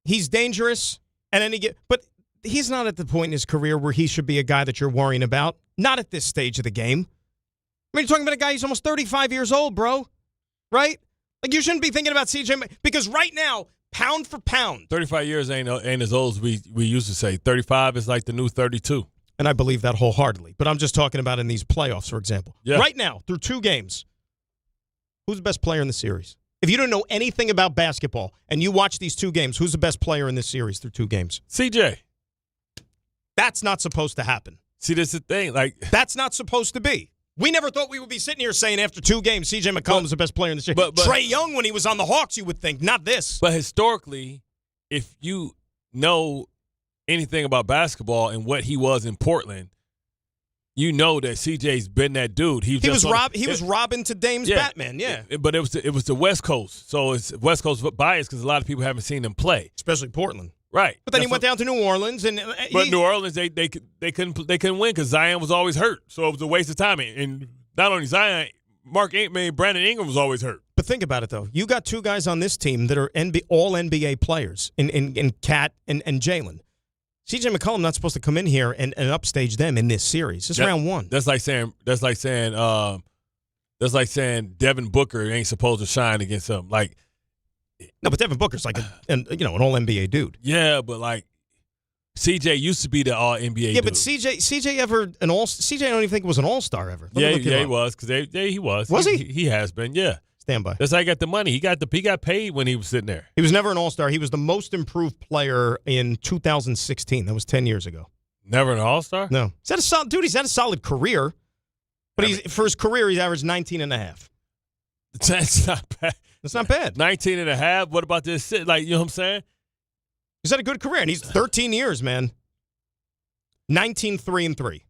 he's dangerous, but he's not at the point in his career where he should be a guy that you're worrying about. Not at this stage of the game. I mean, you're talking about a guy who's almost 35 years old, bro. Right? Like, you shouldn't be thinking about CJ, because right now, pound for pound. 35 years ain't as old as we used to say. 35 is like the new 32. And I believe that wholeheartedly. But I'm just talking about in these playoffs, for example. Yeah. Right now, through 2 games, who's the best player in the series? If you don't know anything about basketball and you watch these 2 games, who's the best player in this series through 2 games? CJ. That's not supposed to happen. See, that's the thing. Like, that's not supposed to be. We never thought we would be sitting here saying after 2 games, C.J. McCollum's the best player in the series. But Trae Young, when he was on the Hawks, you would think, not this. But historically, if you know anything about basketball and what he was in Portland, you know that CJ's been that dude. He was Robin to Dame's Batman, yeah. But it was the West Coast, so it's West Coast bias because a lot of people haven't seen him play, especially Portland. Right. But then he went down to New Orleans, and New Orleans they couldn't win because Zion was always hurt, so it was a waste of time. And not only Zion, Brandon Ingram was always hurt. But think about it though, you got 2 guys on this team that are all NBA players in Cat and Jalen. C.J. McCollum not supposed to come in here and upstage them in this series. It's round 1. That's like saying Devin Booker ain't supposed to shine against them. Like, no, but Devin Booker's like an all NBA dude. Yeah, but like CJ used to be the all NBA dude. Yeah, but CJ ever an all? CJ I don't even think was an all-star ever. He was because he was. Was he? He has been. Yeah. Stand by. That's how he got the money. He got paid when he was sitting there. He was never an all-star. He was the most improved player in 2016. That was 10 years ago. Never an all-star? No. He's had a solid career. But for his career, he's averaged 19.5. That's not bad. That's not bad. 19.5. What about this? Like, you know what I'm saying? He's had a good career, and he's 13 years, man. 19-3-3.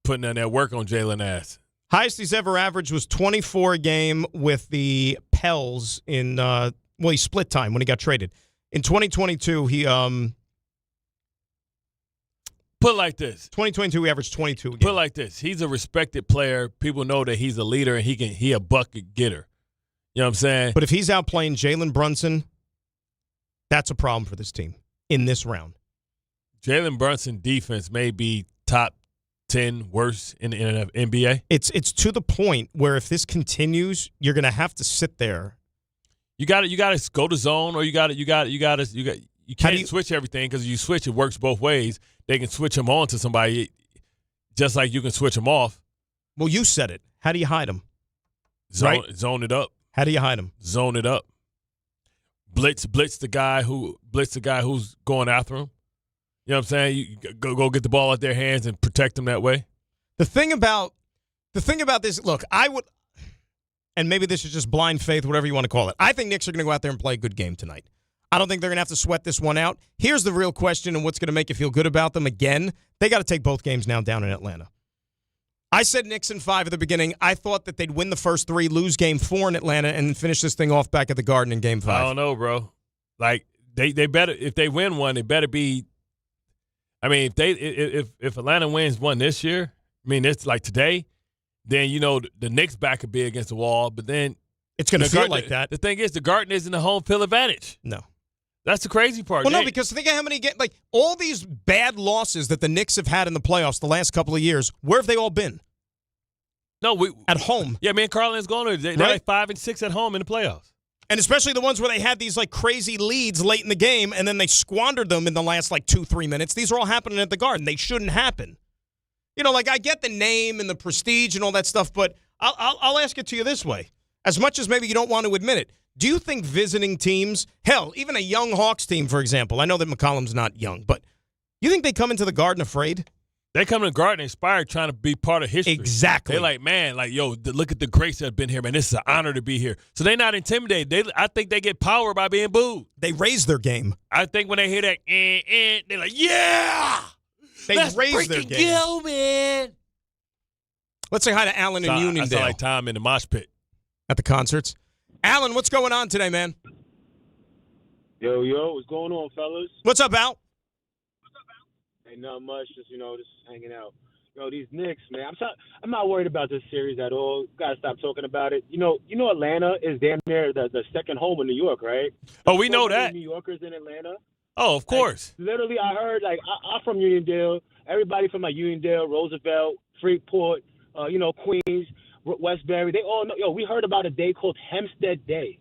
Putting in that work on Jalen ass. Highest he's ever averaged was 24 a game with the Pels in, he split time when he got traded. In 2022, he put it like this. 2022, he averaged 22 a game. Put it like this. He's a respected player. People know that he's a leader and he a bucket getter. You know what I'm saying? But if he's out playing Jalen Brunson, that's a problem for this team in this round. Jalen Brunson defense may be top 10 worst in the NBA. It's to the point where if this continues, you're going to have to sit there. You got to go to zone, or you can't switch everything, because if you switch, it works both ways. They can switch him on to somebody just like you can switch him off. Well, you said it. How do you hide him? Zone it up. How do you hide him? Zone it up. Blitz the guy who's going after him. You know what I'm saying? You go get the ball out their hands and protect them that way. The thing about this, look, I would, and maybe this is just blind faith, whatever you want to call it. I think Knicks are going to go out there and play a good game tonight. I don't think they're going to have to sweat this one out. Here's the real question and what's going to make you feel good about them again. They got to take both games now down in Atlanta. I said Knicks in 5 at the beginning. I thought that they'd win the first 3, lose game 4 in Atlanta, and finish this thing off back at the Garden in game 5. I don't know, bro. Like, they better, if they win one, it better be, I mean, if Atlanta wins one this year, I mean, it's like today, then, you know, the Knicks back could be against the wall, but then it's going to feel like that. The thing is, the Garden isn't a home field advantage. No. That's the crazy part. Well, no, because think of how many like all these bad losses that the Knicks have had in the playoffs the last couple of years. Where have they all been? No, at home. Yeah, me and Carlin's going there. They're like 5 and 6 at home in the playoffs. And especially the ones where they had these like crazy leads late in the game, and then they squandered them in the last like 2-3 minutes. These are all happening at the Garden. They shouldn't happen. You know, like I get the name and the prestige and all that stuff, but I'll ask it to you this way: as much as maybe you don't want to admit it, do you think visiting teams, hell, even a young Hawks team, for example, I know that McCollum's not young, but you think they come into the Garden afraid? They come to the Garden inspired, trying to be part of history. Exactly. They're like, man, like, yo, look at the greats that have been here, man. This is an honor to be here. So they're not intimidated. I think they get power by being booed. They raise their game. I think when they hear that, they're like, yeah! They raise their game. Go, man! Let's say hi to Alan in Uniondale. I sound like Tom in the mosh pit. At the concerts. Alan, what's going on today, man? Yo, what's going on, fellas? What's up, Al? Ain't not much, just hanging out. These Knicks, man. I'm not worried about this series at all. Gotta stop talking about it. You know, Atlanta is damn near the second home in New York, right? Oh, we know that. New Yorkers in Atlanta. Oh, of course. Like, literally, I heard I'm from Uniondale. Everybody from Uniondale, Roosevelt, Freeport, Queens, Westbury. They all know. Yo, we heard about a day called Hempstead Day.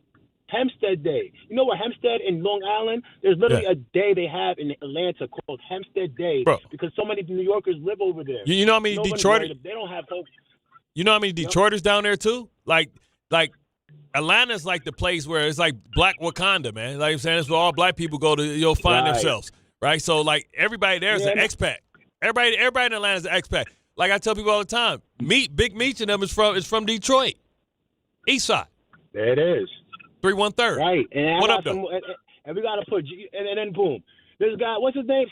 Hempstead Day. You know what Hempstead in Long Island? There's literally a day they have in Atlanta called Hempstead Day, because so many New Yorkers live over there. You know how many Detroiters? They don't have folks. You know how many Detroiters down there too? Like Atlanta's like the place where it's like Black Wakanda, man. Like I'm saying, it's where all black people go to find themselves, right? So like everybody there is an expat. Everybody in Atlanta is an expat. Like I tell people all the time, Big Meech and them is from Detroit, East Side. There it is. 313. Right. And what up, though? And we got to put and then boom. This guy, what's his name?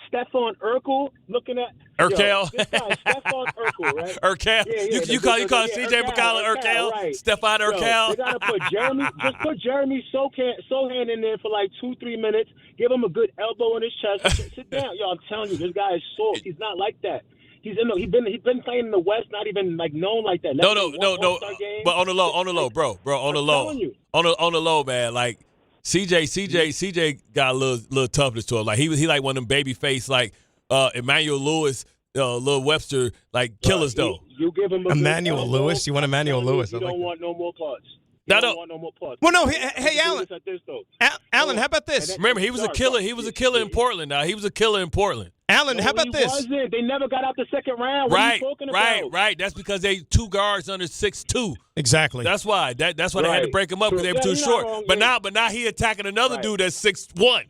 Stefan Urkel, looking at Urkel. This guy, Stefan Urkel, right? Urkel. Yeah, you call CJ McCollum Urkel? Right. Stefan Urkel. They gotta put Jeremy Sohan in there for like 2-3 minutes. Give him a good elbow in his chest. Sit down, yo. I'm telling you, this guy is soft. He's not like that. He's been playing in the West, not even like known like that. No. But on the low, bro. On the low, man. Like CJ got a little toughness to him. Like he like one of them baby face like Emmanuel Lewis, Lil Webster, like killers though. You give him Emmanuel Lewis. You want Emmanuel Lewis? You don't want no more parts. No. Want no more parts. Well, no. Hey, Alan. Alan, how about this? Remember, he was a killer. He was a killer in Portland. Now he was a killer in Portland. Alan, how about this? Wasn't. They never got out the second round. What are you talking about? Right. That's because they 2 guards under 6'2". Exactly. That's why. That's why they had to break him up because they were too short. But now he attacking another dude that's 6'1",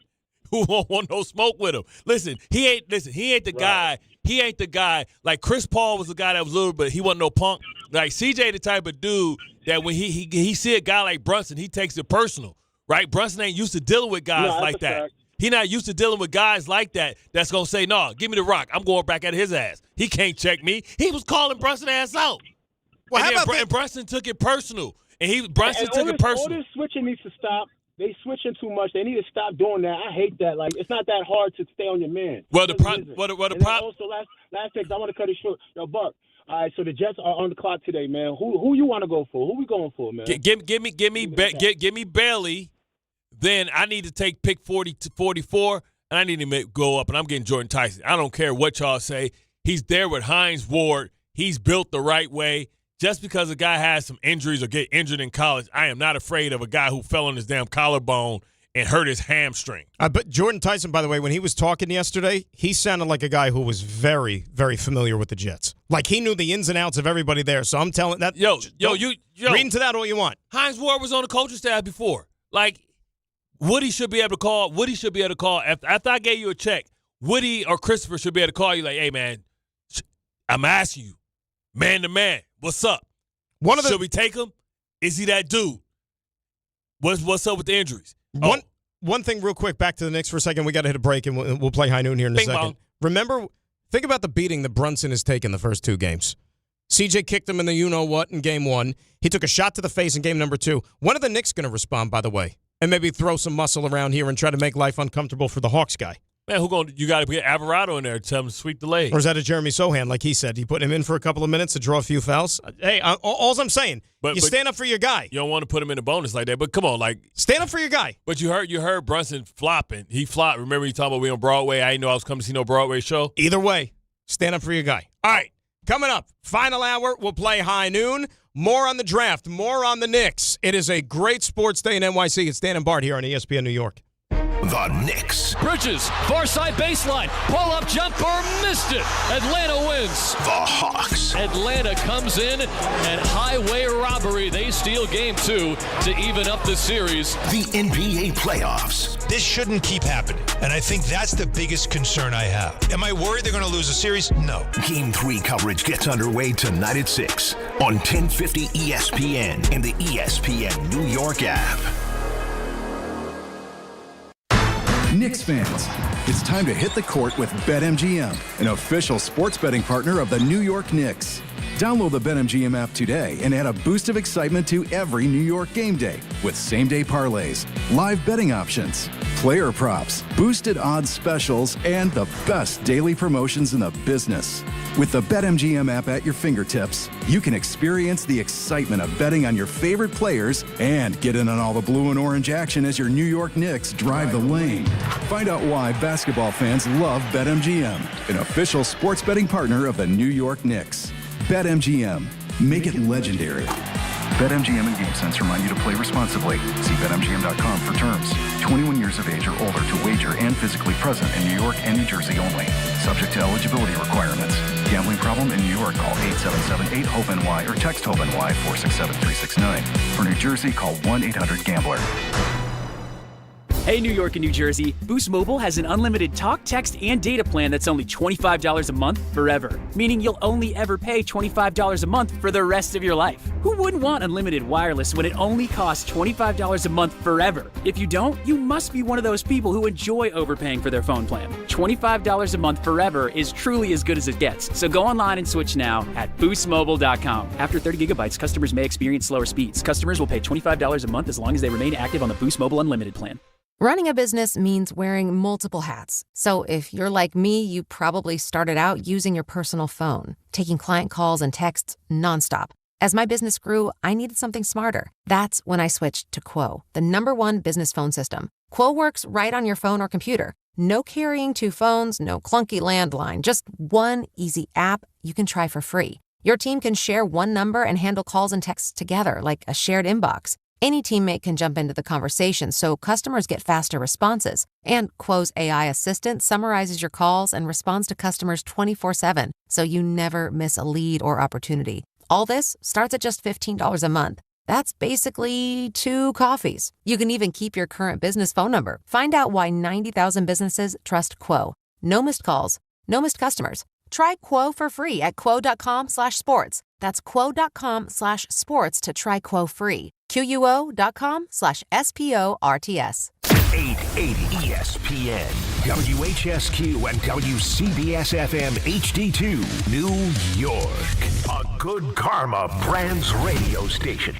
who won't want no smoke with him. Listen, he ain't the guy. He ain't the guy. Like Chris Paul was the guy that was little, but he wasn't no punk. Like CJ, the type of dude that when he see a guy like Brunson, he takes it personal. Right? Brunson ain't used to dealing with guys like that. He not used to dealing with guys like that that's going to say, no, give me the rock. I'm going back at his ass. He can't check me. He was calling Brunson ass out. Well, and Brunson took it personal. Brunson took it personal. All this switching needs to stop. They switching too much. They need to stop doing that. I hate that. Like, it's not that hard to stay on your man. Well, the problem. Also, last thing, I want to cut it short. Yo, Bart. All right, so the Jets are on the clock today, man. Who you want to go for? Who we going for, man? Give me Bailey. Then I need to take pick 40 to 44, and I need to go up, and I'm getting Jordan Tyson. I don't care what y'all say. He's there with Hines Ward. He's built the right way. Just because a guy has some injuries or get injured in college, I am not afraid of a guy who fell on his damn collarbone and hurt his hamstring. But Jordan Tyson, by the way, when he was talking yesterday, he sounded like a guy who was very, very familiar with the Jets. Like he knew the ins and outs of everybody there. So I'm telling that. Yo, read into that all you want. Hines Ward was on the coaching staff before. Like Woody should be able to call. After I gave you a check, Woody or Christopher should be able to call you like, hey, man, I'm asking you, man to man, what's up? Should we take him? Is he that dude? What's up with the injuries? One one thing real quick, back to the Knicks for a second. We got to hit a break, and we'll play High Noon here in a Bing second. bong. Remember, think about the beating that Brunson has taken the first 2 games. CJ kicked him in the you-know-what in game 1. He took a shot to the face in game number 2. When are the Knicks going to respond, by the way? And maybe throw some muscle around here and try to make life uncomfortable for the Hawks guy. Man, you got to get Alvarado in there to tell him to sweep the leg. Or is that a Jeremy Sohan, like he said? He put him in for a couple of minutes to draw a few fouls? Hey, all I'm saying, you stand up for your guy. You don't want to put him in a bonus like that, but come on, like stand up for your guy. But you heard Brunson flopping. He flopped. Remember you talking about we on Broadway? I didn't know I was coming to see no Broadway show. Either way, stand up for your guy. All right, coming up, final hour, we'll play High Noon. More on the draft, more on the Knicks. It is a great sports day in NYC. It's Dan and Bart here on ESPN New York. The Knicks. Bridges, far side baseline, pull-up jumper, missed it. Atlanta wins. The Hawks. Atlanta comes in and highway robbery. They steal game 2 to even up the series. The NBA playoffs. This shouldn't keep happening, and I think that's the biggest concern I have. Am I worried they're going to lose a series? No. Game 3 coverage gets underway tonight at 6 on 1050 ESPN and the ESPN New York app. Knicks fans, it's time to hit the court with BetMGM, an official sports betting partner of the New York Knicks. Download the BetMGM app today and add a boost of excitement to every New York game day with same-day parlays, live betting options, player props, boosted odds specials, and the best daily promotions in the business. With the BetMGM app at your fingertips, you can experience the excitement of betting on your favorite players and get in on all the blue and orange action as your New York Knicks drive the lane. Find out why basketball fans love BetMGM, an official sports betting partner of the New York Knicks. BetMGM. Make it legendary. BetMGM and GameSense remind you to play responsibly. See BetMGM.com for terms. 21 years of age or older to wager and physically present in New York and New Jersey only. Subject to eligibility requirements. Gambling problem in New York? Call 877-8-HOPE-NY or text HOPE-NY 467-369. For New Jersey, call 1-800-GAMBLER. Hey, New York and New Jersey, Boost Mobile has an unlimited talk, text, and data plan that's only $25 a month forever. Meaning you'll only ever pay $25 a month for the rest of your life. Who wouldn't want unlimited wireless when it only costs $25 a month forever? If you don't, you must be one of those people who enjoy overpaying for their phone plan. $25 a month forever is truly as good as it gets. So go online and switch now at boostmobile.com. After 30 gigabytes, customers may experience slower speeds. Customers will pay $25 a month as long as they remain active on the Boost Mobile Unlimited plan. Running a business means wearing multiple hats. So if you're like me, you probably started out using your personal phone, taking client calls and texts nonstop. As my business grew, I needed something smarter. That's when I switched to Quo, the #1 business phone system. Quo works right on your phone or computer. No carrying 2 phones, no clunky landline, just one easy app you can try for free. Your team can share one number and handle calls and texts together like a shared inbox. Any teammate can jump into the conversation, so customers get faster responses. And Quo's AI assistant summarizes your calls and responds to customers 24/7, so you never miss a lead or opportunity. All this starts at just $15 a month. That's basically 2 coffees. You can even keep your current business phone number. Find out why 90,000 businesses trust Quo. No missed calls, no missed customers. Try Quo for free at quo.com/sports. That's quo.com/sports to try Quo free. QUO.com/SPORTS. 880 ESPN, WHSQ, and WCBS-FM HD2, New York. A Good Karma Brands radio station.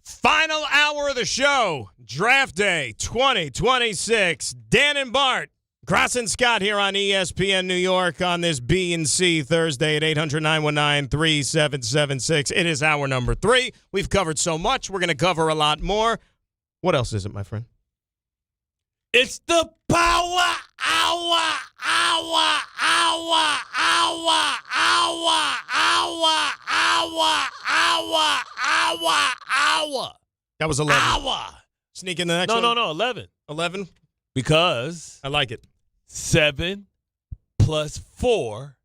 Final hour of the show, Draft Day 2026. Dan and Bart, Grass and Scott here on ESPN New York on this B&C Thursday at 800-919-3776. It is hour number 3. We've covered so much. We're going to cover a lot more. What else is it, my friend? It's the power hour. That was 11. Sneak in the next one. No, 11. 11? Because I like it. 7 plus 4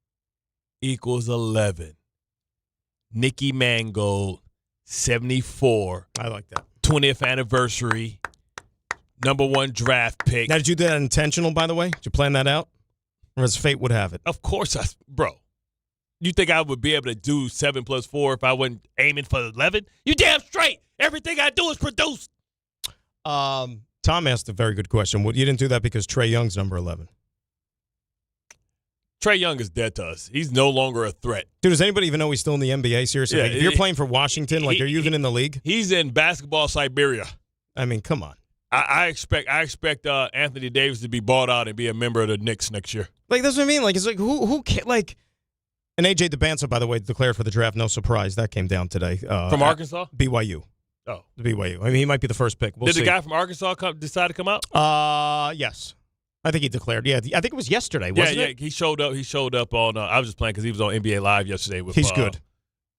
equals 11. Nicky Mangold, 74. I like that. 20th anniversary. number 1 draft pick. Now, did you do that intentional, by the way? Did you plan that out? Or as fate would have it? Of course, bro. You think I would be able to do 7 + 4 if I wasn't aiming for 11? You damn straight. Everything I do is produced. Tom asked a very good question. You didn't do that because Trae Young's number 11. Trae Young is dead to us. He's no longer a threat. Dude, does anybody even know he's still in the NBA? Seriously, Yeah, if you're playing for Washington, are you even in the league? He's in basketball Siberia. I mean, come on. I expect Anthony Davis to be bought out and be a member of the Knicks next year. Like, that's what I mean. Like, it's like who can, like. And A.J. DeBanza, by the way, declared for the draft. No surprise, that came down today. From Arkansas? BYU. Oh, BYU. I mean, he might be the first pick. We'll Did see. the guy from Arkansas decide to come out? Yes. I think he declared. Yeah, I think it was yesterday, wasn't it? Yeah, he showed up. He showed up on. I was just playing because he was on NBA Live yesterday. With He's good.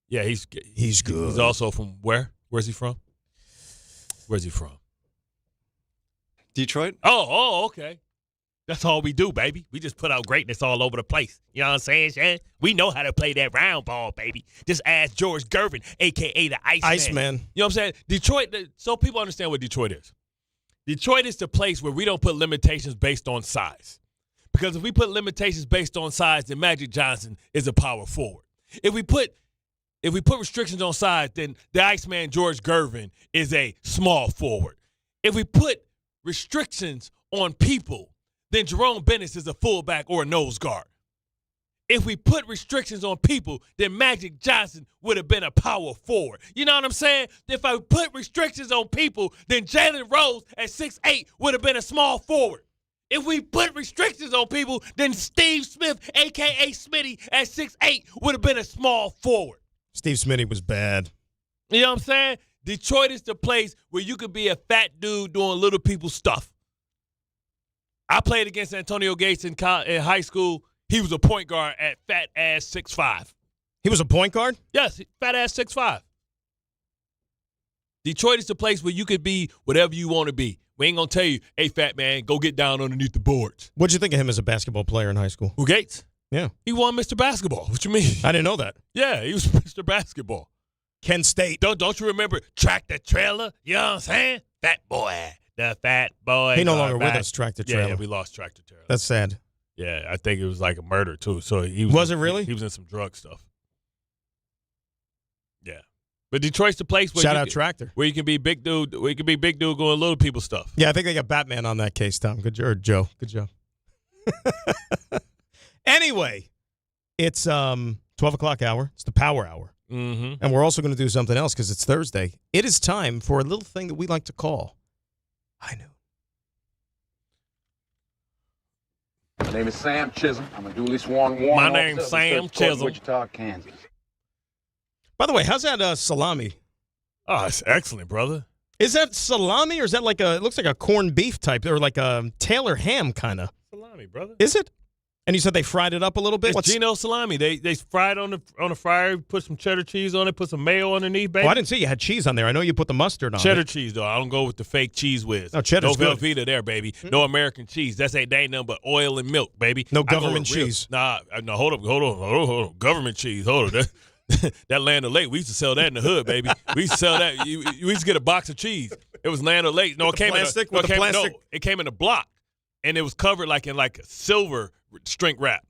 Yeah, he's good. He's also from where? Where's he from? Where's he from? Detroit. Oh, okay. That's all we do, baby. We just put out greatness all over the place. You know what I'm saying, Shan? We know how to play that round ball, baby. Just ask George Gervin, a.k.a. the Iceman. You know what I'm saying? Detroit, so people understand what Detroit is. Detroit is the place where we don't put limitations based on size. Because if we put limitations based on size, then Magic Johnson is a power forward. If we put restrictions on size, then the Iceman George Gervin is a small forward. If we put restrictions on people, then Jerome Bennis is a fullback or a nose guard. If we put restrictions on people, then Magic Johnson would have been a power forward. You know what I'm saying? If I put restrictions on people, then Jalen Rose at 6'8" would have been a small forward. If we put restrictions on people, then Steve Smith, a.k.a. Smitty, at 6'8" would have been a small forward. Steve Smitty was bad. You know what I'm saying? Detroit is the place where you could be a fat dude doing little people stuff. I played against Antonio Gates in high school. He was a point guard at fat ass 6'5". He was a point guard? Yes, fat ass 6'5". Detroit is the place where you could be whatever you want to be. We ain't gonna tell you, hey fat man, go get down underneath the boards. What'd you think of him as a basketball player in high school? Who, Gates? Yeah. He won Mr. Basketball. What you mean? I didn't know that. Yeah, he was Mr. Basketball. Kent State. Don't you remember Tractor Trailer? You know what I'm saying? Fat boy. The fat boy. He no longer with us, Tractor Trailer. Yeah, we lost Tractor Trailer. That's sad. Yeah, I think it was like a murder too. So he was it really? He was in some drug stuff. Yeah, but Detroit's the place where shout out Tractor, where you can be big dude. Where you can be big dude going little people stuff. Yeah, I think they got Batman on that case, Tom. Good job, Joe. Good job. Anyway, it's 12 o'clock hour. It's the Power Hour, and we're also going to do something else because it's Thursday. It is time for a little thing that we like to call I Knew. My name is Sam Chisholm. I'm a duly sworn warrant My name's Sam Chisholm. Wichita, Kansas. By the way, how's that salami? Oh, it's excellent, brother. Is that salami or is that like it looks like a corned beef type or like a Taylor ham kind of? Salami, brother. Is it? And you said they fried it up a little bit? It's Gino salami. They fried on the fryer, put some cheddar cheese on it, put some mayo underneath, baby. Oh, I didn't see you had cheese on there. I know you put the mustard on cheddar it. Cheese, though. I don't go with the fake cheese whiz. No, cheddar's no good. Velveeta there, baby. No American cheese. They ain't nothing but oil and milk, baby. No government cheese. No, hold on. Government cheese. Hold on. That Land O'Lakes, we used to sell that in the hood, baby. We used to sell that. We used to get a box of cheese. It was Land O'Lakes. No, it came it came in a block, and it was covered like in a silver shrink wrap.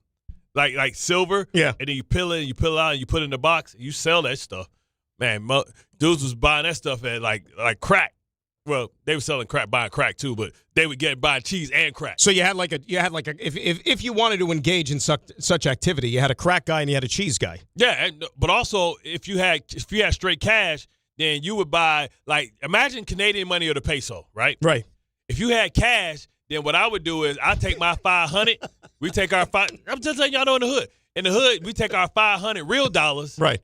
Like silver, yeah. And then you peel it out, and you put it in the box. And you sell that stuff, man. Dudes was buying that stuff at like crack. Well, they were selling crack, buying crack too, but they would buy cheese and crack. So you had like a if you wanted to engage in such activity, you had a crack guy and you had a cheese guy. Yeah, but also if you had straight cash, then you would buy imagine Canadian money or the peso, right? Right. If you had cash, then what I would do is I take my 500. We take our I'm just letting y'all know in the hood. In the hood, we take our 500 real dollars. Right.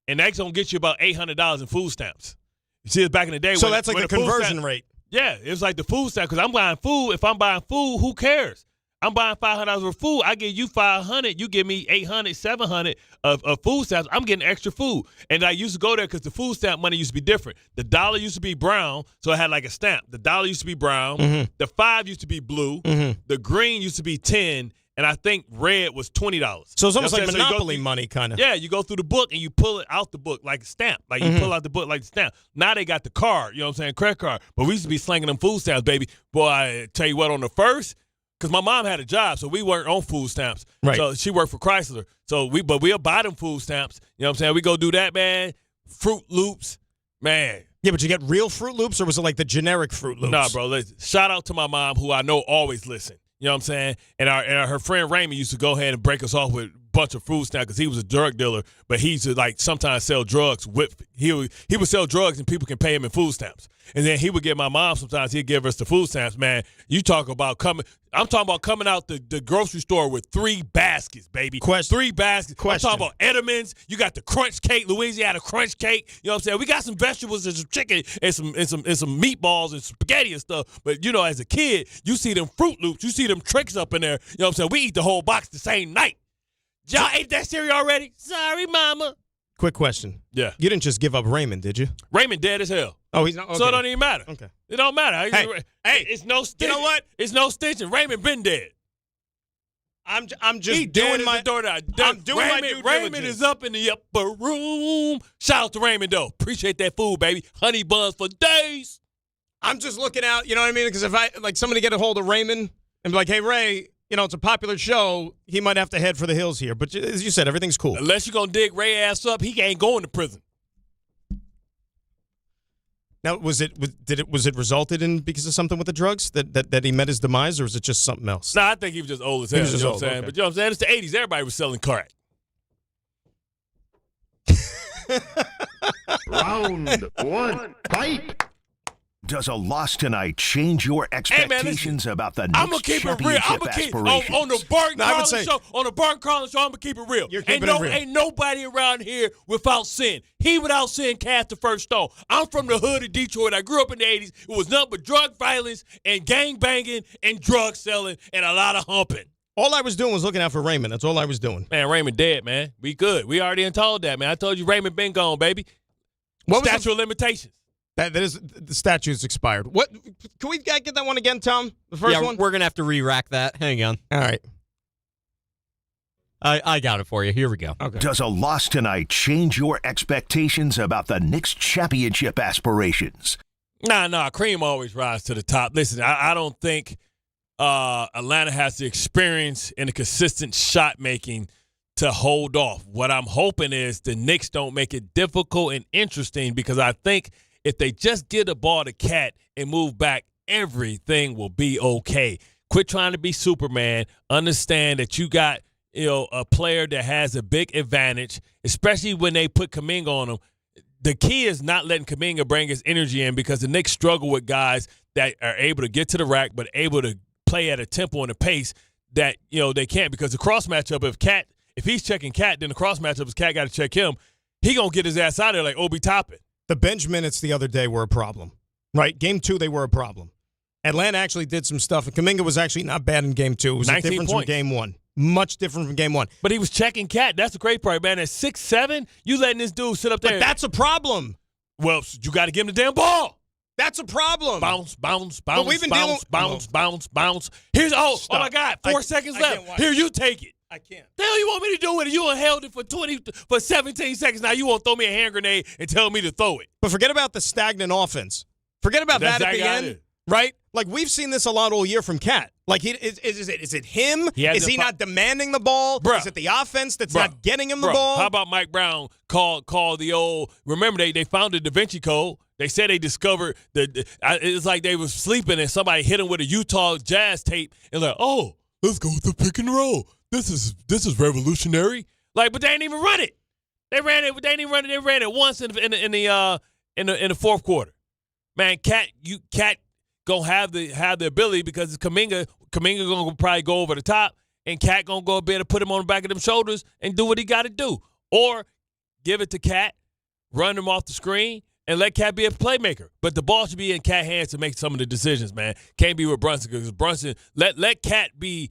And that's gonna get you about $800 in food stamps. You see, it's back in the day. So that's like the conversion rate. Yeah, it was like the food stamp because I'm buying food. If I'm buying food, who cares? I'm buying $500 worth of food. I give you $500. You give me $800, $700 of food stamps. I'm getting extra food. And I used to go there because the food stamp money used to be different. The dollar used to be brown, so it had like a stamp. The dollar used to be brown. Mm-hmm. The 5 used to be blue. Mm-hmm. The green used to be 10, and I think red was $20. So it's almost like So Monopoly money, kind of. Yeah, you go through the book and you pull it out the book like a stamp. Like you pull out the book like a stamp. Now they got the card, you know what I'm saying, credit card. But we used to be slinging them food stamps, baby. Boy, I tell you what, on the first, because my mom had a job, so we weren't on food stamps. Right. So she worked for Chrysler. So we'll buy them food stamps. You know what I'm saying? We go do that, man. Fruit Loops, man. Yeah, but you get real Fruit Loops, or was it like the generic Fruit Loops? Nah, bro. Listen, shout out to my mom, who I know always listen. You know what I'm saying? And her friend Raymond used to go ahead and break us off with a bunch of food stamps because he was a drug dealer, but he used to like sometimes sell drugs. He would sell drugs and people can pay him in food stamps. And then he would get my mom sometimes. He'd give us the food stamps. Man, you talk about coming. I'm talking about coming out the grocery store with 3 baskets, baby. Question. 3 baskets. Question. I'm talking about Edamins. You got the crunch cake, Louisiana crunch cake. You know what I'm saying? We got some vegetables and some chicken and some meatballs and spaghetti and stuff. But you know, as a kid, you see them Fruit Loops, you see them tricks up in there. You know what I'm saying? We eat the whole box the same night. Y'all ate that cereal already? Sorry, mama. Quick question. Yeah. You didn't just give up Raymond, did you? Raymond dead as hell. Oh, he's not. Okay. So it don't even matter. Okay. It don't matter. Hey, it's no stitching. You know what? It's no stitching. Raymond been dead. I'm just He doing my door. I'm doing my due Raymond diligence. is up in the upper room. Shout out to Raymond though. Appreciate that food, baby. Honey buns for days. I'm just looking out. You know what I mean? Because if I like somebody get a hold of Raymond and be like, "Hey, Ray, you know it's a popular show," he might have to head for the hills here. But as you said, everything's cool. Unless you're gonna dig Ray ass up, he ain't going to prison. Now, was it resulted in because of something with the drugs that he met his demise, or was it just something else? No, I think he was just old as hell. He was just you know old, what I'm saying? okay. But you know what I'm saying? It's the 80s. Everybody was selling crack. Round 1, fight. Does a loss tonight change your expectations about the I'm Knicks gonna keep it real. I'm championship gonna keep aspirations? on the Bart Carlin show. On the Bart Carlin show, I'm gonna keep it real. You're keeping it real. Ain't nobody around here without sin. He without sin cast the first stone. I'm from the hood of Detroit. I grew up in the 80s. It was nothing but drug violence and gang banging and drug selling and a lot of humping. All I was doing was looking out for Raymond. That's all I was doing. Man, Raymond dead, man. We good. We already told that, man. I told you Raymond been gone, baby. What was Statute of limitations. That is the statute's expired. What can we get that one again, Tom? The first one? We're gonna have to re-rack that. Hang on. All right. I got it for you. Here we go. Okay. Does a loss tonight change your expectations about the Knicks championship aspirations? Nah. Cream always rise to the top. Listen, I don't think Atlanta has the experience and the consistent shot making to hold off. What I'm hoping is the Knicks don't make it difficult and interesting, because I think if they just get the ball to Cat and move back, everything will be okay. Quit trying to be Superman. Understand that you got, a player that has a big advantage, especially when they put Kuminga on him. The key is not letting Kuminga bring his energy in, because the Knicks struggle with guys that are able to get to the rack but able to play at a tempo and a pace that, they can't, because the cross matchup, if he's checking Cat, then the cross matchup is Cat got to check him. He going to get his ass out of there like Obi Toppin. The bench minutes the other day were a problem, right? Game 2, they were a problem. Atlanta actually did some stuff. Kuminga was actually not bad in Game 2. It was a difference from Game 1. Much different from Game 1. But he was checking Cat. That's the great part, man. At 6'7", you letting this dude sit up there. But that's a problem. Well, you got to give him the damn ball. That's a problem. Bounce. But we've been bounce. Here's oh my God, 4 seconds left. Here, you take it. I can't. The hell you want me to do with it? You done held it for 17 seconds. Now you want to throw me a hand grenade and tell me to throw it. But forget about the stagnant offense. Forget about that at the end, right? Like, we've seen this a lot all year from Cat. Like, is it him? Is he not demanding the ball? Bruh. Is it the offense that's not getting him the ball? How about Mike Brown called the old? Remember they found the Da Vinci Code. They said they discovered it's like they was sleeping and somebody hit him with a Utah Jazz tape and like, oh, let's go with the pick and roll. This is revolutionary. Like, but they ain't even run it. They ran it. They didn't even run it. They ran it once in the fourth quarter. Man, Cat gonna have the ability, because it's Kuminga. Kuminga gonna probably go over the top, and Cat gonna go a bit and put him on the back of them shoulders and do what he got to do, or give it to Cat, run him off the screen, and let Cat be a playmaker. But the ball should be in Cat hands to make some of the decisions. Man, can't be with Brunson, because Brunson let Cat be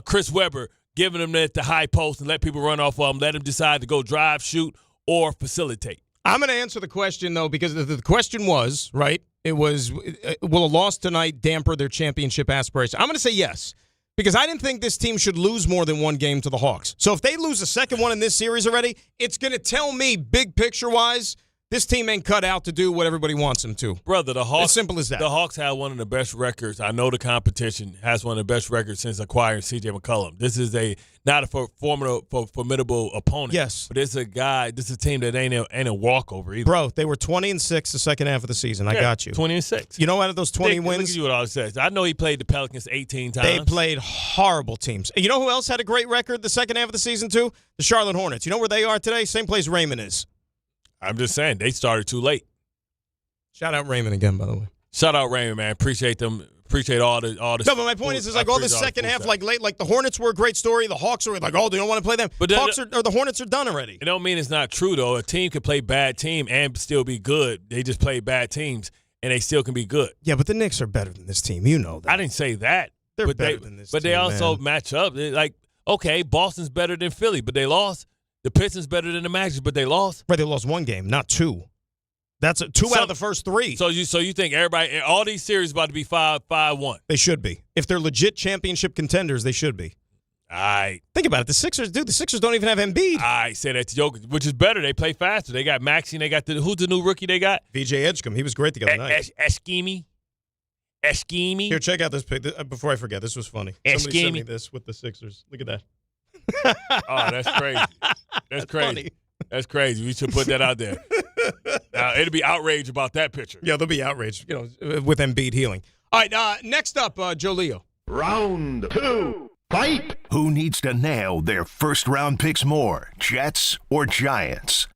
Chris Webber, giving him at the high post and let people run off of him. Let him decide to go drive, shoot, or facilitate. I'm going to answer the question, though, because the question was, right, it was, will a loss tonight damper their championship aspiration? I'm going to say yes, Because I didn't think this team should lose more than one game to the Hawks. So if they lose a second one in this series already, it's going to tell me, big picture-wise, this team ain't cut out to do what everybody wants them to. Brother, the Hawks. As simple as that. The Hawks have one of the best records. I know the competition has one of the best records since acquiring C.J. McCollum. This is not a formidable opponent. Yes. But it's a team that ain't a walkover either. Bro, they were 20-6 the second half of the season. I got you. 20-6. You know, out of those 20 Look wins. at you what I says. I know he played the Pelicans 18 times. They played horrible teams. And you know who else had a great record the second half of the season, too? The Charlotte Hornets. You know where they are today? Same place Raymond is. I'm just saying, they started too late. Shout out Raymond again, by the way. Shout out Raymond, man. Appreciate them. Appreciate all the. No, but my point is like all the second half, like late, like the Hornets were a great story. The Hawks are like, oh, they don't want to play them. But the Hornets are done already. It don't mean it's not true though. A team can play bad team and still be good. They just play bad teams and they still can be good. Yeah, but the Knicks are better than this team. You know that. I didn't say that. They're better than this but team, they also man. match up. They're like, okay, Boston's better than Philly, but they lost. The Pistons better than the Magic, but they lost. Right, they lost one game, not two. That's two out of the first three. So you think everybody, all these series about to be 5-1? They should be. If they're legit championship contenders, they should be. All right. Think about it. The Sixers don't even have Embiid. I say that to Jokic, which is better. They play faster. They got Maxey. They got who's the new rookie they got? VJ Edgecombe. He was great the other night. Eskimi. Here, check out this pic. Before I forget, this was funny. Somebody sent me this with the Sixers. Look at that. Oh, that's crazy. That's crazy. Funny. That's crazy. We should put that out there. It'll be outrage about that picture. Yeah, they'll be outraged, with Embiid healing. All right, next up, Joe Leo. Round 2, fight! Who needs to nail their first-round picks more, Jets or Giants?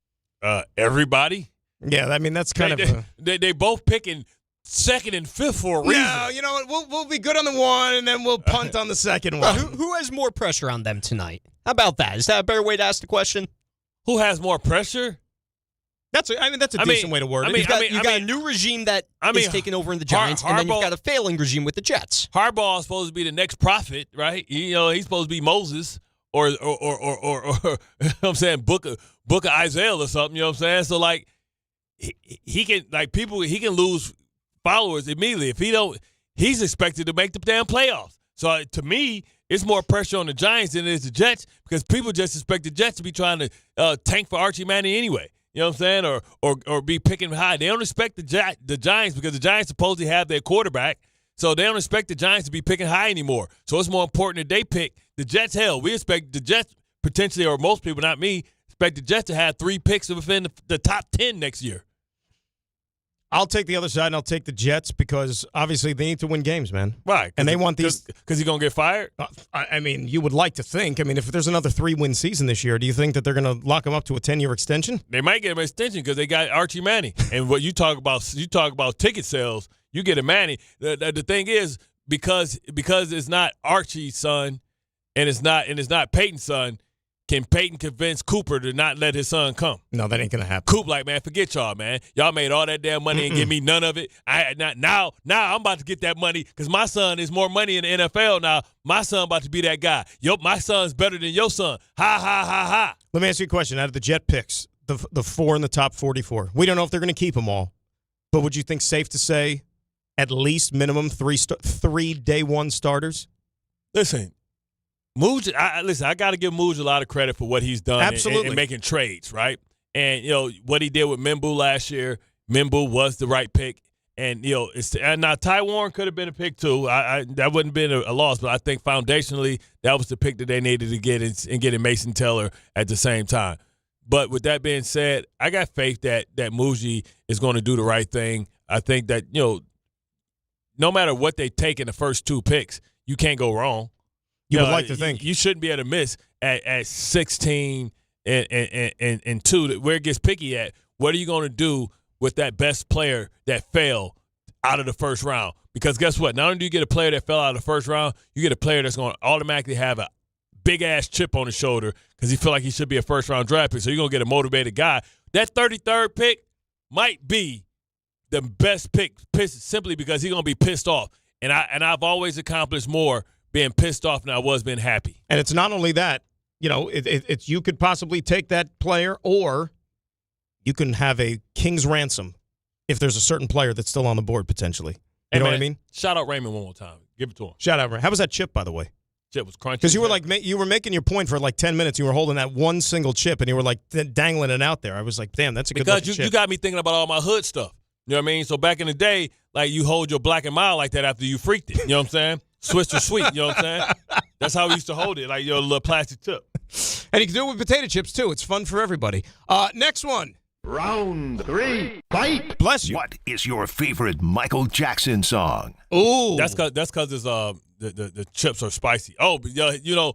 Everybody. Yeah, I mean, that's kind of they both picking second and fifth for a reason. Yeah, you know what? We'll be good on the one, and then we'll punt on the second one. Who has more pressure on them tonight? How about that? Is that a better way to ask the question? Who has more pressure? That's a decent way to word it. You got a new regime that is taking over in the Giants, and then you've got a failing regime with the Jets. Harbaugh is supposed to be the next prophet, right? He's supposed to be Moses or you know what I'm saying, book of Isaiah or something. You know what I'm saying? So like he can lose followers immediately if he's expected to make the damn playoffs. So to me, it's more pressure on the Giants than it is the Jets because people just expect the Jets to be trying to tank for Archie Manning anyway. You know what I'm saying? Or be picking high. They don't expect the Giants because the Giants supposedly have their quarterback. So they don't expect the Giants to be picking high anymore. So it's more important that they pick the Jets. Hell, we expect the Jets potentially, or most people, not me, expect the Jets to have 3 picks within the top 10 next year. I'll take the other side, and I'll take the Jets because obviously they need to win games, man. Right. And they want these. Because he's going to get fired? I mean, you would like to think. I mean, if there's another 3-win season this year, do you think that they're going to lock him up to a 10-year extension? They might get him an extension because they got Archie Manning. And what you talk about ticket sales, you get a Manning. The thing is, because it's not Archie's son and it's not Peyton's son, can Peyton convince Cooper to not let his son come? No, that ain't gonna happen. Coop like, man, forget y'all, man. Y'all made all that damn money and give me none of it. Now I'm about to get that money because my son is more money in the NFL now. My son about to be that guy. My son's better than your son. Ha ha ha ha. Let me ask you a question. Out of the Jet picks, the 4 in the top 44, we don't know if they're gonna keep them all, but would you think safe to say at least minimum 3 day one starters? Listen. Mooj, I got to give Mooj a lot of credit for what he's done in making trades, right? And, what he did with Mimbu last year, Mimbu was the right pick. And, now Ty Warren could have been a pick too. That wouldn't have been a loss, but I think foundationally that was the pick that they needed to get in getting Mason Taylor at the same time. But with that being said, I got faith that Mooj is going to do the right thing. I think that, no matter what they take in the first 2 picks, you can't go wrong. You would like to think. You shouldn't be able to miss at 16 and 2. Where it gets picky at, what are you going to do with that best player that fell out of the first round? Because guess what? Not only do you get a player that fell out of the first round, you get a player that's going to automatically have a big-ass chip on his shoulder because he feel like he should be a first-round draft pick. So you're going to get a motivated guy. That 33rd pick might be the best pick simply because he's going to be pissed off. And I've always accomplished more being pissed off than I was being happy. And it's not only that, it's you could possibly take that player or you can have a king's ransom if there's a certain player that's still on the board potentially. You know what I mean? Shout out Raymond one more time. Give it to him. Shout out Raymond. How was that chip, by the way? Chip was crunchy. Because you were making your point for like 10 minutes. You were holding that one single chip, and you were like dangling it out there. I was like, damn, that's a good because chip. You got me thinking about all my hood stuff. You know what I mean? So back in the day, like you hold your Black and Mild like that after you freaked it. You know what I'm saying? Swiss to sweet. You know what I'm saying? That's how we used to hold it, like your little plastic tip. And you can do it with potato chips too. It's fun for everybody. Next one. Round 3, fight. Bless you. What is your favorite Michael Jackson song? Ooh, that's because it's the chips are spicy. Oh, but you know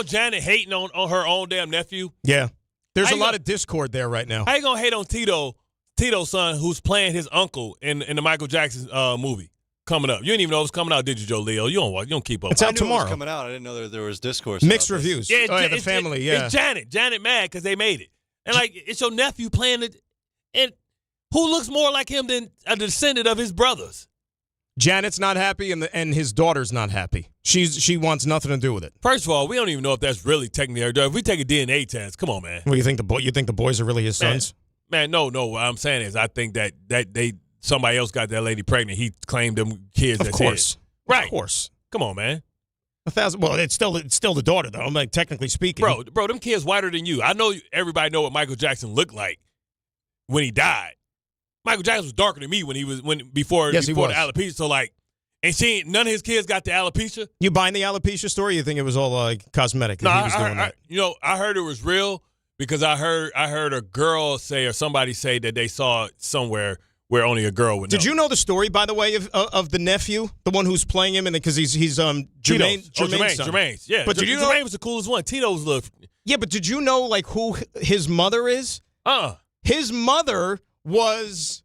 Janet hating on her own damn nephew. Yeah, there's a lot of discord there right now. How you gonna hate on Tito's son, who's playing his uncle in the Michael Jackson movie coming up? You didn't even know it was coming out, did you, Joe Leo? You don't keep up. It's out tomorrow. It was coming out. I didn't know that there was discourse. Mixed reviews. Yeah, the family. Yeah, it's Janet mad because they made it, and like it's your nephew playing it, and who looks more like him than a descendant of his brothers? Janet's not happy, and his daughter's not happy. She wants nothing to do with it. First of all, we don't even know if that's really technically her daughter. If we take a DNA test, come on, man. Well, you think the boys are really his sons? Man, no. What I'm saying is, I think that somebody else got that lady pregnant. He claimed them kids. Of course, his. Right? Of course. Come on, man. 1,000. Well, it's still the daughter though. I'm like technically speaking, bro. Them kids whiter than you. I know everybody know what Michael Jackson looked like when he died. Michael Jackson was darker than me before the alopecia. So like, and none of his kids got the alopecia. You buying the alopecia story? You think it was all like cosmetic? No, I heard it was real because I heard a girl say or somebody say that they saw it somewhere where only a girl would know. Did you know the story, by the way, of the nephew, the one who's playing him, and because he's Jermaine's son? Jermaine's, yeah. But did you know Jermaine was the coolest one? Tito's look. Yeah, but did you know like who his mother is? His mother was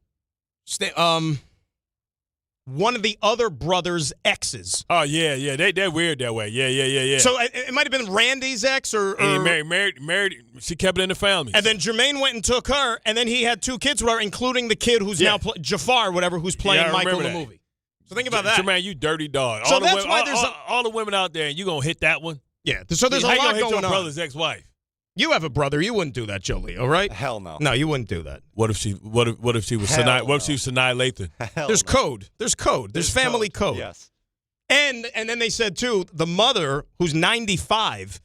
one of the other brothers' exes. Oh yeah, they're weird that way. Yeah. So it might have been Randy's ex, or and he married. She kept it in the family. And then Jermaine went and took her, and then he had 2 kids with her, including the kid who's now Jafar, whatever, who's playing Michael in the movie. So think about that. Jermaine, you dirty dog. So that's why there's all the women out there, and you gonna hit that one. Yeah. So there's a lot going your on. Brother's ex-wife. You have a brother. You wouldn't do that, Joe Leo, right? Hell no. No, you wouldn't do that. What if she was Sanaa? What if she was Sanaa Lathan? There's code. There's code. There's family code. Yes. And then they said too, the mother, who's 95.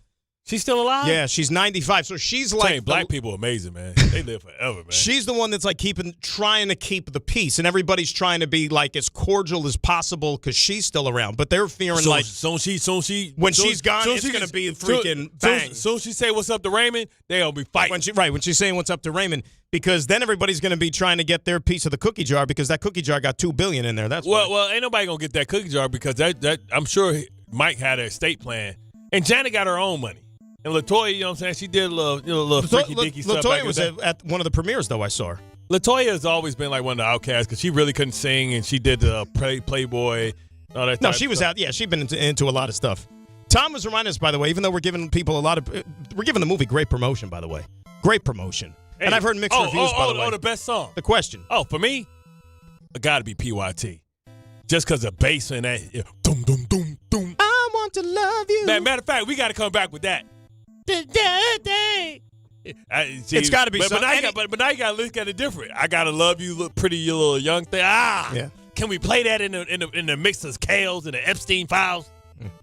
She's still alive? Yeah, she's 95. So she's like black people are amazing, man. They live forever, man. She's the one that's like trying to keep the peace, and everybody's trying to be like as cordial as possible because she's still around. But they're fearing when she's gone, it's gonna be freaking bang. Soon she say what's up to Raymond, they'll be fighting. When she's saying what's up to Raymond, because then everybody's gonna be trying to get their piece of the cookie jar because that cookie jar got $2 billion in there. That's well, ain't nobody gonna get that cookie jar because that I'm sure Mike had an estate plan, and Janet got her own money. And LaToya, you know what I'm saying? She did a little freaky-deaky stuff. LaToya was at one of the premieres, though, I saw her. LaToya has always been like one of the outcasts because she really couldn't sing, and she did the Playboy, all that No, she was out. Yeah, she'd been into a lot of stuff. Tom was reminding us, by the way, even though we're giving people we're giving the movie great promotion, by the way. Great promotion. Hey, and I've heard mixed reviews, by the way. Oh, the best song. The question. Oh, for me, it got to be PYT. Just because the bass in that. Doom, doom, doom, doom. I want to love you. Matter of fact, we got to come back with that. It's got to be something. But now you got to look at it different. I got to love you, look pretty, you little young thing. Yeah. Can we play that in the mix of Kales and the Epstein files?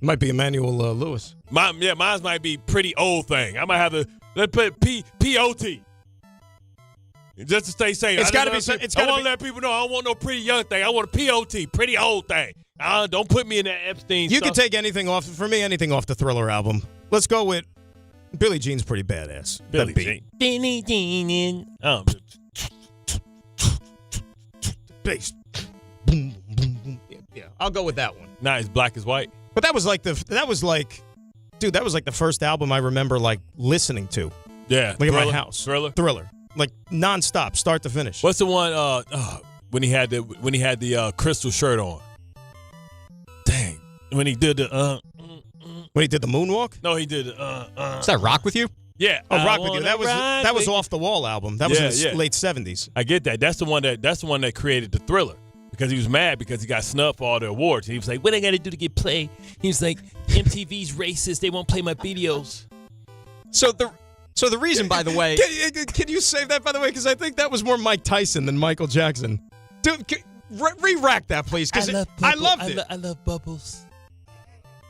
Might be Emmanuel Lewis. Mine might be pretty old thing. I might have to let's put POT. Just to stay safe. It's got to be. I want to let people know I don't want no pretty young thing. I want a POT, pretty old thing. Don't put me in that Epstein. You can take anything off. For me, anything off the Thriller album. Let's go with Billie Jean's pretty badass. Billie Jean. Billie Jean. Bass. Boom, boom, boom. Yeah, I'll go with that one. Not as black as white. But that was like the first album I remember like listening to. Yeah. Like at my house. Thriller. Like nonstop, start to finish. What's the one when he had the crystal shirt on? Dang. When he did the when he did the moonwalk? No, he did Is that Rock With You? Yeah. Oh, Rock With You. That was Off the Wall album. That was in the late 70s. I get that. That's the one that created the Thriller. Because he was mad because he got snubbed for all the awards. He was like, what I got to do to get played? He was like, MTV's racist. They won't play my videos. So the reason, by the way... Can you save that, by the way? Because I think that was more Mike Tyson than Michael Jackson. Dude, re-rack that, please. Because I loved it. I love Bubbles.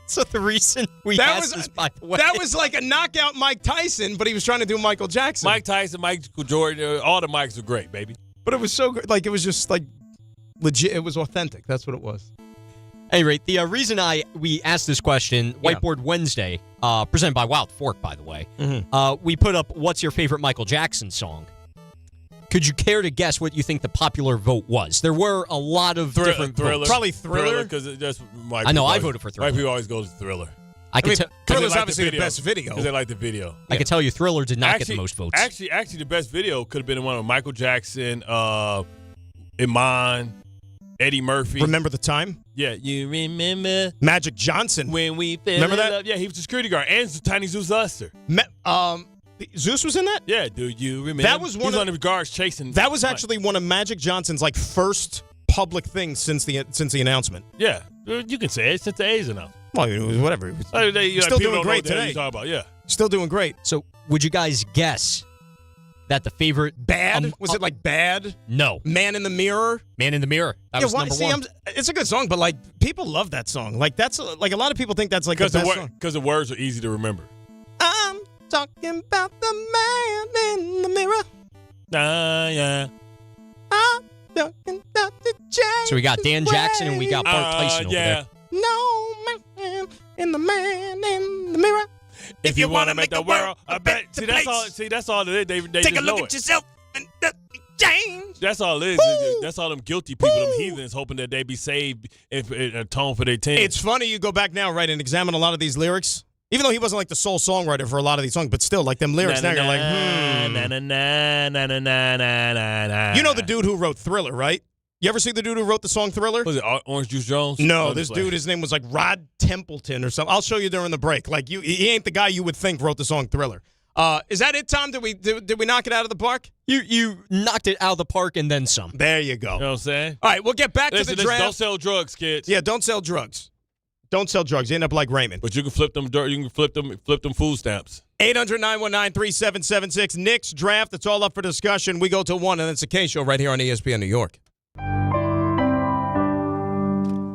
So the reason we asked this, by the way. That was like a knockout Mike Tyson, but he was trying to do Michael Jackson. Mike Tyson, Michael Jordan, all the Mikes are great, baby. But it was so good. Like, it was just like legit. It was authentic. That's what it was. At any rate, the reason we asked this question, Whiteboard Wednesday, presented by Wild Fork, by the way, we put up, what's your favorite Michael Jackson song? Could you care to guess what you think the popular vote was? There were a lot of different votes. Probably Thriller. Because that's I know, I voted for Thriller. White people always go to Thriller. Thriller's obviously the best video. Because they like the video. I can tell you Thriller did not get the most votes. Actually, the best video could have been one of Michael Jackson, Iman, Eddie Murphy. Remember the Time? Yeah, you remember Magic Johnson. When we fell remember in that? love? Yeah, he was the security guard. And Tiny Zeus Luster. Zeus was in that? Yeah, do you remember? That was one of the guards chasing. That was actually one of Magic Johnson's like first public things since the announcement. Yeah, you can say it since the A's announcement. Well, it was whatever. Still doing great today. Still doing great. So, would you guys guess that the favorite Bad? Was it like Bad? No. Man in the Mirror? Man in the Mirror. That was number one. It's a good song, but like people love that song. Like that's like a lot of people think that's like the best song. Because the words are easy to remember. I'm talking about the man in the mirror. Yeah. I'm talking about the James. So we got Dan Jackson and we got Bart Tyson over there. No man in the mirror. If you want to make the world a better place. That's all it is. They take a look at yourself and change. That's all it is. That's all them guilty people, them heathens, hoping that they be saved and atone for their team. It's funny you go back now, right, and examine a lot of these lyrics. Even though he wasn't like the sole songwriter for a lot of these songs, but still, like them lyrics now, you're like, You know the dude who wrote Thriller, right? You ever see the dude who wrote the song Thriller? Was it Orange Juice Jones? No, this dude, his name was like Rod Templeton or something. I'll show you during the break. Like he ain't the guy you would think wrote the song Thriller. Is that it, Tom? Did we knock it out of the park? You knocked it out of the park and then some. There you go. You know what I'm saying? All right, we'll get back to the draft. Don't sell drugs, kids. Yeah, don't sell drugs. Don't sell drugs. You end up like Raymond. But you can flip them. You can flip them food stamps. 800-919-3776. Knicks draft. It's all up for discussion. We go to 1, and it's a K show right here on ESPN New York.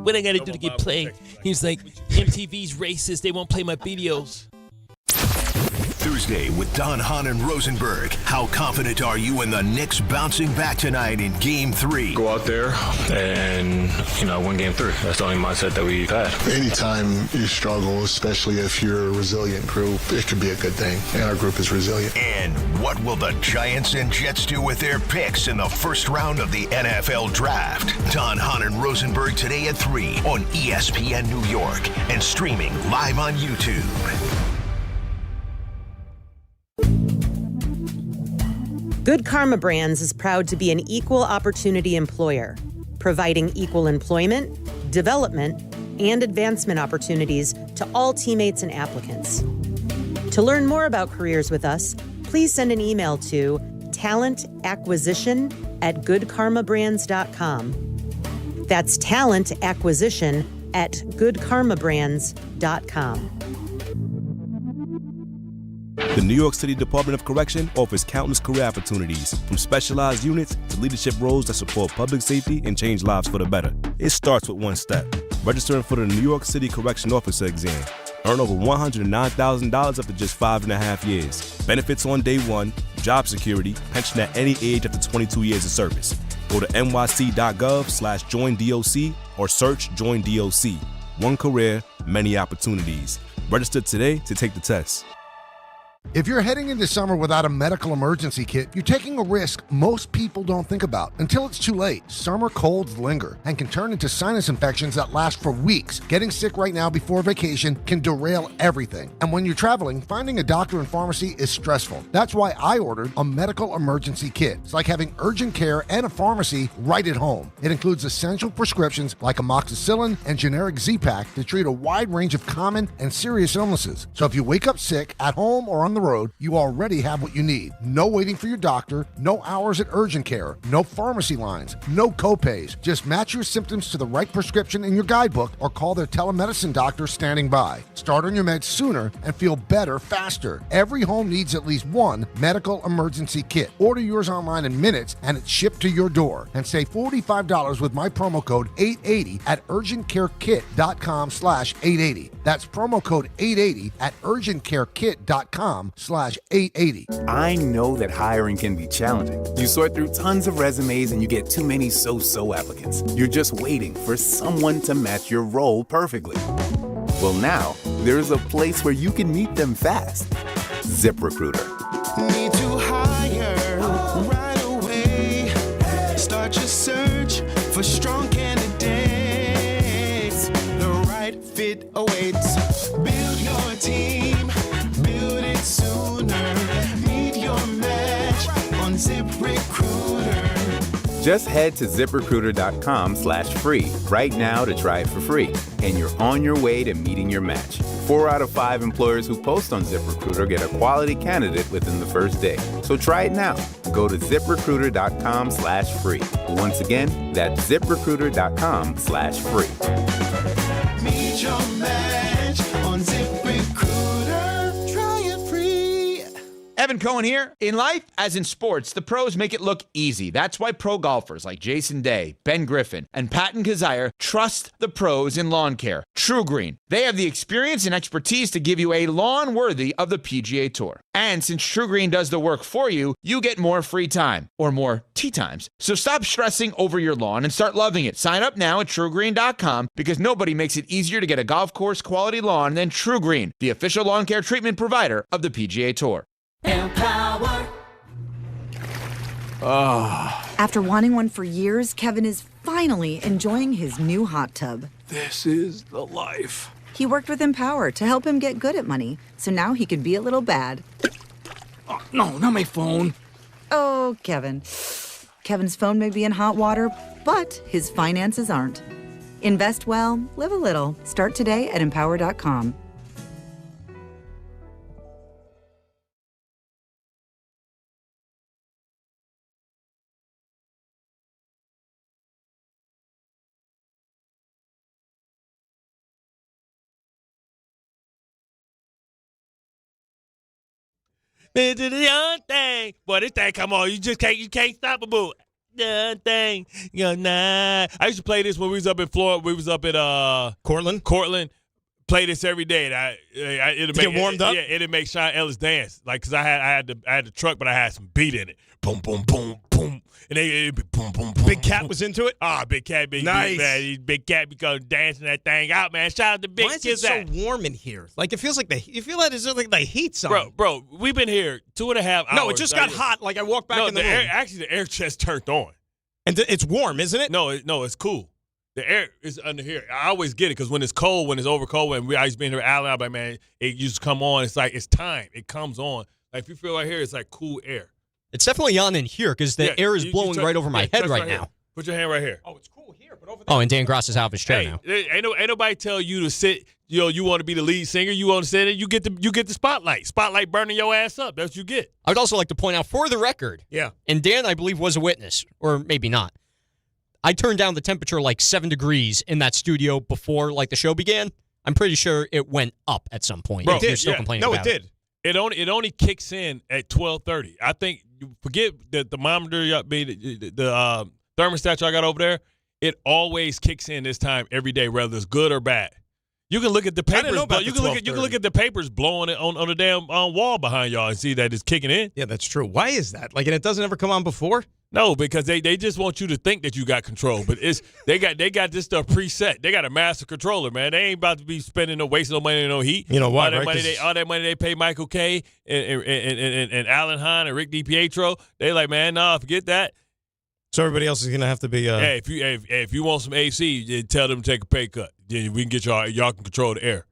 What I got to do to get played? He's like, MTV's racist. They won't play my videos. Thursday with Don, Hahn, and Rosenberg. How confident are you in the Knicks bouncing back tonight in Game 3? Go out there and, win Game 3. That's the only mindset that we've had. Anytime you struggle, especially if you're a resilient group, it could be a good thing. And our group is resilient. And what will the Giants and Jets do with their picks in the first round of the NFL Draft? Don, Hahn, and Rosenberg today at 3 on ESPN New York and streaming live on YouTube. Good Karma Brands is proud to be an equal opportunity employer, providing equal employment, development, and advancement opportunities to all teammates and applicants. To learn more about careers with us, please send an email to talentacquisition@goodkarmabrands.com. That's talentacquisition@goodkarmabrands.com. The New York City Department of Correction offers countless career opportunities, from specialized units to leadership roles that support public safety and change lives for the better. It starts with one step: registering for the New York City Correction Officer exam. Earn over $109,000 after just 5.5 years. Benefits on day one, job security, pension at any age after 22 years of service. Go to nyc.gov/joinDOC or search Join DOC. One career, many opportunities. Register today to take the test. If you're heading into summer without a medical emergency kit, you're taking a risk most people don't think about until it's too late. Summer colds linger and can turn into sinus infections that last for weeks. Getting sick right now before vacation can derail everything. And when you're traveling, finding a doctor and pharmacy is stressful. That's why I ordered a medical emergency kit. It's like having urgent care and a pharmacy right at home. It includes essential prescriptions like amoxicillin and generic Z-Pak to treat a wide range of common and serious illnesses. So if you wake up sick at home or on the road, you already have what you need. No waiting for your doctor, no hours at urgent care, no pharmacy lines, no copays. Just match your symptoms to the right prescription in your guidebook or call their telemedicine doctor standing by. Start on your meds sooner and feel better faster. Every home needs at least one medical emergency kit. Order yours online in minutes and it's shipped to your door. And save $45 with my promo code 880 at urgentcarekit.com/880. That's promo code 880 at urgentcarekit.com/880. I know that hiring can be challenging. You sort through tons of resumes and you get too many so-so applicants. You're just waiting for someone to match your role perfectly. Well, now, there's a place where you can meet them fast. ZipRecruiter. Need to hire right away. Start your search for strong candidates. The right fit awaits. Build your team. Build it sooner. Meet your match on ZipRecruiter. Just head to ZipRecruiter.com/free right now to try it for free. And you're on your way to meeting your match. 4 out of 5 employers who post on ZipRecruiter get a quality candidate within the first day. So try it now. Go to ZipRecruiter.com/free. Once again, that's ZipRecruiter.com/free. Meet your match on ZipRecruiter. Try it free. Evan Cohen here. In life, as in sports, the pros make it look easy. That's why pro golfers like Jason Day, Ben Griffin, and Patton Kazire trust the pros in lawn care. True Green. They have the experience and expertise to give you a lawn worthy of the PGA Tour. And since True Green does the work for you, you get more free time, or more tee times. So stop stressing over your lawn and start loving it. Sign up now at TrueGreen.com because nobody makes it easier to get a golf course quality lawn than True Green, the official lawn care treatment provider of the PGA Tour. Empower. Oh. After wanting one for years, Kevin is finally enjoying his new hot tub. This is the life. He worked with Empower to help him get good at money, so now he can be a little bad. Oh, no, not my phone. Oh, Kevin. Kevin's phone may be in hot water, but his finances aren't. Invest well, live a little. Start today at Empower.com. Into the young thing. Boy, this thing come on. You can't stop a boo. Young thing. Nah. I used to play this when we was up in Florida. We was up at Cortland. Play this every day. And it'll get warmed up? Yeah, it'll make Sean Ellis dance. Like, cause I had the truck, but I had some beat in it. Boom, boom, boom, boom. And it'd be boom, boom, boom. Big Cat was into it? Ah, Big Cat, nice. Man. Big Cat because dancing that thing out, man. Shout out to Big Why is it so warm in here? Like, it feels like you feel that it's like the heat's on. Bro, we've been here 2.5 hours. No, it just got hot. Like, I walked back in the room. Actually, the air just turned on. And it's warm, isn't it? No, it's cool. The air is under here. I always get it because when it's cold, when it's over cold, when I used to be in here, Allen, I'm like, man, it used to come on. It's like, it's time. It comes on. Like, if you feel right here, it's like cool air. It's definitely on in here because the air is blowing right over my head right now. Put your hand right here. Oh, it's cool here, but over there. Oh, and Dan Gross is out of his chair now. Ain't nobody tell you to sit. You want to be the lead singer. You want to sit there. You get the spotlight. Spotlight burning your ass up. That's what you get. I would also like to point out, for the record, and Dan, I believe, was a witness, or maybe not. I turned down the temperature like 7 degrees in that studio before the show began. I'm pretty sure it went up at some point. Bro, you're still complaining about it. It only kicks in at 12:30. I think forget the thermometer, the thermostat y'all got over there. It always kicks in this time every day, whether it's good or bad. You can look at the papers. I didn't know about you can look at the papers blowing it on the damn wall behind y'all and see that it's kicking in. Yeah, that's true. Why is that? Like, and it doesn't ever come on before? No, because they just want you to think that you got control, but they got this stuff preset. They got a master controller, man. They ain't about to be spending wasting no money on no heat. You know why? All that money they pay Michael Kay and Alan Hahn and Rick DiPietro. They like, man, nah, forget that. So everybody else is gonna have to be. Hey, if you want some AC, you tell them to take a pay cut. Then we can get y'all can control the air.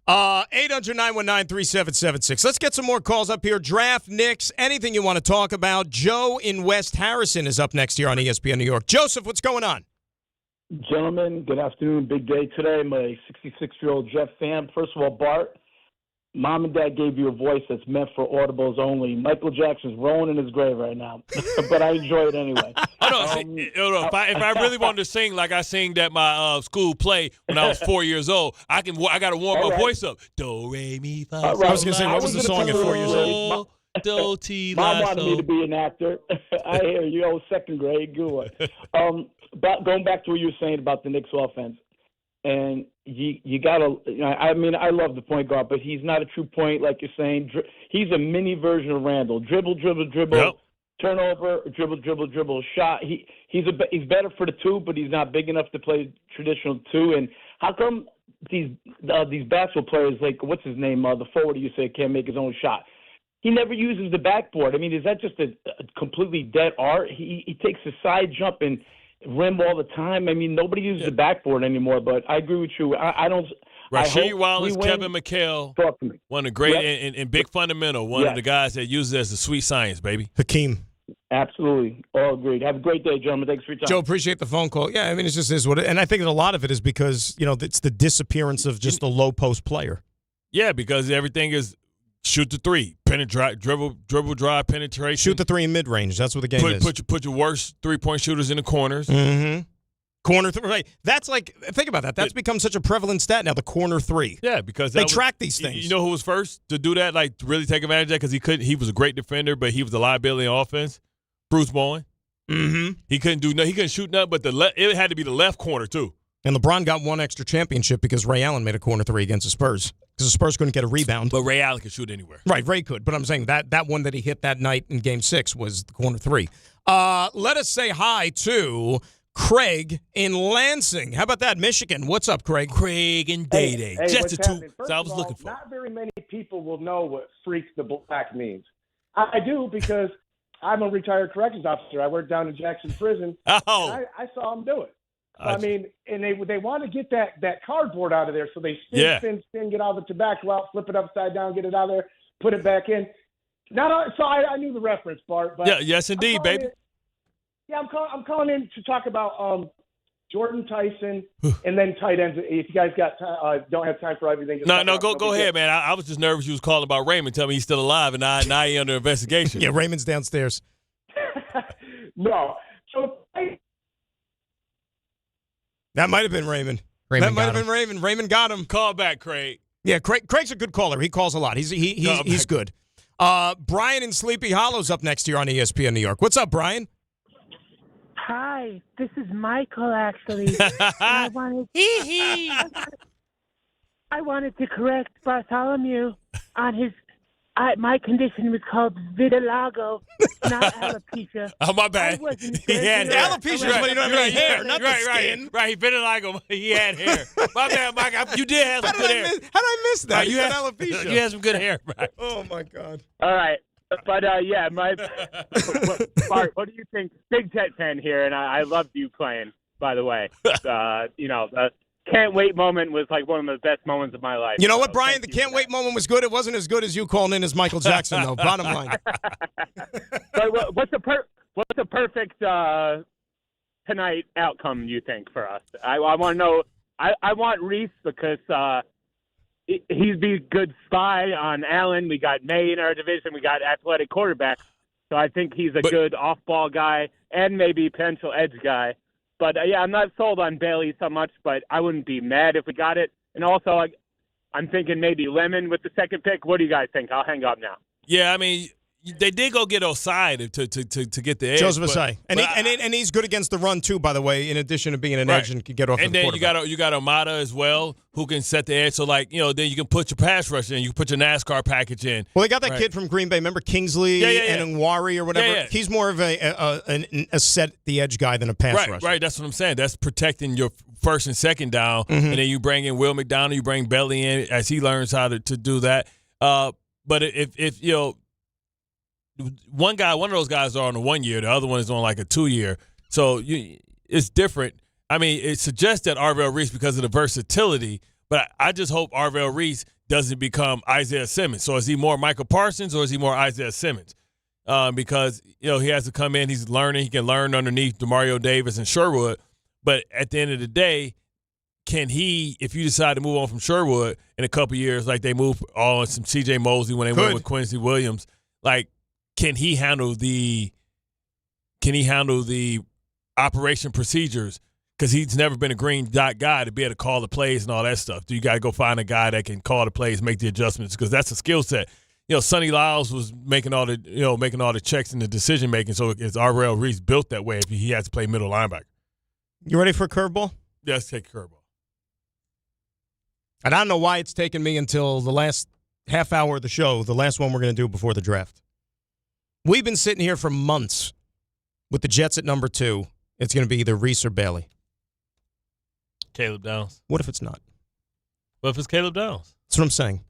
800-919-3776. Let's get some more calls up here. Draft, Knicks, anything you want to talk about. Joe in West Harrison is up next here on ESPN New York. Joseph, what's going on? Gentlemen, good afternoon. Big day today. I'm a 66-year-old Jet fan. First of all, Bart, Mom and Dad gave you a voice that's meant for audibles only. Michael Jackson's rolling in his grave right now, but I enjoy it anyway. If I really wanted to sing like I sang at my school play when I was 4 years old, I got to warm my voice up. Do, re, mi, fa, I was going to say, what was the song at 4 years old? Do, ti, Mom la, wanted so. me to be an actor. I hear you, second grade. Good. But going back to what you were saying about the Knicks offense, and you got to, I mean, I love the point guard, but he's not a true point like you're saying. He's a mini version of Randall. Dribble, yep. Turnover, dribble, shot. He's better for the two, but he's not big enough to play traditional two. And how come these basketball players, like, what's his name, the forward you say can't make his own shot? He never uses the backboard. I mean, is that just a completely dead art? He takes a side jump and rim all the time. I mean, nobody uses the backboard anymore, but I agree with you. I don't – Rasheed Wallace, Kevin McHale, one of the great and big fundamental, one of the guys that uses it as a sweet science, baby. Hakeem. Absolutely. All agreed. Have a great day, gentlemen. Thanks for your time. Joe, appreciate the phone call. Yeah, I mean, it just is what it – and I think that a lot of it is because, it's the disappearance of just a low-post player. Yeah, because everything is – shoot the three, dribble, drive, penetration. Shoot the three in mid-range. That's what the game is. Put your worst three-point shooters in the corners. Mm-hmm. Corner three. Right. That's like, think about that. That's become such a prevalent stat now, the corner three. Yeah, because they track these things. You know who was first to do that, like to really take advantage of that? Because he was a great defender, but he was a liability in offense. Bruce Bowen. Mm-hmm. He couldn't shoot nothing, but it had to be the left corner, too. And LeBron got one extra championship because Ray Allen made a corner three against the Spurs. Because the Spurs couldn't get a rebound. But Ray Allen could shoot anywhere. Right, Ray could. But I'm saying that one that he hit that night in Game 6 was the corner three. Let us say hi to Craig in Lansing. How about that, Michigan? What's up, Craig? Craig and Day-Day. Just the two I was looking for. Not very many people will know what Freak the Black means. I do because I'm a retired corrections officer. I work down in Jackson Prison. Oh. And I saw them do it. I mean, and they want to get that cardboard out of there, so they spin, get all the tobacco out, flip it upside down, get it out of there, put it back in. So I knew the reference, Bart. But yes, indeed, baby. I'm calling in to talk about Jordan Tyson and then tight ends. If you guys don't have time for everything, go ahead, man. I was just nervous you was calling about Raymond. Tell me he's still alive, and now he's under investigation. Yeah, Raymond's downstairs. No, so. That might have been Raymond. That might have been Raymond. Raymond got him. Call back, Craig. Yeah, Craig's a good caller. He calls a lot. He's good. Brian in Sleepy Hollow's up next here on ESPN New York. What's up, Brian? Hi, this is Michael, actually. I wanted to correct Bartholomew on his. My condition was called vitiligo, not alopecia. Oh, my bad. He had hair. Alopecia is when you don't have any hair, not the skin. Right, vitiligo, he had hair. My bad, Mike. You did have some good hair. How did I miss that? Right, you had alopecia. You had some good hair, right? Oh, my God. All right. But, Bart, what do you think? Big Jet fan here, and I loved you playing, by the way. The can't wait moment was like one of the best moments of my life. You know what, Brian? The can't wait moment was good. It wasn't as good as you calling in as Michael Jackson, though. Bottom line. But what's the perfect tonight outcome you think for us? I want to know. I want Reese because he'd be a good spy on Allen. We got May in our division. We got athletic quarterbacks. So I think he's a good off-ball guy and maybe potential edge guy. But, I'm not sold on Bailey so much, but I wouldn't be mad if we got it. And also, I'm thinking maybe Lemon with the second pick. What do you guys think? I'll hang up now. Yeah, I mean, they did go get Osai to get the edge. Joseph Osai. And he's good against the run, too, by the way, in addition to being an edge and can get off the quarterback. And then you got Amada as well, who can set the edge. So, then you can put your pass rush in. You can put your NASCAR package in. Well, they got that kid from Green Bay. Remember Kingsley and Nwari or whatever? Yeah. He's more of a set-the-edge guy than a pass rusher. Right, that's what I'm saying. That's protecting your first and second down. Mm-hmm. And then you bring in Will McDonald. You bring Bailey in as he learns how to do that. But if one of those guys are on a 1 year, the other one is on like a 2 year. So it's different. I mean, it suggests that Arvell Reese because of the versatility, but I just hope Arvell Reese doesn't become Isaiah Simmons. So is he more Michael Parsons or is he more Isaiah Simmons? Because, he has to come in. He's learning. He can learn underneath DeMario Davis and Sherwood. But at the end of the day, can he, if you decide to move on from Sherwood in a couple years, like they move on some C.J. Mosley when they went with Quincy Williams, like can he handle the operation procedures? Because he's never been a green dot guy to be able to call the plays and all that stuff. You got to go find a guy that can call the plays, make the adjustments, because that's a skill set. Sonny Lyles was making all the checks and the decision making. So it's R.L. Reese built that way if he has to play middle linebacker. You ready for a curveball? Yeah, let's take a curveball. And I don't know why it's taken me until the last half hour of the show, the last one we're going to do before the draft. We've been sitting here for months with the Jets at number 2. It's going to be either Reese or Bailey. Caleb Downs. What if it's not? What if it's Caleb Downs? That's what I'm saying.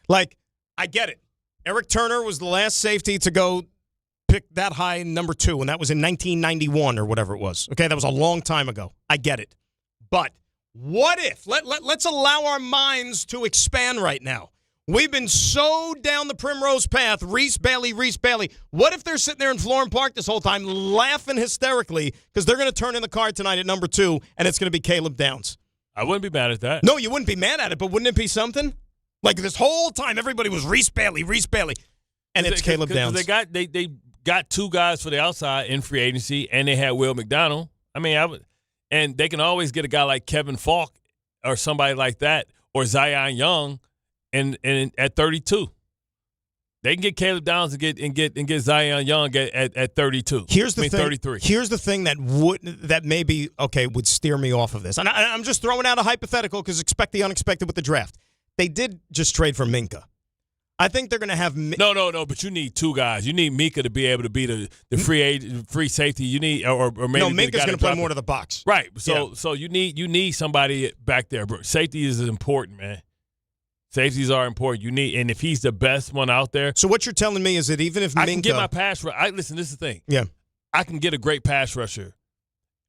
Like, I get it. Eric Turner was the last safety to go pick that high in number 2, and that was in 1991 or whatever it was. Okay, that was a long time ago. I get it. But what if? Let's allow our minds to expand right now. We've been so down the primrose path, Reese Bailey. What if they're sitting there in Florham Park this whole time laughing hysterically because they're going to turn in the card tonight at number 2, and it's going to be Caleb Downs? I wouldn't be mad at that. No, you wouldn't be mad at it, but wouldn't it be something? Like this whole time, everybody was Reese Bailey, and it's Caleb Downs. They got 2 guys for the outside in free agency, and they had Will McDonald. And they can always get a guy like Kevin Falk or somebody like that, or Zion Young, and at 32. They can get Caleb Downs and get Zion Young at 32. Here's the thing. 33. Here's the thing that maybe would steer me off of this, and I'm just throwing out a hypothetical because expect the unexpected with the draft. They did just trade for Minka. I think they're going to have no. But you need 2 guys. You need Mika to be able to be the free safety. You need or maybe Minka's going to play more to the box, right? So you need somebody back there. Bro. Safety is important, man. Safeties are important. And if he's the best one out there. So what you're telling me is that even if I Minka can get my pass rush, listen. This is the thing. Yeah, I can get a great pass rusher,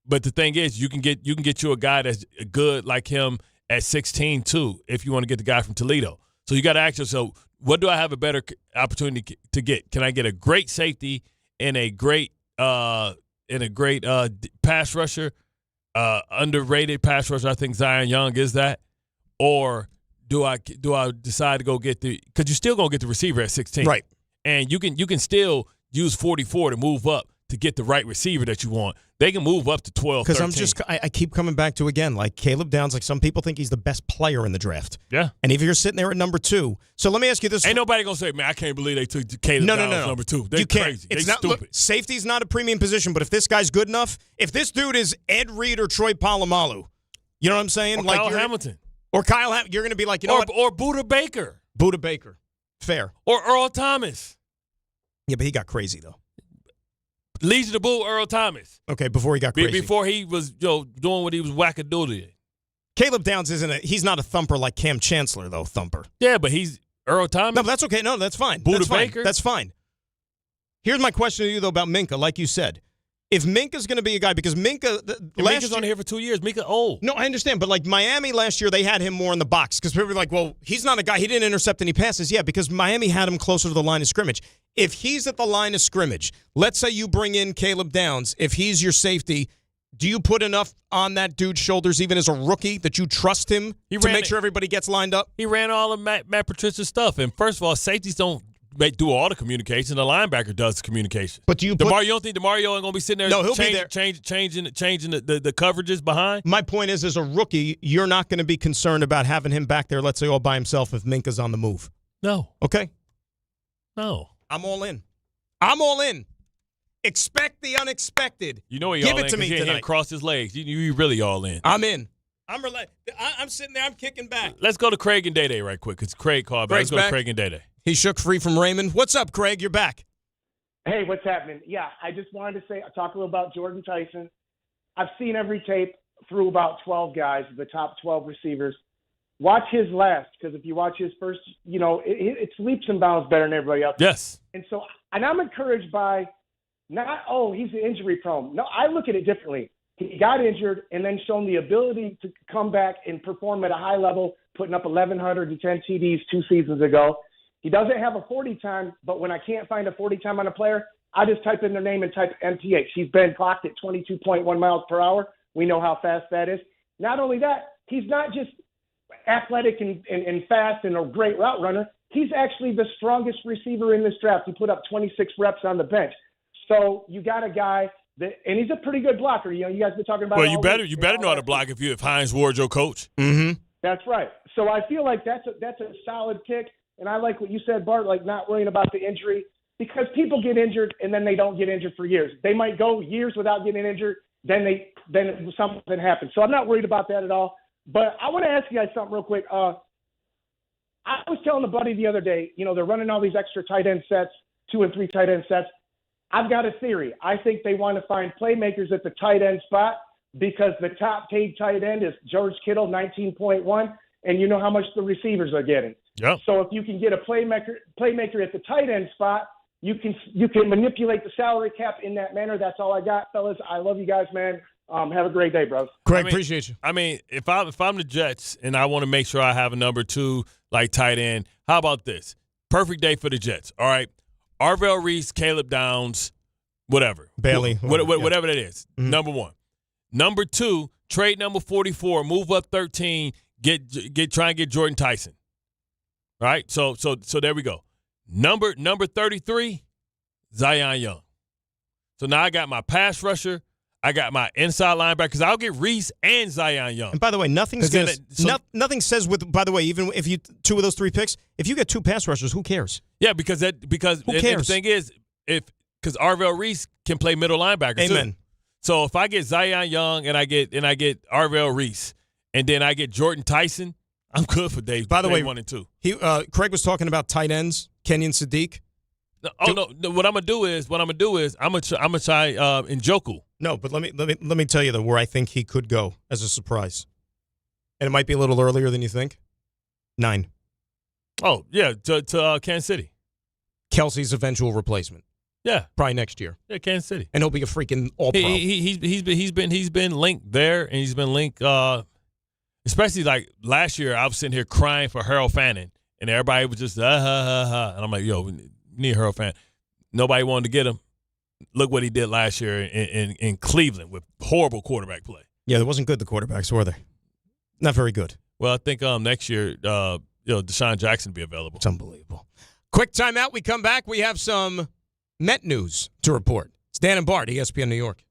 but the thing is, you can get you a guy that's good like him at 16 too. If you want to get the guy from Toledo, so you got to ask yourself, what do I have a better opportunity to get? Can I get a great safety and a great pass rusher, underrated pass rusher? I think Zion Young is that, or do I decide to go get because you're still gonna get the receiver at 16, right? And you can still use 44 to move up to get the right receiver that you want. They can move up to 12, because I keep coming back to, again, like Caleb Downs, like some people think he's the best player in the draft. Yeah. And if you're sitting there at number 2, so let me ask you this. Ain't nobody going to say, man, I can't believe they took Caleb Downs number 2. They're crazy. They're stupid. Look, safety's not a premium position, but if this guy's good enough, if this dude is Ed Reed or Troy Polamalu, you know what I'm saying? Or Kyle Hamilton. Or Kyle Hamilton. You're going to be like, you know what? Or Buda Baker. Buda Baker. Fair. Or Earl Thomas. Yeah, but he got crazy, though. Legion of Bull, Earl Thomas. Okay, before he got crazy. Before he was doing what he was wackadoodling. Caleb Downs he's not a thumper like Cam Chancellor, though, thumper. Yeah, but he's Earl Thomas. No, but that's okay. No, that's fine. Buda Baker. That's fine. Here's my question to you, though, about Minka. Like you said, if Minka's going to be a guy, because Minka's only here for 2 years. Minka old. No, I understand, but like Miami last year, they had him more in the box because people were like, well, he's not a guy. He didn't intercept any passes. Yeah, because Miami had him closer to the line of scrimmage. If he's at the line of scrimmage, let's say you bring in Caleb Downs. If he's your safety, do you put enough on that dude's shoulders, even as a rookie, that you trust him to make sure everybody gets lined up? He ran all of Matt Patricia's stuff. And first of all, safeties don't do all the communication. The linebacker does the communication. But do you you don't think DeMario ain't going to be sitting there he'll be there. changing the coverages behind? My point is, as a rookie, you're not going to be concerned about having him back there, let's say, all by himself if Minka's on the move. No. Okay? No. I'm all in. I'm all in. Expect the unexpected. You know he Give all it in to me he tonight. cross his legs. You really all in. I'm in. I'm sitting there. I'm kicking back. Let's go to Craig and Day right quick because Craig called back. Let's go to Craig and Day. He shook free from Raymond. What's up, Craig? You're back. Hey, what's happening? Yeah, I just wanted to say, talk a little about Jordan Tyson. I've seen every tape through about 12 guys, the top 12 receivers. Watch his last, because if you watch his first, it's leaps and bounds better than everybody else. Yes. And I'm encouraged by he's injury prone. No, I look at it differently. He got injured and then shown the ability to come back and perform at a high level, putting up 1,110 TDs 2 seasons ago. He doesn't have a 40 time, but when I can't find a 40 time on a player, I just type in their name and type MTH. He's been clocked at 22.1 miles per hour. We know how fast that is. Not only that, he's not just athletic and fast and a great route runner. He's actually the strongest receiver in this draft. He put up 26 reps on the bench. So you got a guy that, and he's a pretty good blocker. You know, you guys been talking about. Well, you better know how to block if Heinz Ward's your coach. Mm-hmm. That's right. So I feel like that's a solid pick, and I like what you said, Bart. Like not worrying about the injury, because people get injured and then they don't get injured for years. They might go years without getting injured, then something happens. So I'm not worried about that at all. But I want to ask you guys something real quick. I was telling a buddy the other day, you know, they're running all these extra tight end sets, 2 and 3 tight end sets. I've got a theory. I think they want to find playmakers at the tight end spot because the top paid tight end is George Kittle, 19.1, and you know how much the receivers are getting. Yep. So if you can get a playmaker at the tight end spot, you can manipulate the salary cap in that manner. That's all I got, fellas. I love you guys, man. Have a great day, bros. Craig, appreciate you. I mean, if I'm the Jets and I want to make sure I have a number 2 like tight end, how about this? Perfect day for the Jets. All right, Arvell Reese, Caleb Downs, whatever, Bailey, whatever that is. Mm-hmm. Number 1. Number 2, trade number 44, move up 13, try and get Jordan Tyson. All right, so there we go. Number 33, Zion Young. So now I got my pass rusher. I got my inside linebacker because I'll get Reese and Zion Young. And by the way, nothing says with. By the way, even if you 2 of those 3 picks, if you get 2 pass rushers, who cares? Yeah, because who cares? The thing is, because Arvell Reese can play middle linebacker. Amen. Too. So if I get Zion Young and I get Arvell Reese and then I get Jordan Tyson, I'm good for Dave. By the way, 1 and 2. Craig was talking about tight ends, Kenyon Sadiq. No. What I'm gonna do is I'm gonna try Njoku. No, but let me tell you though where I think he could go as a surprise, and it might be a little earlier than you think. 9. Oh yeah, to Kansas City. Kelsey's eventual replacement. Yeah, probably next year. Yeah, Kansas City, and he'll be a freaking all-pro. He's been linked there, and he's been linked. Especially like last year, I was sitting here crying for Harold Fannin, and everybody was just and I'm like, yo, we need Harold Fannin. Nobody wanted to get him. Look what he did last year in Cleveland with horrible quarterback play. Yeah, it wasn't good, the quarterbacks, were they? Not very good. Well, I think next year, Deshaun Jackson will be available. It's unbelievable. Quick timeout. We come back. We have some Met news to report. It's Dan and Bart, ESPN New York.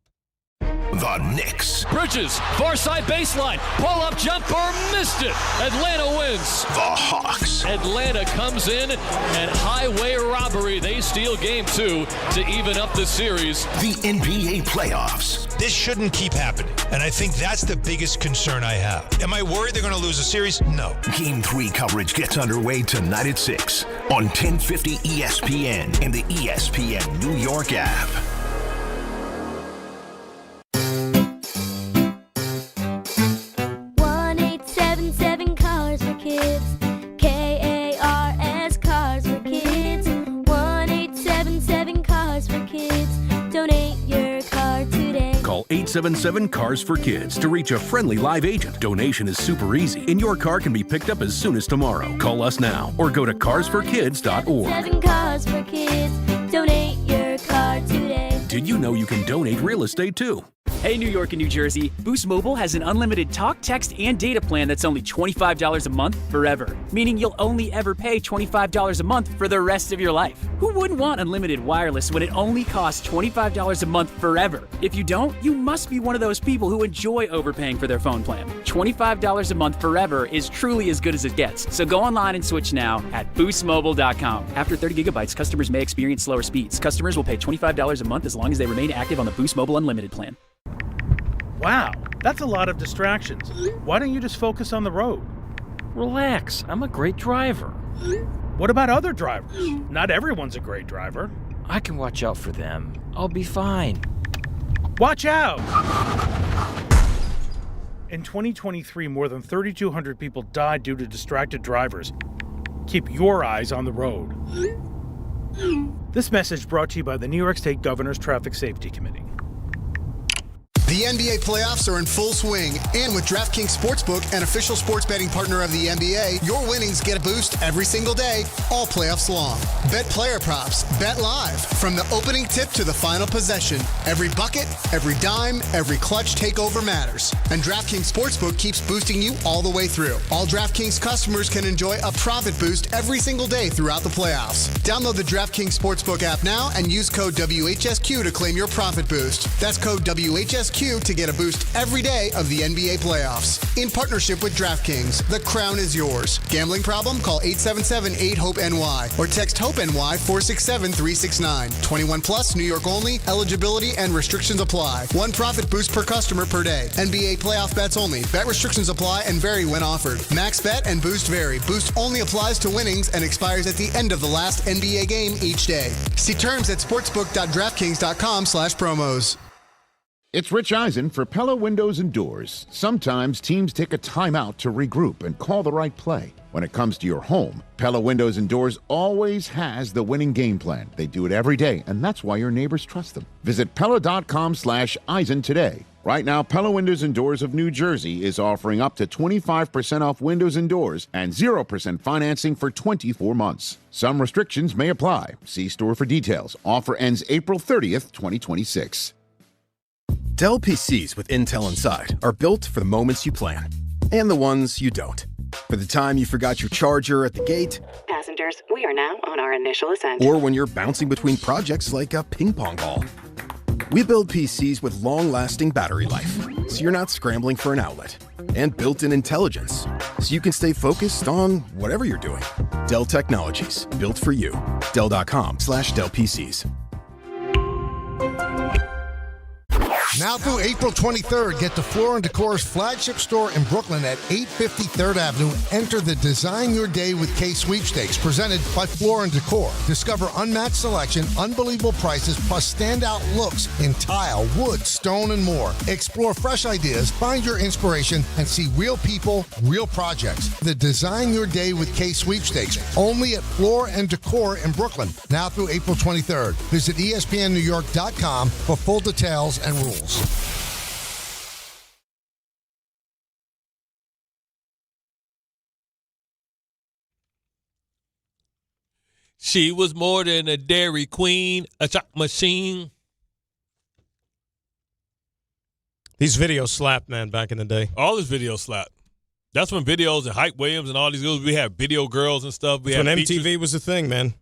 The Knicks. Bridges, far side baseline, pull-up jumper, missed it. Atlanta wins. The Hawks. Atlanta comes in and highway robbery. They steal game 2 to even up the series. The NBA playoffs. This shouldn't keep happening, and I think that's the biggest concern I have. Am I worried they're going to lose a series? No. Game 3 coverage gets underway tonight at 6 on 1050 ESPN and the ESPN New York app. 1-877 Cars for Kids. KARS Cars for Kids. 1-877 Cars for Kids. Donate your car today. Call 877-CARS-FOR-KIDS to reach a friendly live agent. Donation is super easy, and your car can be picked up as soon as tomorrow. Call us now or go to carsforkids.org. 7 Cars for Kids. Donate your car today. Did you know you can donate real estate too? Hey, New York and New Jersey, Boost Mobile has an unlimited talk, text, and data plan that's only $25 a month forever, meaning you'll only ever pay $25 a month for the rest of your life. Who wouldn't want unlimited wireless when it only costs $25 a month forever? If you don't, you must be one of those people who enjoy overpaying for their phone plan. $25 a month forever is truly as good as it gets, so go online and switch now at boostmobile.com. After 30 gigabytes, customers may experience slower speeds. Customers will pay $25 a month as long as they remain active on the Boost Mobile Unlimited plan. Wow, that's a lot of distractions. Why don't you just focus on the road? Relax, I'm a great driver. What about other drivers? Not everyone's a great driver. I can watch out for them. I'll be fine. Watch out! In 2023, more than 3,200 people died due to distracted drivers. Keep your eyes on the road. This message brought to you by the New York State Governor's Traffic Safety Committee. The NBA playoffs are in full swing, and with DraftKings Sportsbook, an official sports betting partner of the NBA, your winnings get a boost every single day, all playoffs long. Bet player props, bet live, from the opening tip to the final possession. Every bucket, every dime, every clutch takeover matters. And DraftKings Sportsbook keeps boosting you all the way through. All DraftKings customers can enjoy a profit boost every single day throughout the playoffs. Download the DraftKings Sportsbook app now and use code WHSQ to claim your profit boost. That's code WHSQ to get a boost every day of the NBA playoffs. In partnership with DraftKings, the crown is yours. Gambling problem? Call 877-8-HOPE-NY or text HOPE-NY 467-369. 21 plus, New York only. Eligibility and restrictions apply. One profit boost per customer per day. NBA playoff bets only. Bet restrictions apply and vary when offered. Max bet and boost vary. Boost only applies to winnings and expires at the end of the last NBA game each day. See terms at sportsbook.draftkings.com/promos. It's Rich Eisen for Pella Windows and Doors. Sometimes teams take a timeout to regroup and call the right play. When it comes to your home, Pella Windows and Doors always has the winning game plan. They do it every day, and that's why your neighbors trust them. Visit Pella.com/Eisen today. Right now, Pella Windows and Doors of New Jersey is offering up to 25% off windows and doors and 0% financing for 24 months. Some restrictions may apply. See store for details. Offer ends April 30th, 2026. Dell PCs with Intel inside are built for the moments you plan and the ones you don't. For the time you forgot your charger at the gate. Passengers, we are now on our initial ascent. Or when you're bouncing between projects like a ping pong ball. We build PCs with long-lasting battery life, so you're not scrambling for an outlet. And built-in intelligence, so you can stay focused on whatever you're doing. Dell Technologies, built for you. Dell.com/Dell PCs. Now through April 23rd, get to Floor & Decor's flagship store in Brooklyn at 850 3rd Avenue. Enter the Design Your Day with K sweepstakes presented by Floor & Decor. Discover unmatched selection, unbelievable prices, plus standout looks in tile, wood, stone, and more. Explore fresh ideas, find your inspiration, and see real people, real projects. The Design Your Day with K sweepstakes, only at Floor & Decor in Brooklyn. Now through April 23rd. Visit ESPNNewYork.com for full details and rules. She was more than a Dairy Queen, a chalk machine. These videos slapped, man, back in the day. All these videos slapped. That's when videos and Hype Williams and all these girls, we had video girls and stuff. When MTV was the thing, man.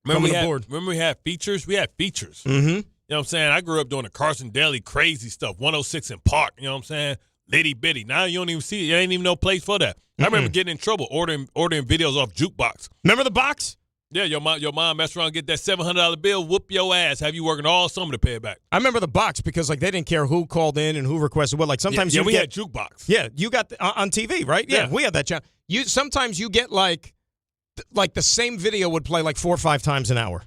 Remember we had features? We had features. Mm-hmm. You know what I'm saying? I grew up doing the Carson Daly crazy stuff, 106 in Park, you know what I'm saying? Litty bitty. Now you don't even see it. There ain't even no place for that. I remember getting in trouble ordering videos off Jukebox. Remember the box? Yeah, your mom messed around, get that $700 bill, whoop your ass, have you working all summer to pay it back. I remember the box because like they didn't care who called in and who requested what. Like sometimes we had Jukebox. Yeah, you got on TV, right? Yeah, we had that channel. Sometimes you get like the same video would play like 4 or 5 times an hour.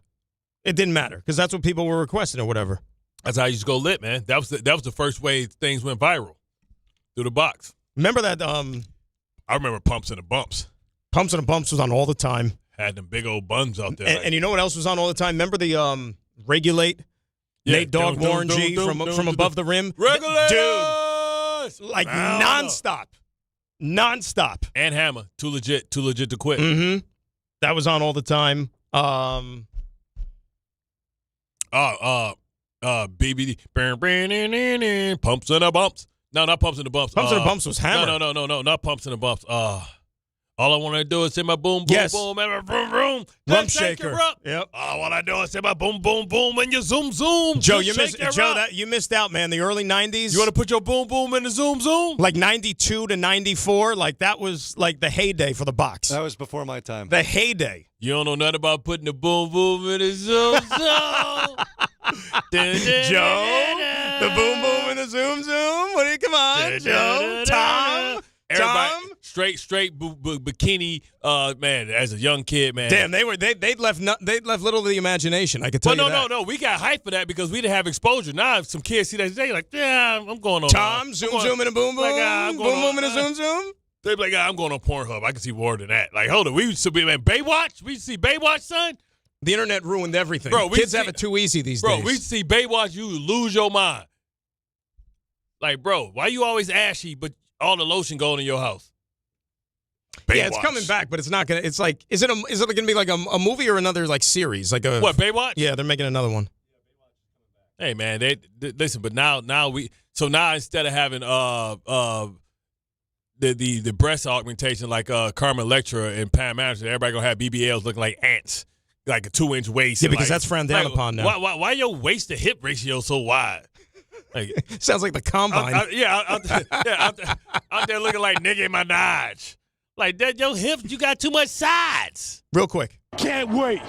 It didn't matter because that's what people were requesting or whatever. That's how I used to go lit, man. That was the first way things went viral, through the box. Remember that? I remember Pumps and the Bumps. Pumps and the Bumps was on all the time. Had them big old buns out there. And you know what else was on all the time? Remember the Regulate? Yeah, Nate Dogg, Warren G from Above the Rim? Regulators! Dude, like nonstop. Nonstop. And Hammer, too legit to quit. Mm-hmm. That was on all the time. BBD. Pumps and the Bumps. No, not Pumps and the Bumps. Pumps and the Bumps was Hammer. No, not Pumps and the Bumps. All I want to do is say my boom, boom, boom, and my vroom, vroom. Rump shaker. Yep. All I do is say my boom, boom, boom, and you zoom, zoom. Joe, you missed out, man. The early 90s. You want to put your boom, boom in the zoom, zoom? Like 92 to 94. Like that was like the heyday for the box. That was before my time. The heyday. You don't know nothing about putting the boom, boom in the zoom, zoom. Joe, the boom, boom in the zoom, zoom. What do you, come on, Joe, Tom. Everybody, straight bikini, man. As a young kid, man. Damn, they left little of the imagination. I could tell you that. No. We got hype for that because we didn't have exposure. Now, if some kids see that, they like, yeah, I'm going on. Tom, zoom and a boom, boom, like, boom, boom and a zoom, zoom. They be like, I'm going on Pornhub. I can see more than that. Like, hold on, we used to be, man, Baywatch. We used to see Baywatch, son. The internet ruined everything. Bro, kids have it too easy these days. Bro, we used to see Baywatch. You lose your mind. Like, bro, why you always ashy, but all the lotion going in your house? Yeah, it's coming back, but it's not gonna. It's like, is it gonna be like a movie or another like series? Like a what? Baywatch? Yeah, they're making another one. Hey man, they listen, but now instead of having the breast augmentation like Carmen Electra and Pam Anderson, everybody gonna have BBLs looking like ants, like a 2-inch waist. Yeah, because that's frowned down upon now. Why your waist to hip ratio so wide? Like, sounds like the combine. I'm there looking like Nicki Minaj. Like that, your hips, you got too much sides. Real quick. Can't wait.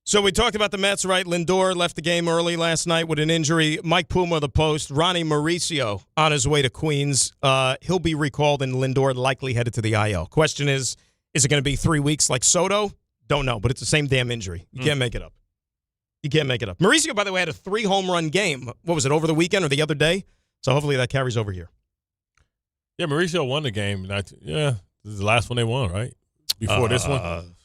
So we talked about the Mets, right? Lindor left the game early last night with an injury. Mike Puma of the Post, Ronnie Mauricio on his way to Queens. He'll be recalled, and Lindor likely headed to the IL. Question is it going to be 3 weeks like Soto? Don't know, but it's the same damn injury. You can't make it up. Mauricio, by the way, had a 3-home-run game. What was it, over the weekend or the other day? So hopefully that carries over here. Yeah, Mauricio won the game. This is the last one they won, right? Before this one?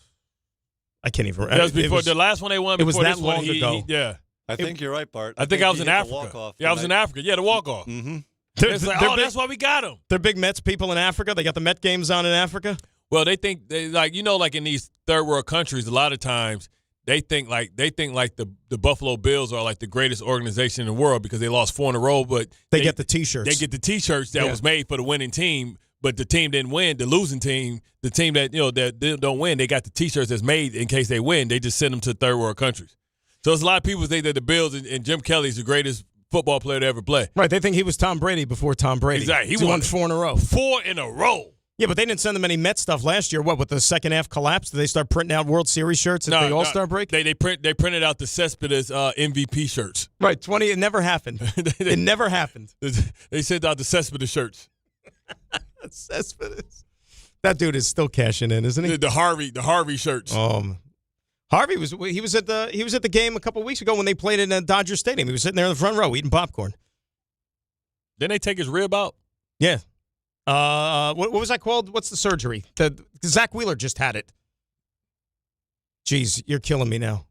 I can't even remember. That was before the last one they won. It was that this long one, ago. Yeah. I think you're right, Bart. I think I was in Africa. Yeah, I was in Africa. Yeah, the walk-off. Mm-hmm. It's like, that's why we got them. They're big Mets people in Africa. They got the Met games on in Africa. Well, they think like in these third world countries, a lot of times they think like the Buffalo Bills are like the greatest organization in the world because they lost 4 in a row, but they get the T-shirts. They get the T-shirts that was made for the winning team, but the team didn't win. The losing team, the team that that don't win, they got the T-shirts that's made in case they win. They just send them to third world countries. So there's a lot of people think that the Bills and Jim Kelly's the greatest football player to ever play. Right, they think he was Tom Brady before Tom Brady. Exactly. He won 4 in a row. 4 in a row. Yeah, but they didn't send them any Met stuff last year. What, with the second half collapse? Did they start printing out World Series shirts at the All-Star break? They printed out the Cespedes MVP shirts. Right, 20. It never happened. It never happened. They sent out the Cespedes shirts. Cespedes. That dude is still cashing in, isn't he? The Harvey shirts. Harvey was at the game a couple weeks ago when they played in Dodger Stadium. He was sitting there in the front row eating popcorn. Didn't they take his rib out? Yeah. What was that called? What's the surgery? Zach Wheeler just had it. Jeez, you're killing me now.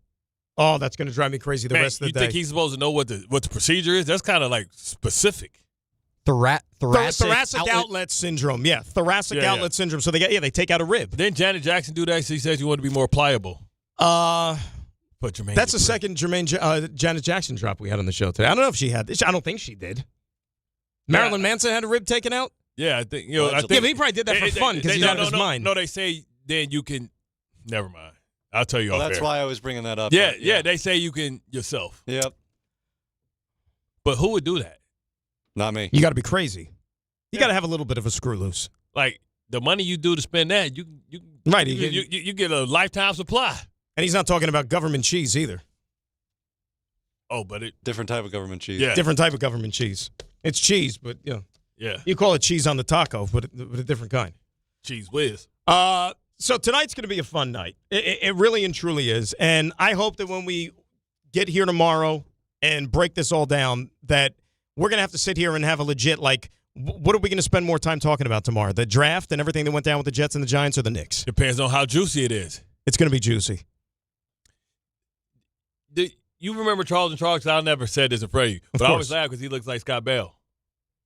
Oh, that's going to drive me crazy the rest of the day. You think he's supposed to know what the procedure is? That's kind of like specific. Thoracic outlet syndrome. Yeah, thoracic outlet syndrome. So they take out a rib. But then Janet Jackson do that. She says you want to be more pliable. But Jermaine. That's the second Janet Jackson drop we had on the show today. I don't know if she had. I don't think she did. Marilyn Manson had a rib taken out. Yeah, I think but he probably did that for fun because he's out of his mind. No, they say then you can. Never mind. I'll tell you. Well, that's why I was bringing that up. Yeah, they say you can yourself. Yep. But who would do that? Not me. You got to be crazy. You got to have a little bit of a screw loose. Like the money you do to spend that, you get a lifetime supply. And he's not talking about government cheese either. Oh, but different type of government cheese. Yeah, different type of government cheese. It's cheese, but you call it cheese on the taco, but a different kind. Cheese whiz. So tonight's going to be a fun night. It really and truly is. And I hope that when we get here tomorrow and break this all down, that we're going to have to sit here and have a legit, like, what are we going to spend more time talking about tomorrow? The draft and everything that went down with the Jets and the Giants or the Knicks? Depends on how juicy it is. It's going to be juicy. You remember Charles in Charge? I never said this in front of you. But I always laugh because he looks like Scott Bell.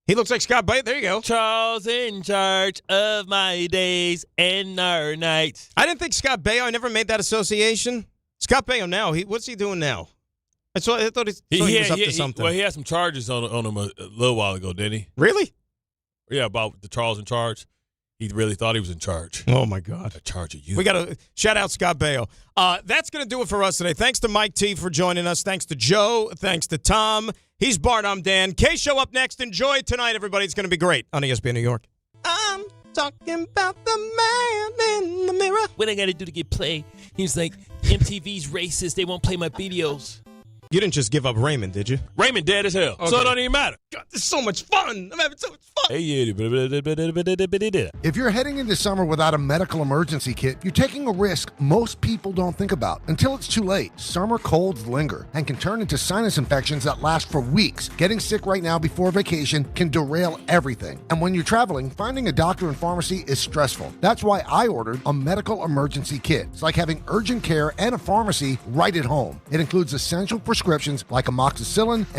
He looks like Scott Bell. There you go. Charles in charge of my days and our nights. I didn't think Scott Baio. I never made that association. Scott Baio now. What's he doing now? I thought he was up to something. Well, he had some charges on him a little while ago, didn't he? Really? Yeah, about the Charles in charge. He really thought he was in charge. Oh, my God. A charge of you. We got to shout out Scott Baio. That's going to do it for us today. Thanks to Mike T for joining us. Thanks to Joe. Thanks to Tom. He's Bart. I'm Dan. K-Show up next. Enjoy tonight, everybody. It's going to be great on ESPN New York. I'm talking about the man in the mirror. What I got to do to get play? He's like, MTV's racist. They won't play my videos. You didn't just give up Raymond, did you? Raymond dead as hell, so it don't even matter. God, this is so much fun. I'm having so much fun. If you're heading into summer without a medical emergency kit, you're taking a risk most people don't think about until it's too late. Summer colds linger and can turn into sinus infections that last for weeks. Getting sick right now before vacation can derail everything. And when you're traveling, finding a doctor and pharmacy is stressful. That's why I ordered a medical emergency kit. It's like having urgent care and a pharmacy right at home. It includes essential prescriptions like amoxicillin